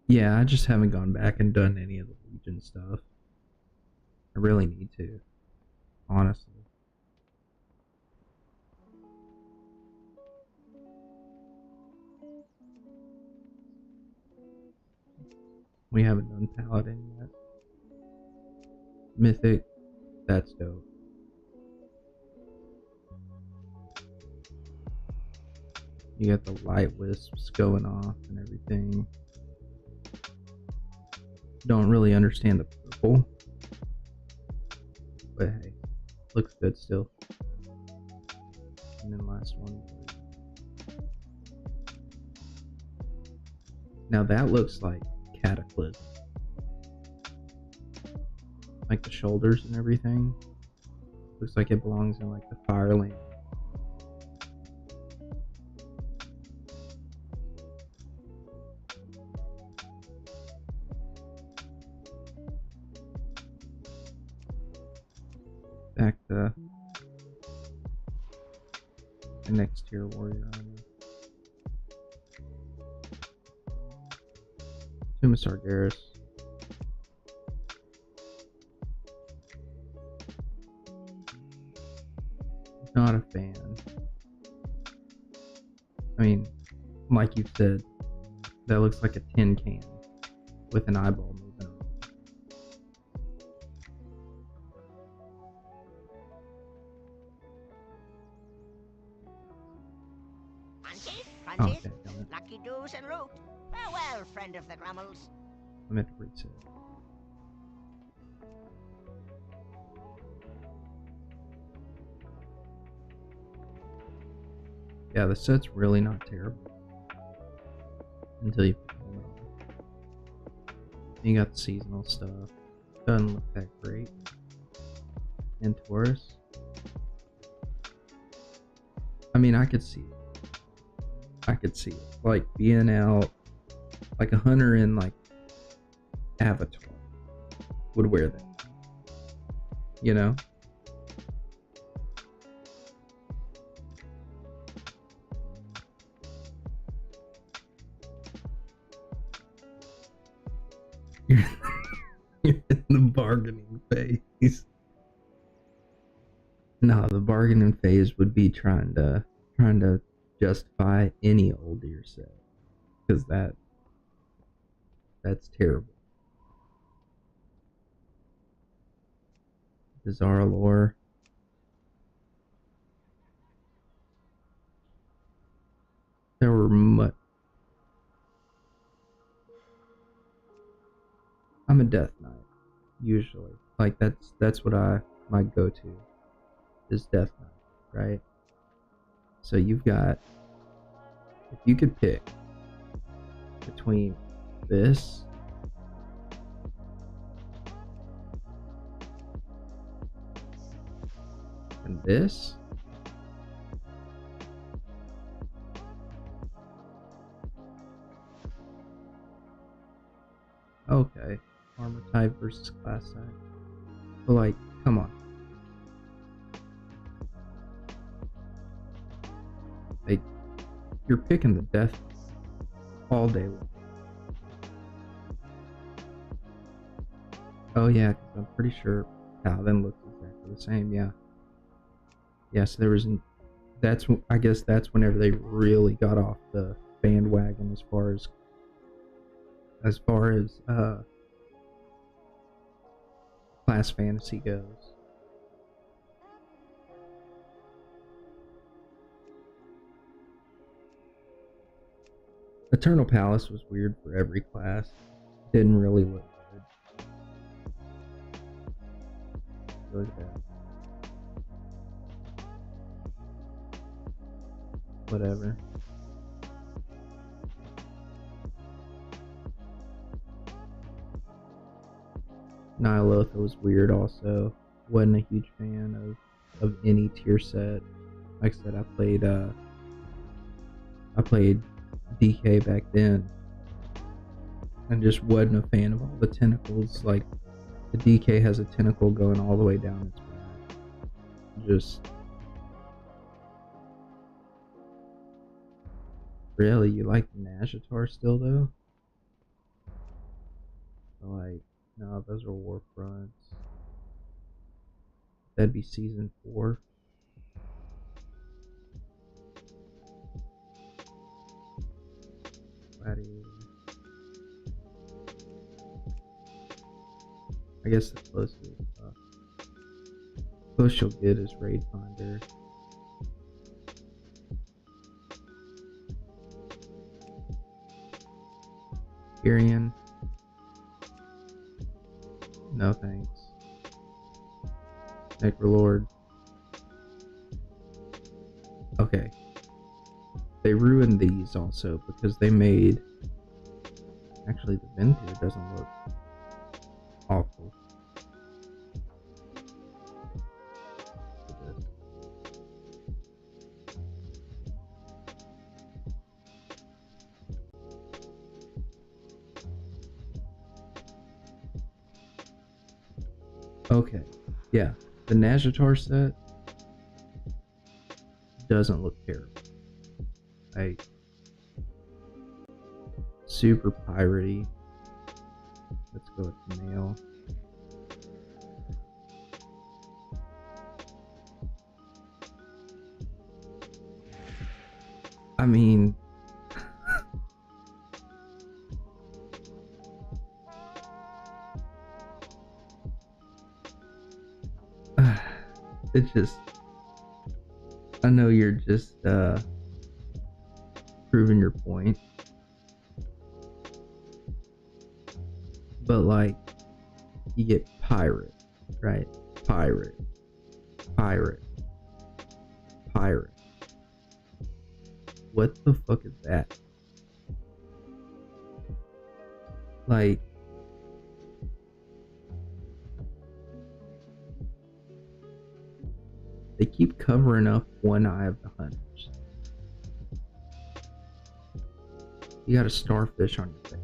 Yeah, I just haven't gone back and done any of the Legion stuff. I really need to, honestly. We haven't done Paladin yet. Mythic, that's dope. You got the light wisps going off and everything. Don't really understand the purple, but hey, looks good still. And then last one. Now that looks like Cataclysm. Like the shoulders and everything. Looks like it belongs in like the Fireland. Back to the next tier warrior armor. Tomb of Sargeras. Not a fan. I mean, like you said, that looks like a tin can with an eyeball moving around. Crunchies, Okay, damn it. lucky doos and root. Farewell, friend of the Grummels. I meant to reset. Yeah, the set's really not terrible until you put it on. You got the seasonal stuff. Doesn't look that great. And Taurus. I mean, I could see it. I could see it. Like being out, like a hunter in like Avatar would wear that. You know? You're in the bargaining phase. No, the bargaining phase would be trying to justify any old deer set, because that's terrible. Bizarre lore. There were I'm a death knight usually. Like that's what my go-to is death knight, right? So you've got, if you could pick between this and this, okay, armor type versus class type. But like, come on. Like, you're picking the death all day long. Oh yeah, 'cause I'm pretty sure Paladin looks exactly the same. Yeah. Yes, there was. I guess that's whenever they really got off the bandwagon as far as class fantasy goes. Eternal Palace was weird for every class. Didn't really look good. Look at that. Whatever. Nyalotha was weird also. Wasn't a huge fan of any tier set. Like I said, I played DK back then and just wasn't a fan of all the tentacles. Like, the DK has a tentacle going all the way down its back. Just really, you like the Nazjatar still though? Like, no, those are war fronts. That'd be season 4. Gladiator. guess the closest you'll get is Raid Finder. Tyrion. No thanks. Necrolord. Okay. They ruined these also because they made... Actually, the Ventir doesn't look awful. Okay, yeah, the Nazjatar set doesn't look terrible. Like, super piratey. Let's go with the male. I mean, it just, I know you're just proving your point, but like, you get pirate, right? Pirate, pirate, pirate. What the fuck is that? Like, they keep covering up one eye of the hunters. You got a starfish on your face.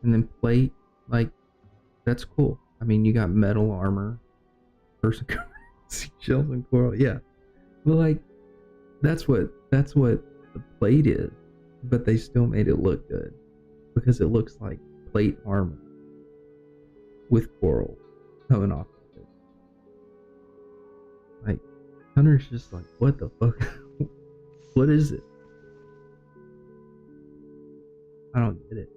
And then plate, like, that's cool. I mean, you got metal armor, person seashells and coral, yeah. But like, that's what the plate is. But they still made it look good because it looks like plate armor with coral coming off of it. Like, Hunter's just like, what the fuck? What is it? I don't get it.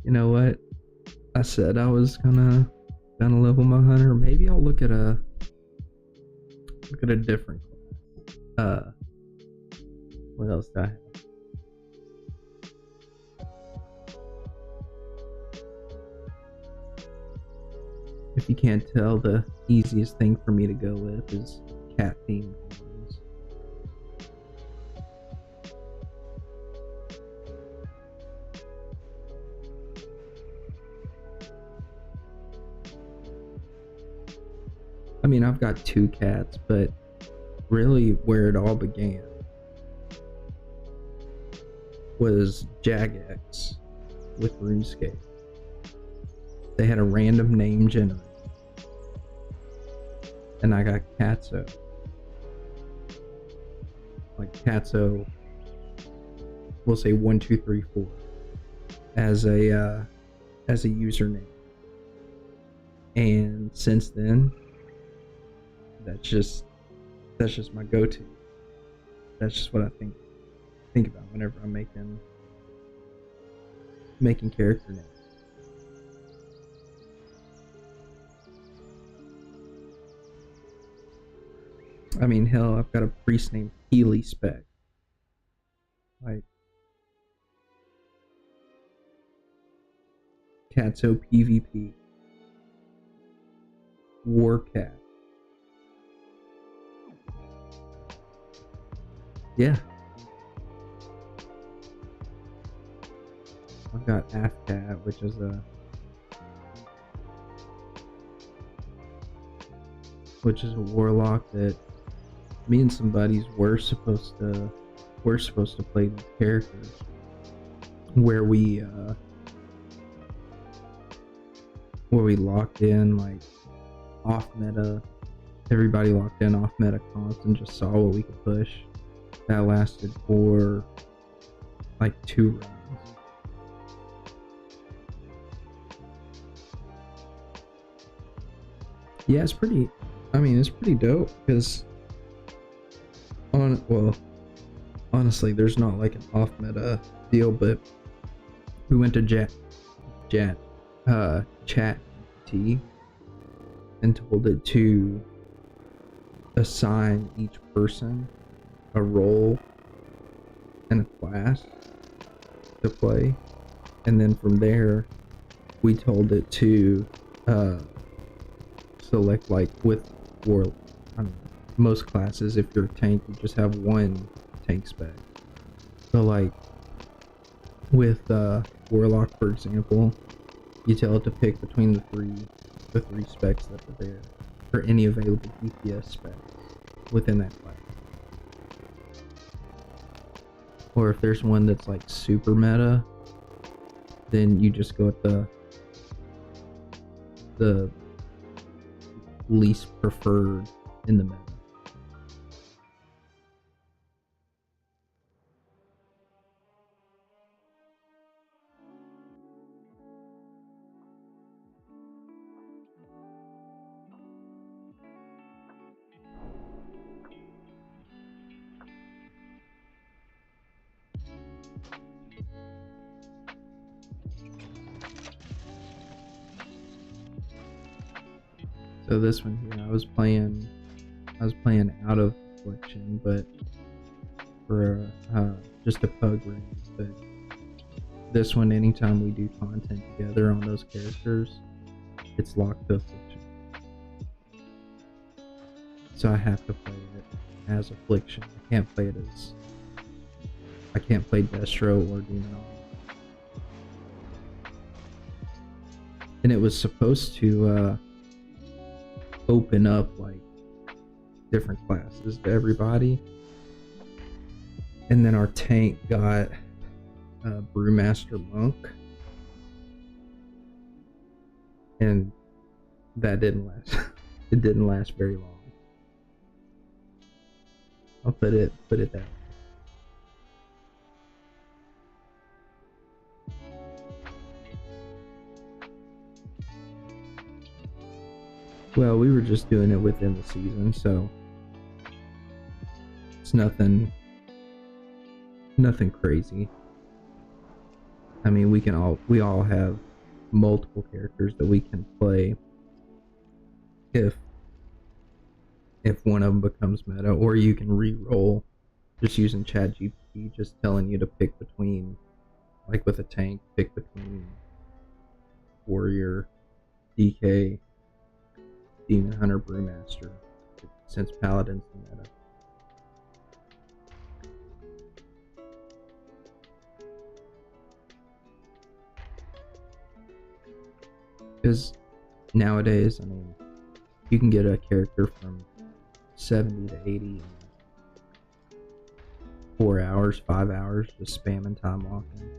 You know what? I said I was gonna level my hunter. Maybe I'll look at a different class. What else do I have? If you can't tell, the easiest thing for me to go with is cat themed ones. I mean, I've got 2 cats, but really where it all began was Jagex with RuneScape. They had a random name generator, and I got Katso. Like Katso, we'll say 1234 as a username, and since then, that's just my go-to. That's just what I think about whenever I'm making character names. I mean, hell, I've got a priest named Healy Spec. Like, Katso PvP. Warcat. Yeah. I've got Afcat, which is a warlock that me and some buddies were supposed to play these characters, where we locked in like off meta. Everybody locked in off meta comps and just saw what we could push. That lasted for like 2 rounds. Yeah, it's pretty. I mean, it's pretty dope because honestly, there's not like an off meta deal, but we went to chat T and told it to assign each person a role and a class to play, and then from there we told it to select, like with most classes, if you're a tank you just have one tank spec. So like with Warlock, for example, you tell it to pick between the three specs that are there, or any available DPS specs within that class. Or if there's one that's like super meta, then you just go with the least preferred in the meta. So this one here, I was playing out of Affliction, but for just a pug range. But this one, anytime we do content together on those characters, it's locked to Affliction. So I have to play it as Affliction. I can't play Destro or Demon. And it was supposed to open up like different classes to everybody, and then our tank got Brewmaster Monk, and that didn't last. It didn't last very long. I'll put it that way. Well, we were just doing it within the season, so it's nothing crazy. I mean, we all have multiple characters that we can play if one of them becomes meta, or you can re-roll just using ChatGPT, just telling you to pick between, like with a tank, pick between Warrior, DK, Demon Hunter, Brewmaster, since Paladin's the meta. Because nowadays, I mean, you can get a character from 70 to 80 in 4 hours, 5 hours, just spamming Timewalking.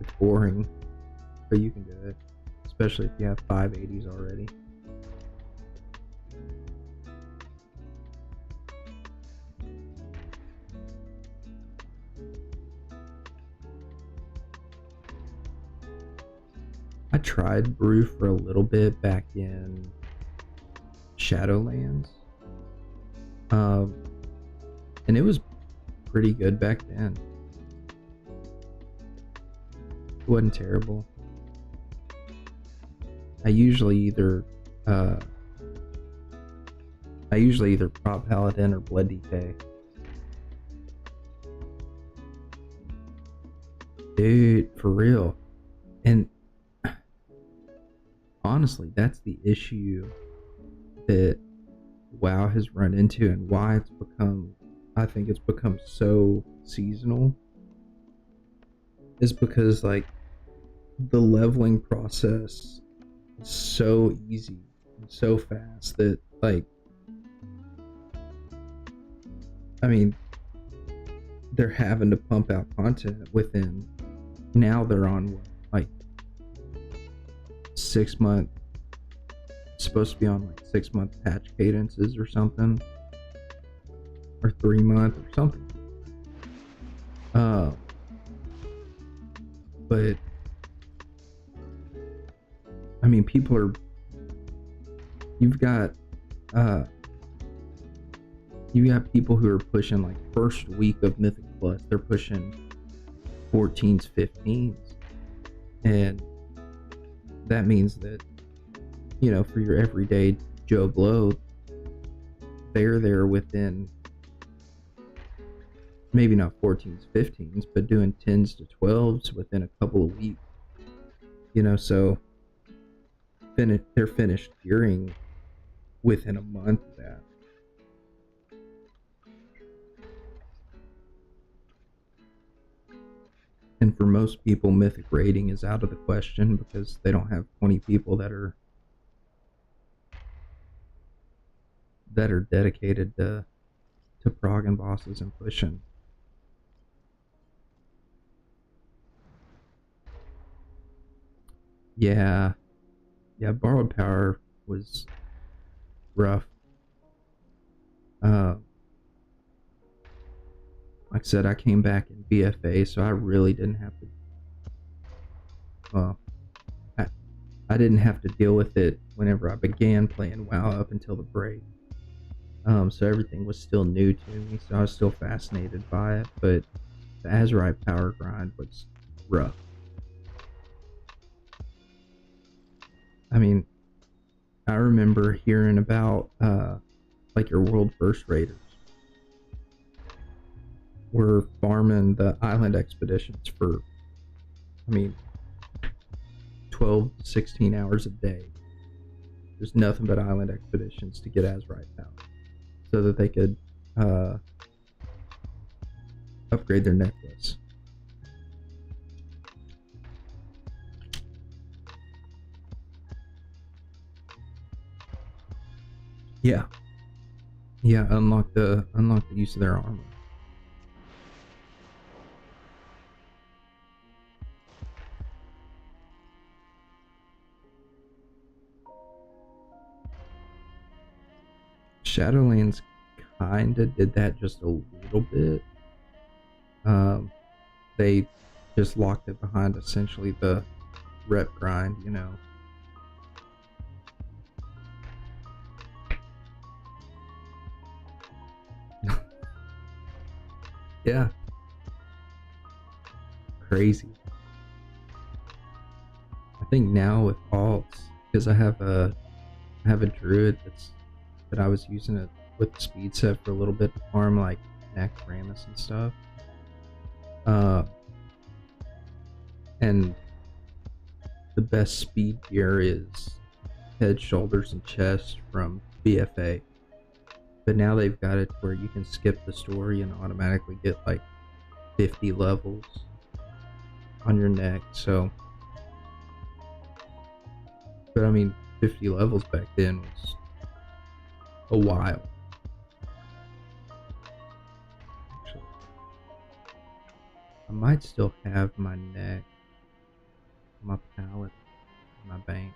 It's boring, but you can do it, especially if you have 580s already. I tried Brew for a little bit back in Shadowlands, and it was pretty good back then. It wasn't terrible. I usually either prop Paladin or Blood DK. Dude, for real. And honestly, that's the issue that WoW has run into, and why I think it's become so seasonal, is because like the leveling process is so easy and so fast that, like, I mean, they're having to pump out content within, now they're on like 6 month, supposed to be on like 6 month patch cadences or something, or 3 month or something. But I mean, people are you've got people who are pushing like first week of Mythic Plus, they're pushing 14s, 15s, and that means that, you know, for your everyday Joe Blow, they're there within maybe not 14s, 15s, but doing 10s to 12s within a couple of weeks. You know, so they're finished gearing within a month of that. And for most people, mythic rating is out of the question because they don't have 20 people that are dedicated to progging bosses and pushing. Yeah, borrowed power was rough. Like I said, I came back in BFA, so I really didn't have to. Well, I didn't have to deal with it whenever I began playing WoW up until the break. So everything was still new to me, so I was still fascinated by it. But the Azerite power grind was rough. I mean, I remember hearing about like your world first raiders were farming the island expeditions for, I mean, 12 to 16 hours a day. There's nothing but island expeditions to get Azerite power so that they could upgrade their necklace. Yeah, unlock the use of their armor. Shadowlands kinda did that just a little bit. They just locked it behind essentially the rep grind, you know. Yeah. Crazy. I think now with alts, because I have a druid that I was using it with the speed set for a little bit to farm like Naxxramas and stuff. And the best speed gear is head, shoulders, and chest from BFA. But now they've got it where you can skip the story and automatically get like 50 levels on your neck. So, but I mean, 50 levels back then was a while. Actually, I might still have my neck, my palette, my bank.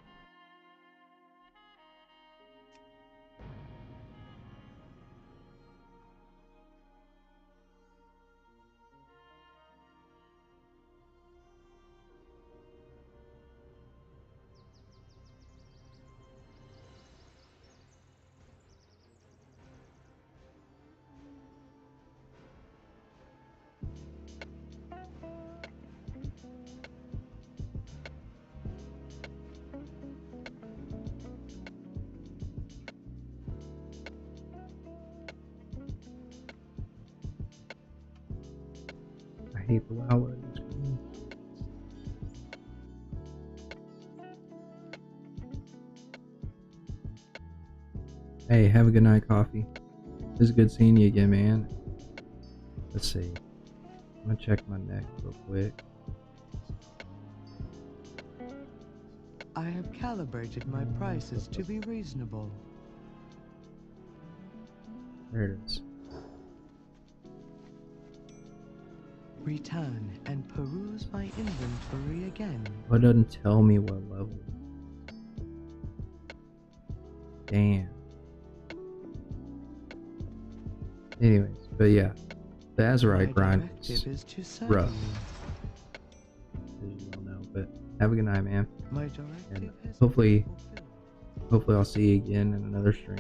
I hate the WoW loading screen. Hey, have a good night, Coffee. It was good seeing you again, man. Let's see. I'm gonna check my neck real quick. I have calibrated my prices to be reasonable. There it is. Return and peruse my inventory again. Well, it doesn't tell me what level. Damn. Anyways, but yeah, the Azerite grind is rough, as you all know. But have a good night, man. My directive And has hopefully, Hopefully I'll see you again in another stream.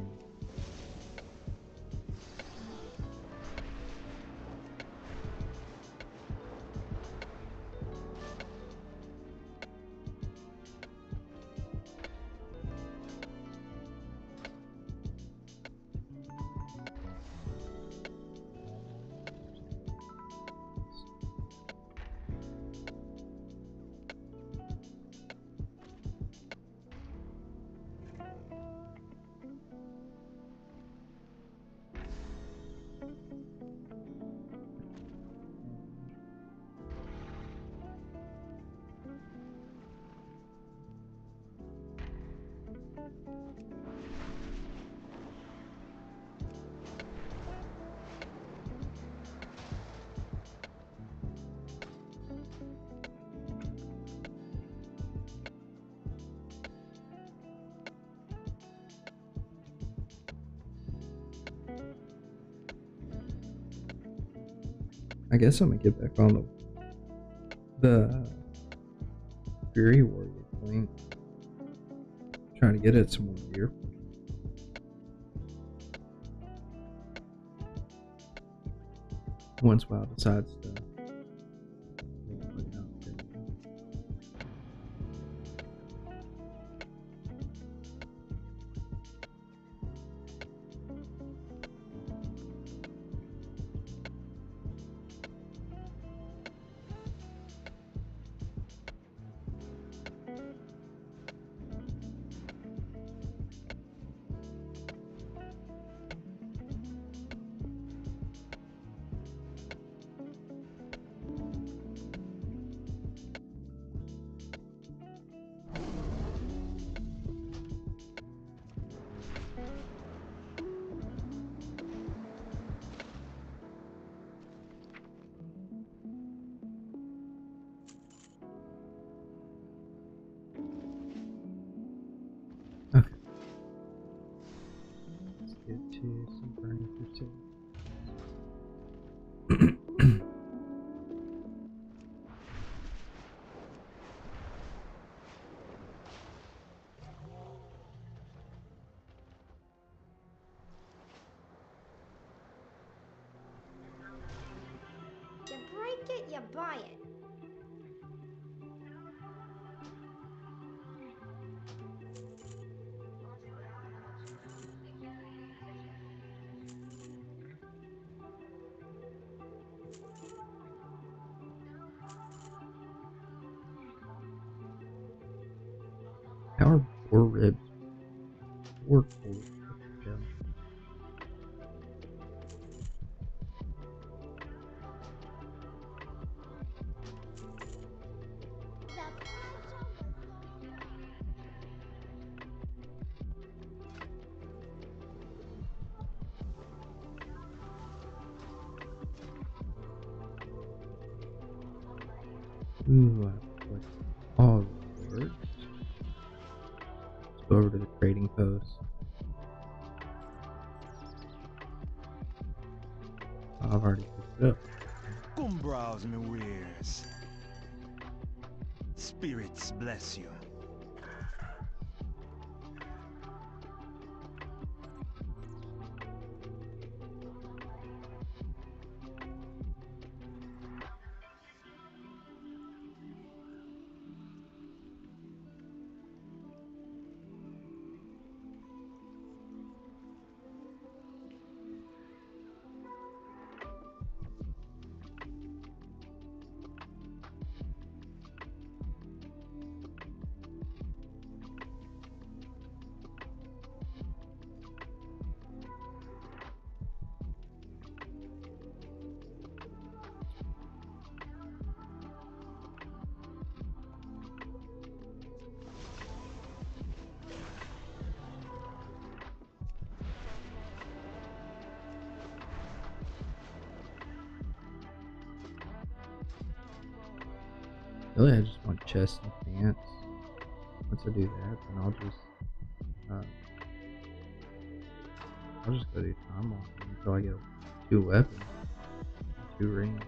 I guess I'm gonna get back on the Fury Warrior point. Trying to get it some more here. Once WoW decides to put it out there. Okay. Let's get to some burning crusade. You break it, you buy it. How are poor ribs? Poor. Yeah. Ooh, what? Oh, Lord. Let's go over to the trading post. I've already picked it up. Come browse me wares. Spirits bless you. Really, I just want chest and pants. Once I do that, then I'll just go do Timewalking until I get 2 weapons, 2 rings.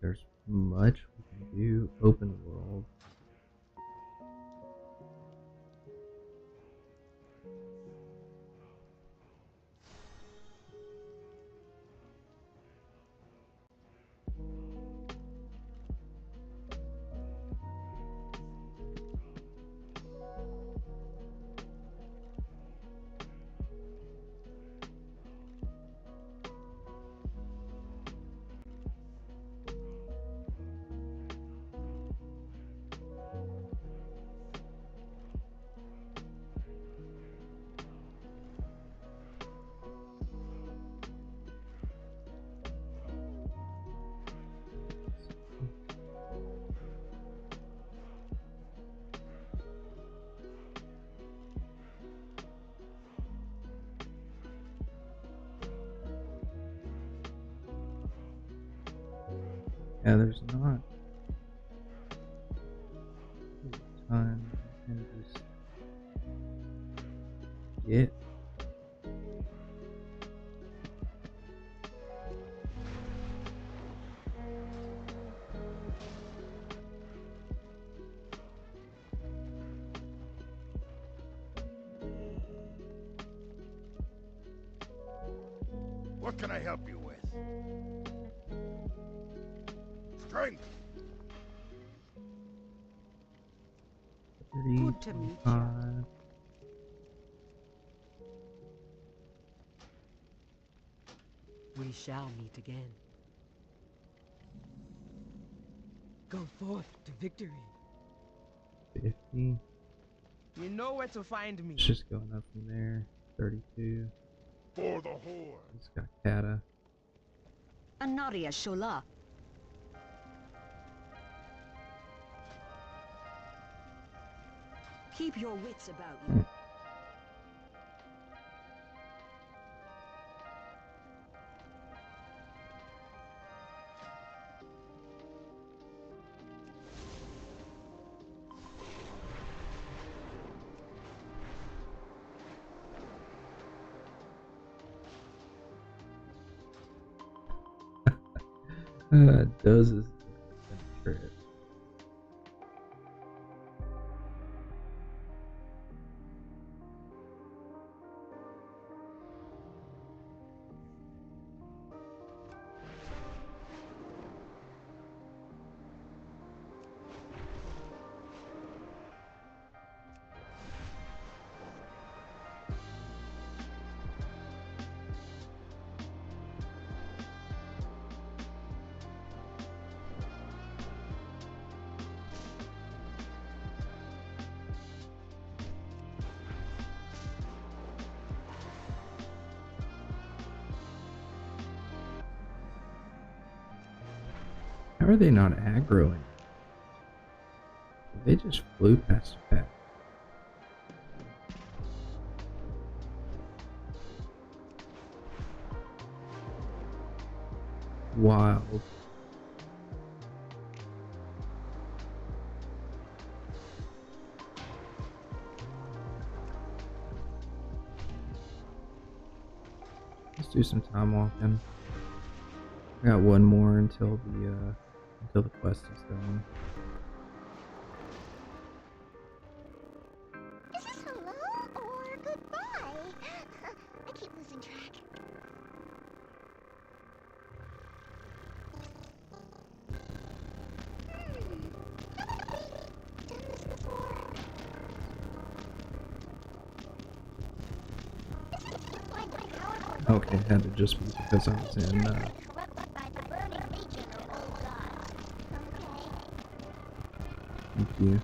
there's much we can do open world. Yeah, there's not a ton you can just get. What can I help you with? Strength! Good to meet you. We shall meet again. Go forth to victory. 50. You know where to find me. It's just going up from there. 32. For the Horde. It's got Kata. Anaria Shola. Keep your wits about you. Does this trip. How are they not aggroing? They just flew past the pack. Wild. Let's do some time walking. I got one more until the quest is done. Is this hello or goodbye? I keep losing track. Done this before. Okay, it had to just be because I was in. Thank you.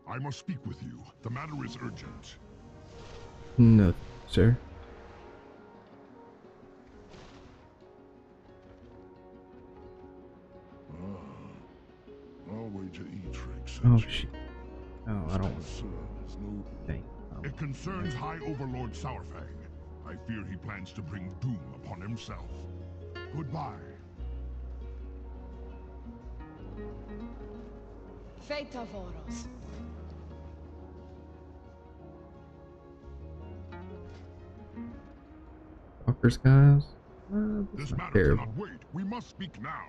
I must speak with you. The matter is urgent. No, sir. I'll wager E-Trix. Oh, shit. Oh, I don't want to. It concerns High Overlord Sourfang. I fear he plans to bring doom upon himself. Goodbye. Feta Voros. Walker's guys. This not matter terrible. cannot wait. We must speak now.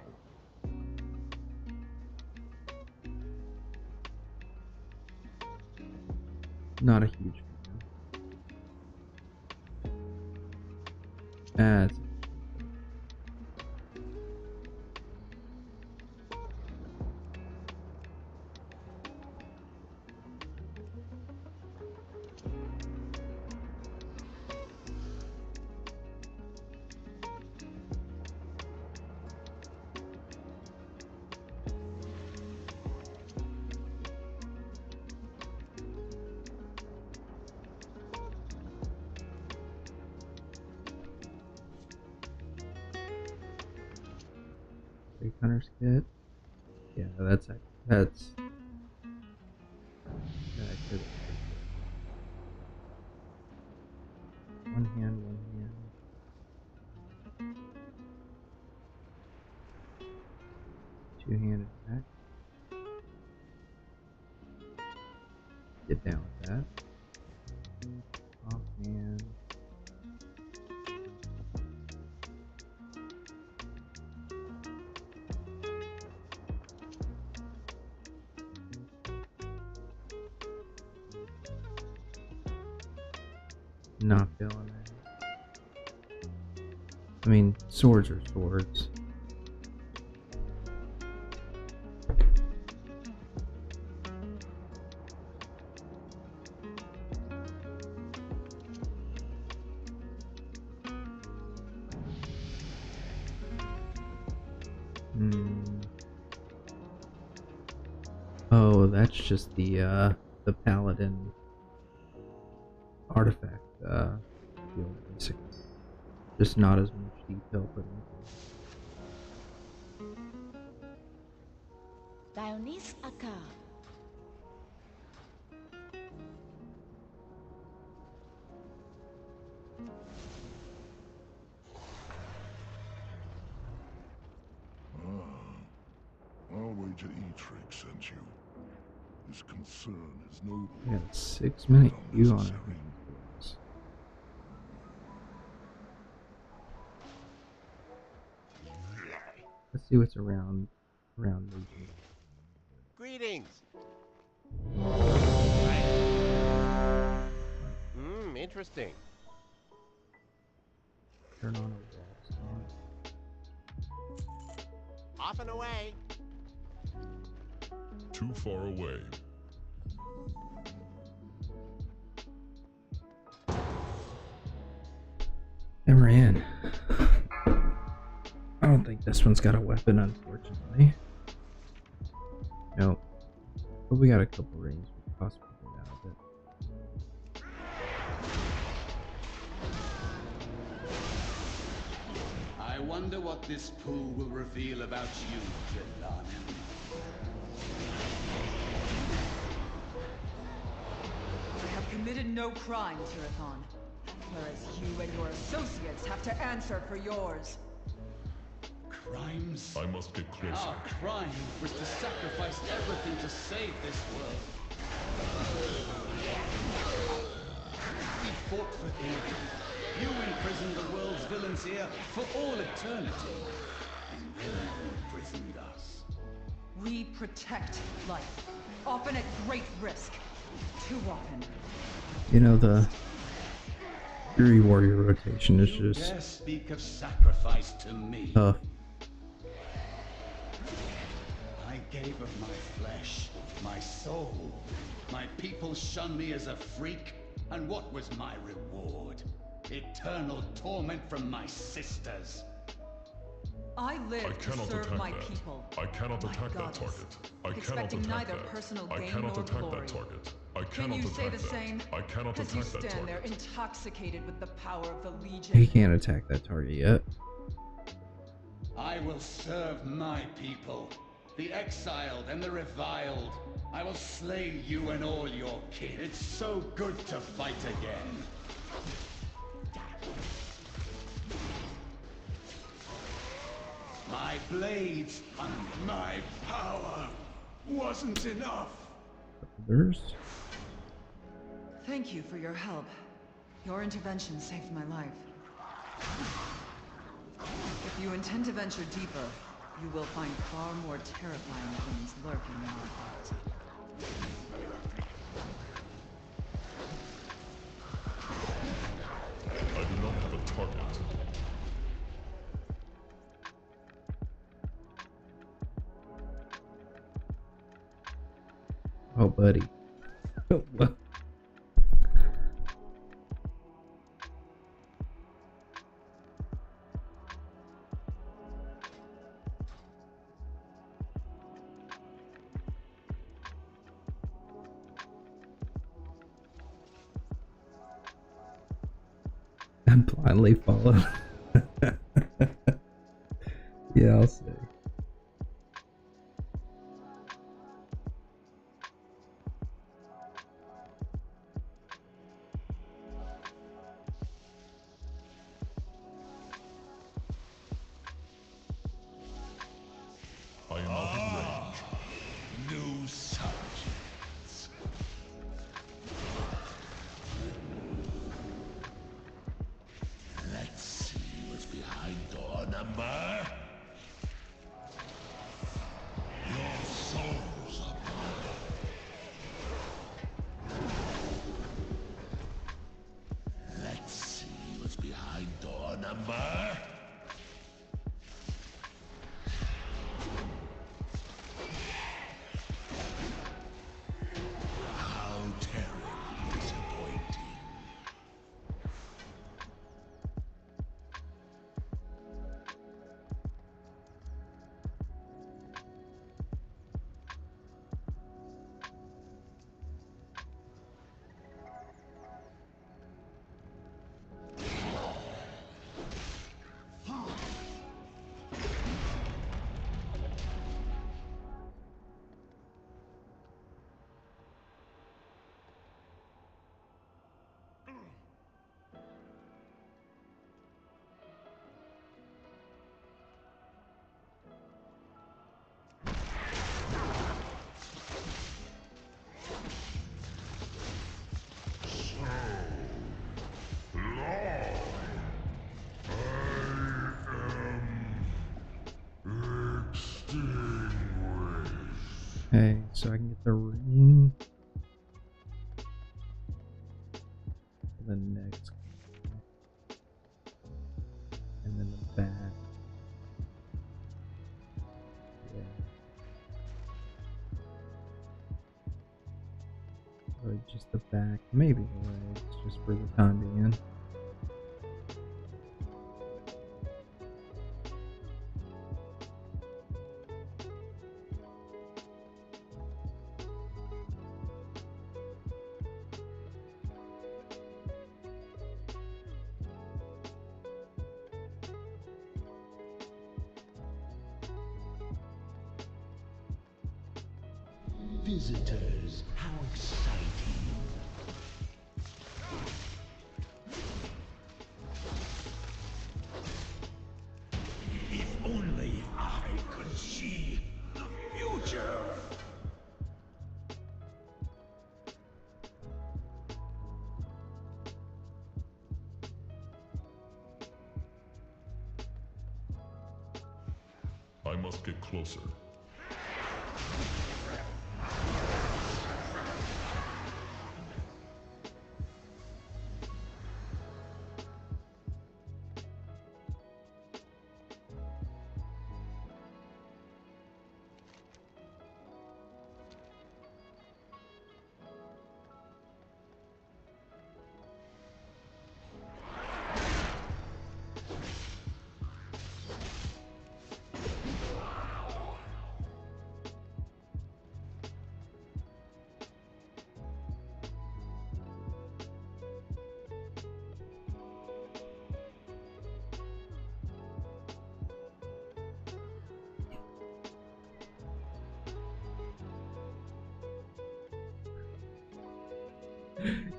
Not a huge fan. That's Big Hunter's Kit. Yeah, that's that could. One hand. Two-handed back. Get down with that. Offhand. Not feeling that. I mean, swords are swords. Oh, that's just the paladin artifact field, basically. Just not as much detail put into it. Dionys Aka. I'll wager E-Trix sent you. His concern is no. We got a 6-minute queue on it. Let's see what's around region. Greetings. Interesting. Turn on a wall song. Off and away. Too far away. And we're in. I don't think this one's got a weapon, unfortunately. Nope. But we got a couple rings we could possibly get out of it. I wonder what this pool will reveal about you, Jelanin. I have committed no crime, Tirathon. Whereas you and your associates have to answer for yours. Crimes? I must get closer. Our crime was to sacrifice everything to save this world. We fought for evil. You imprisoned the world's villains here for all eternity. And then you imprisoned us. We protect life, often at great risk. Too often. You know, the Fury Warrior rotation is You just dare speak of sacrifice to me. tough. I gave of my flesh, my soul. My people shunned me as a freak, and what was my reward? Eternal torment from my sisters. I live to cannot serve attack my that. people. I cannot My attack that goddess. target. I cannot Expecting attack neither that. personal I gain cannot nor attack glory. that target. I Can cannot you attack say the that. same? I cannot As you attack that stand there target. intoxicated with the power of the He Legion. can't attack that target yet. I will serve my people, the exiled and the reviled. I will slay you and all your kin. It's so good to fight again. My blades and my power wasn't enough. Others. Thank you for your help. Your intervention saved my life. If you intend to venture deeper, you will find far more terrifying things lurking in our hearts. I do not have a target. Oh, buddy. Oh, well. I'm blindly followed. Yeah, I'll say. I am out of range. New subjects. Let's see what's behind door number. Your souls are mine. Let's see what's behind door number. How terribly disappointing. Okay, so I can get the ring. The next. And then the back. Yeah. Or just the back. Maybe the legs, just for the time being. Visitors, how exciting. If only I could see the future. I must get closer.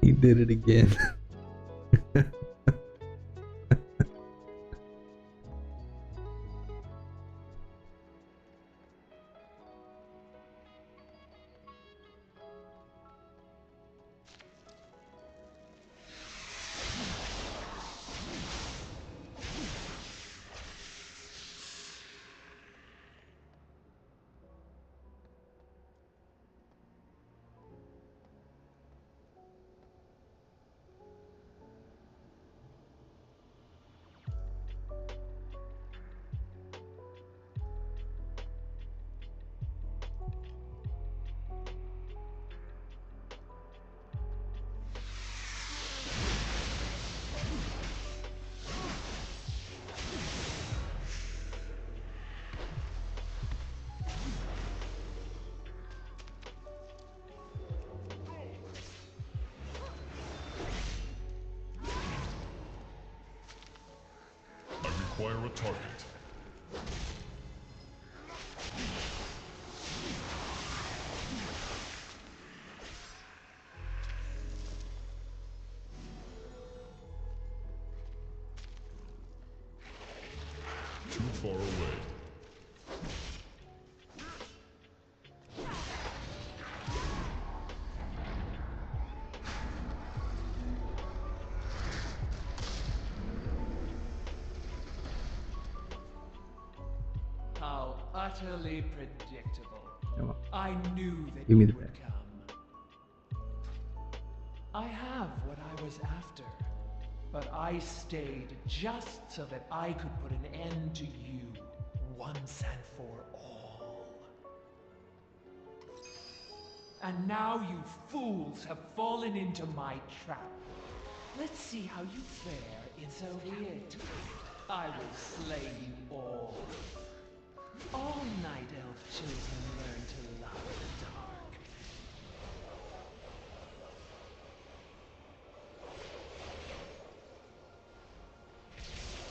He did it again. Require a target. Too far away. How utterly predictable. Come on. I knew that Give me you the would bag. come. I have what I was after, but I stayed just so that I could put an end to you once and for all. And now you fools have fallen into my trap. Let's see how you fare in so be it. I will slay you all. All Night Elf children learn to love the dark.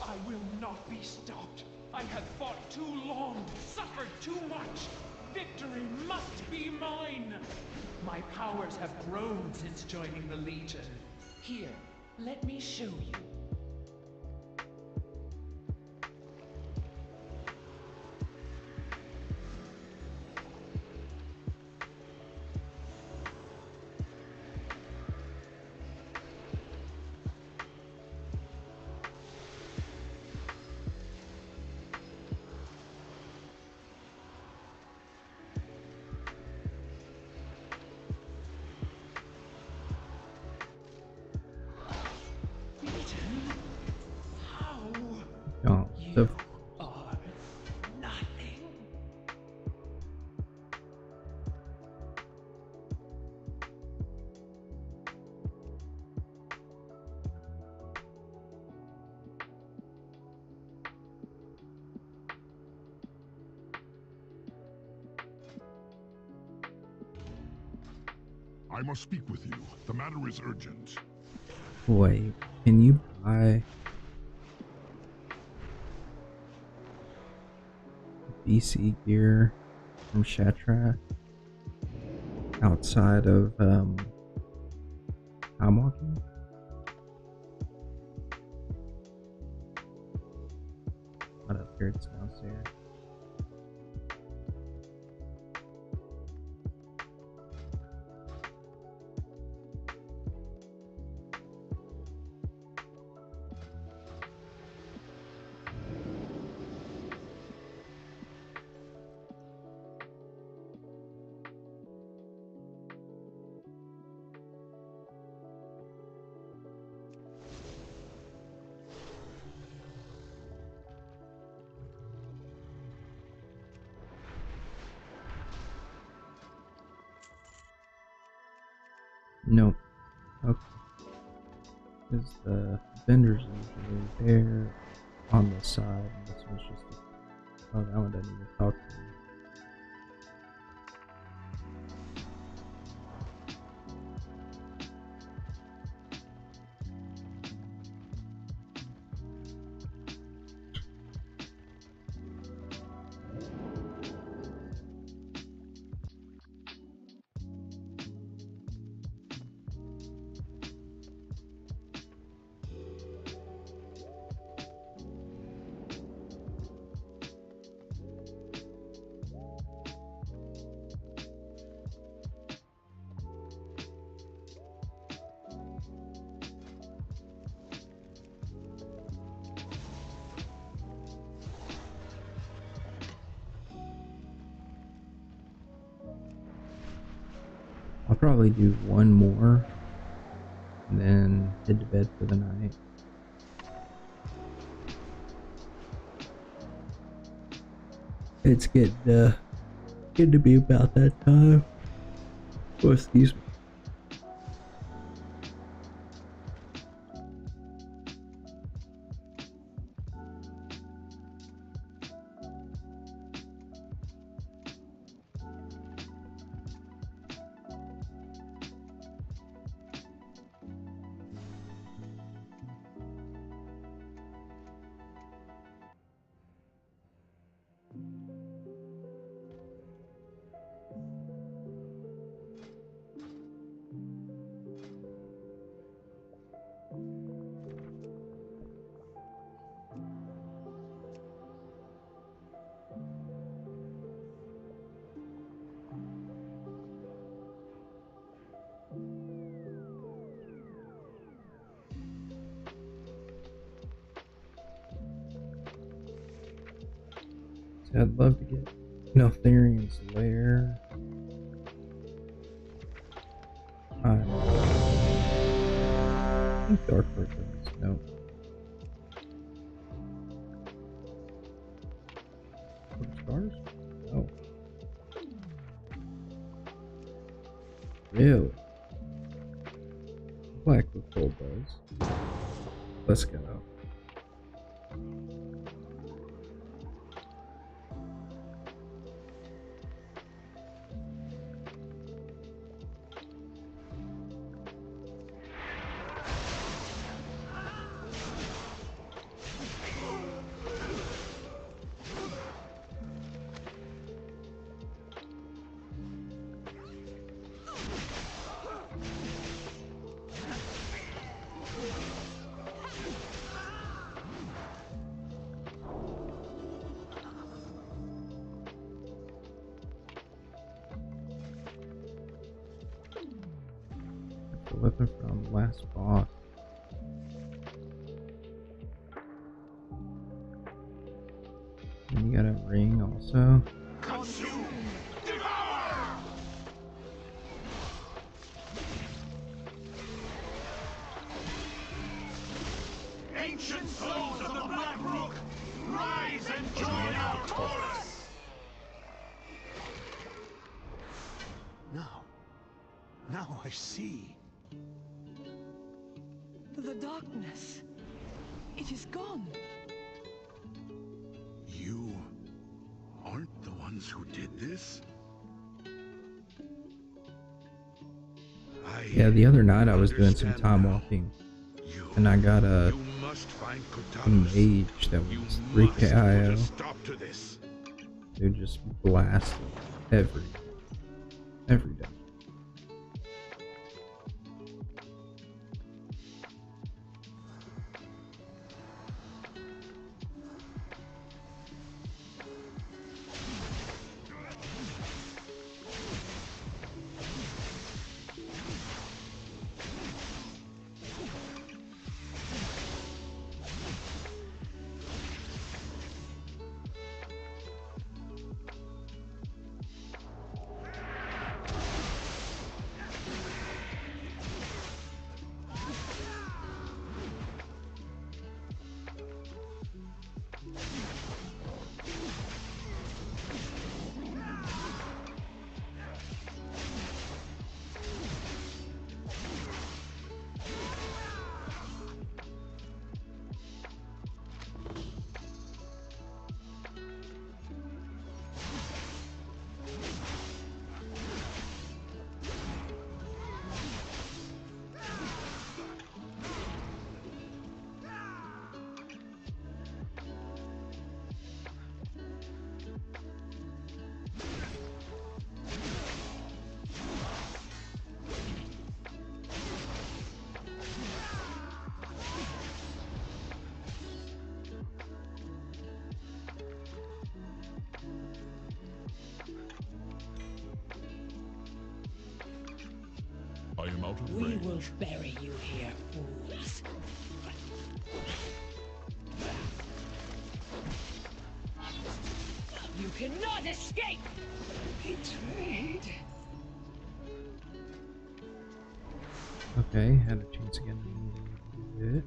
I will not be stopped. I have fought too long, suffered too much. Victory must be mine. My powers have grown since joining the Legion. Here, let me show you. Oh, so Are nothing. I must speak with you. The matter is urgent. wait, can you buy BC gear from Shattrath outside of Timewalking? Not up here, it's downstairs. Nope. Okay. Because the vendors usually there on the side, and this one's just oh, that one doesn't even talk to me. probably do one more and then head to bed for the night. It's getting to be about that time. Oh, excuse me. So I'd love to get Neltharian's lair. I think Dark Weapons. Nope. Stars? Oh. Really? Black with gold does. Let's go. The weapon from last boss. And you got a ring also. Consume! Devour! Ancient souls of the Black Brook, rise and join our chorus! Now I see. The darkness. It is gone. You aren't the ones who did this? Yeah, the other night I was doing some time walking, and I got a mage that was 3k IO. Dude just blasted every day. I am out of We range. will bury you here, fools. You cannot escape! Betrayed. Okay, had a chance again to move a little bit.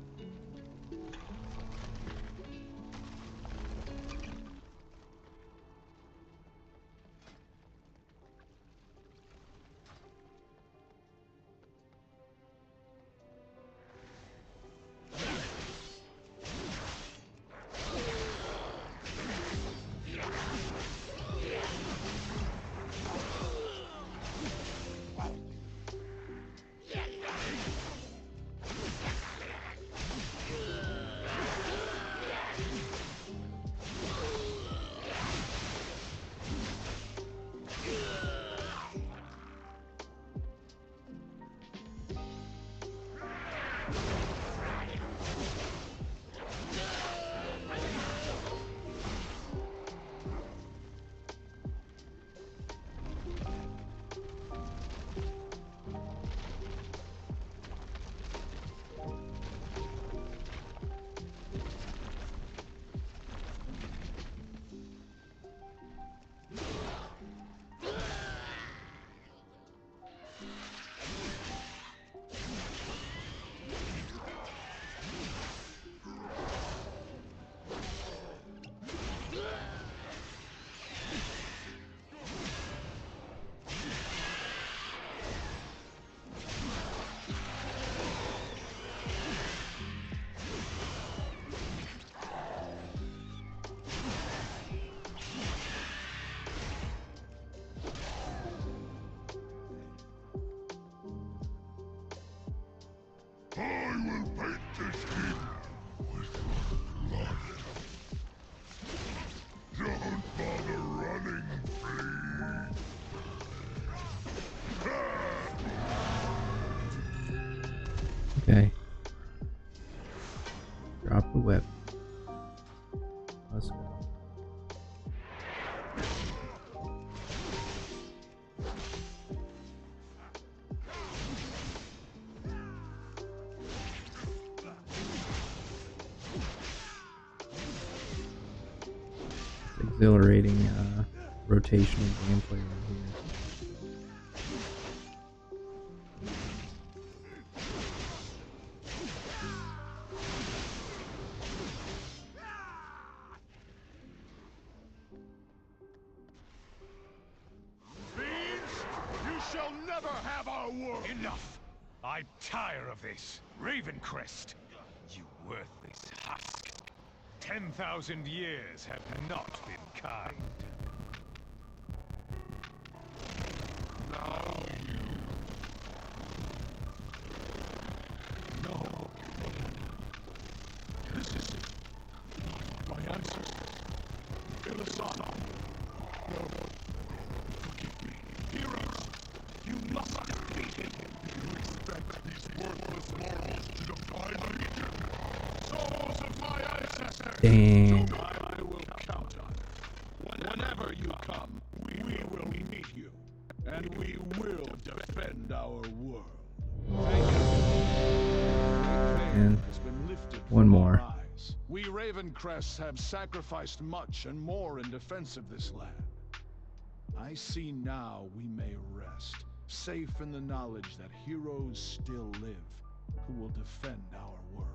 I will paint this king with blood. Don't bother running, please. Okay. Drop the whip. Let's go. Exhilarating rotational gameplay right here. You shall never have our world! Enough! I tire of this. Ravencrest, you worthless husk. 10,000 years have not been kind. Now you... No. This is my ancestors. Ilisana. No. Forgive me. Heroes, you must defeat him. You expect these worthless mortals to defy the Legion? Souls of my ancestors! Damn. I will count on it. Whenever you come, we will meet you. And we will defend our world. Thank you. And Has been lifted one from more. our eyes. We Ravencrests have sacrificed much and more in defense of this land. I see now we may rest, safe in the knowledge that heroes still live, who will defend our world.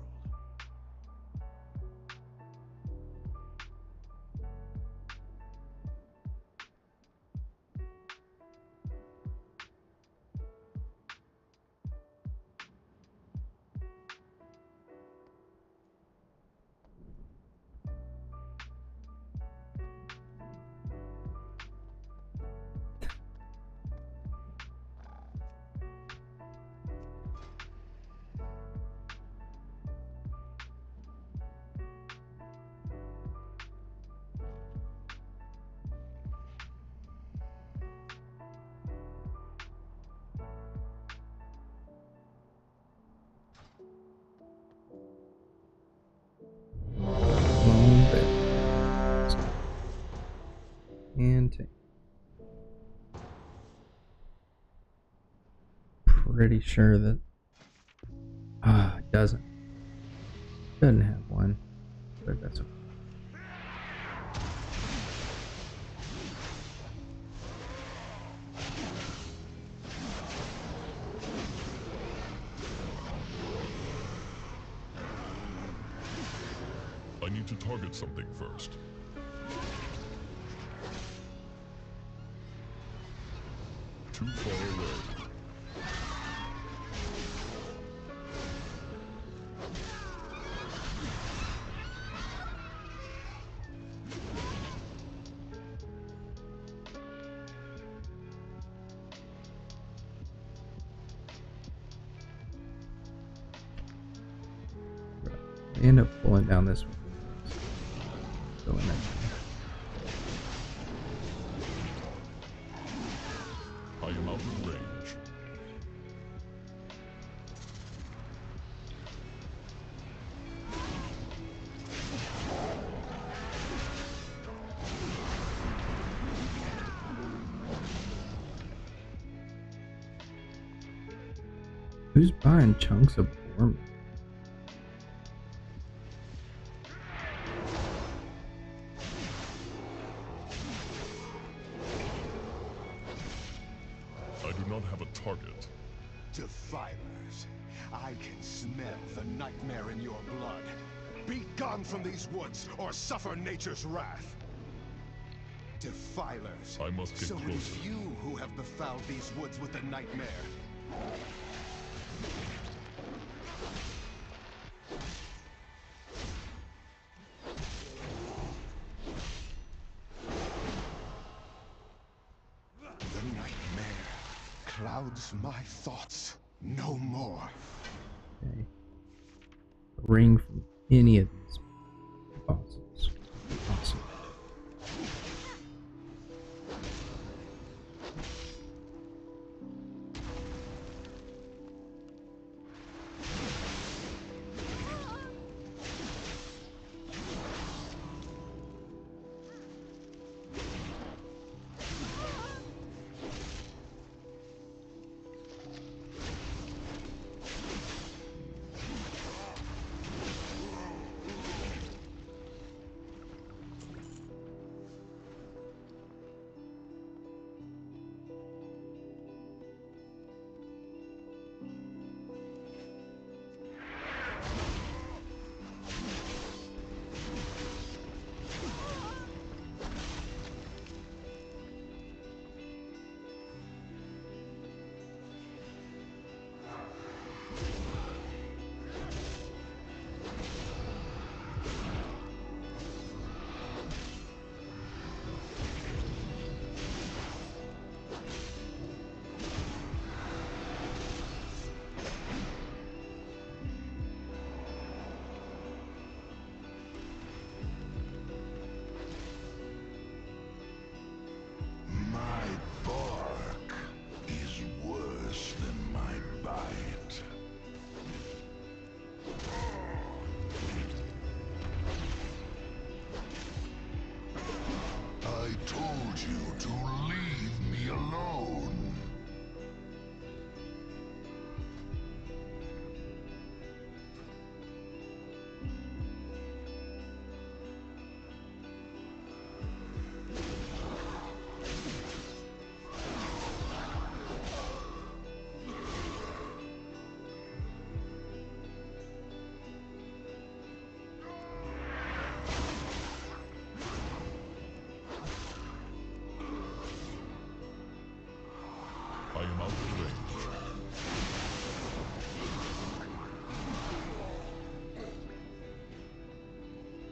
Long bit. And take. Pretty sure that it doesn't have one, but that's okay. to target something first. Too far away. I end up pulling down this one. Go in that way. I am out of range. Who's buying chunks of worm? I do not have a target. Defilers, I can smell the nightmare in your blood. Be gone from these woods, or suffer nature's wrath. Defilers, I must get so closer. it is you who have befouled these woods with the nightmare. The nightmare clouds my thoughts no more. Okay. A ring from any of these bosses. Awesome. My bark is worse than my bite. I told you to leave me alone. I am out of range.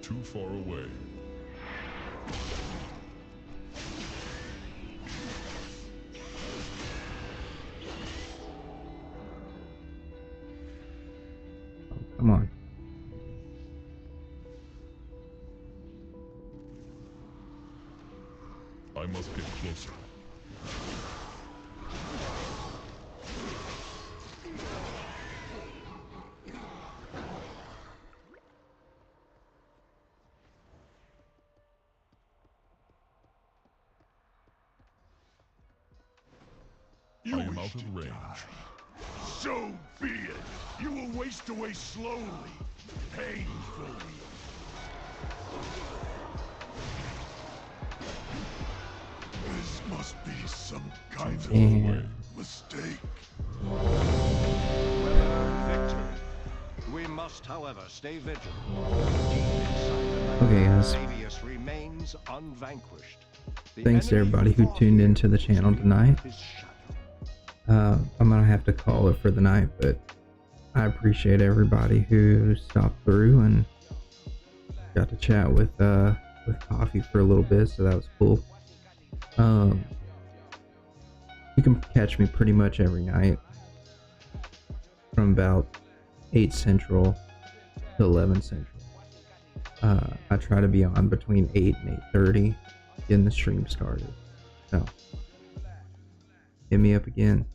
Too far away. Come on. I must get closer. I am out of range. So be it. You will waste away slowly, painfully. This must be some kind of mistake. Well-earned victory. We must must, however, stay vigilant. Deep inside the Okay, guys. Xavius remains unvanquished. The Thanks to enemy everybody who fought tuned here into the channel tonight. his shadow. I'm gonna have to call it for the night, but I appreciate everybody who stopped through and got to chat with Coffee for a little bit, so that was cool. You can catch me pretty much every night from about 8 Central to 11 Central. I try to be on between 8 and 8:30 getting the stream started. So hit me up again.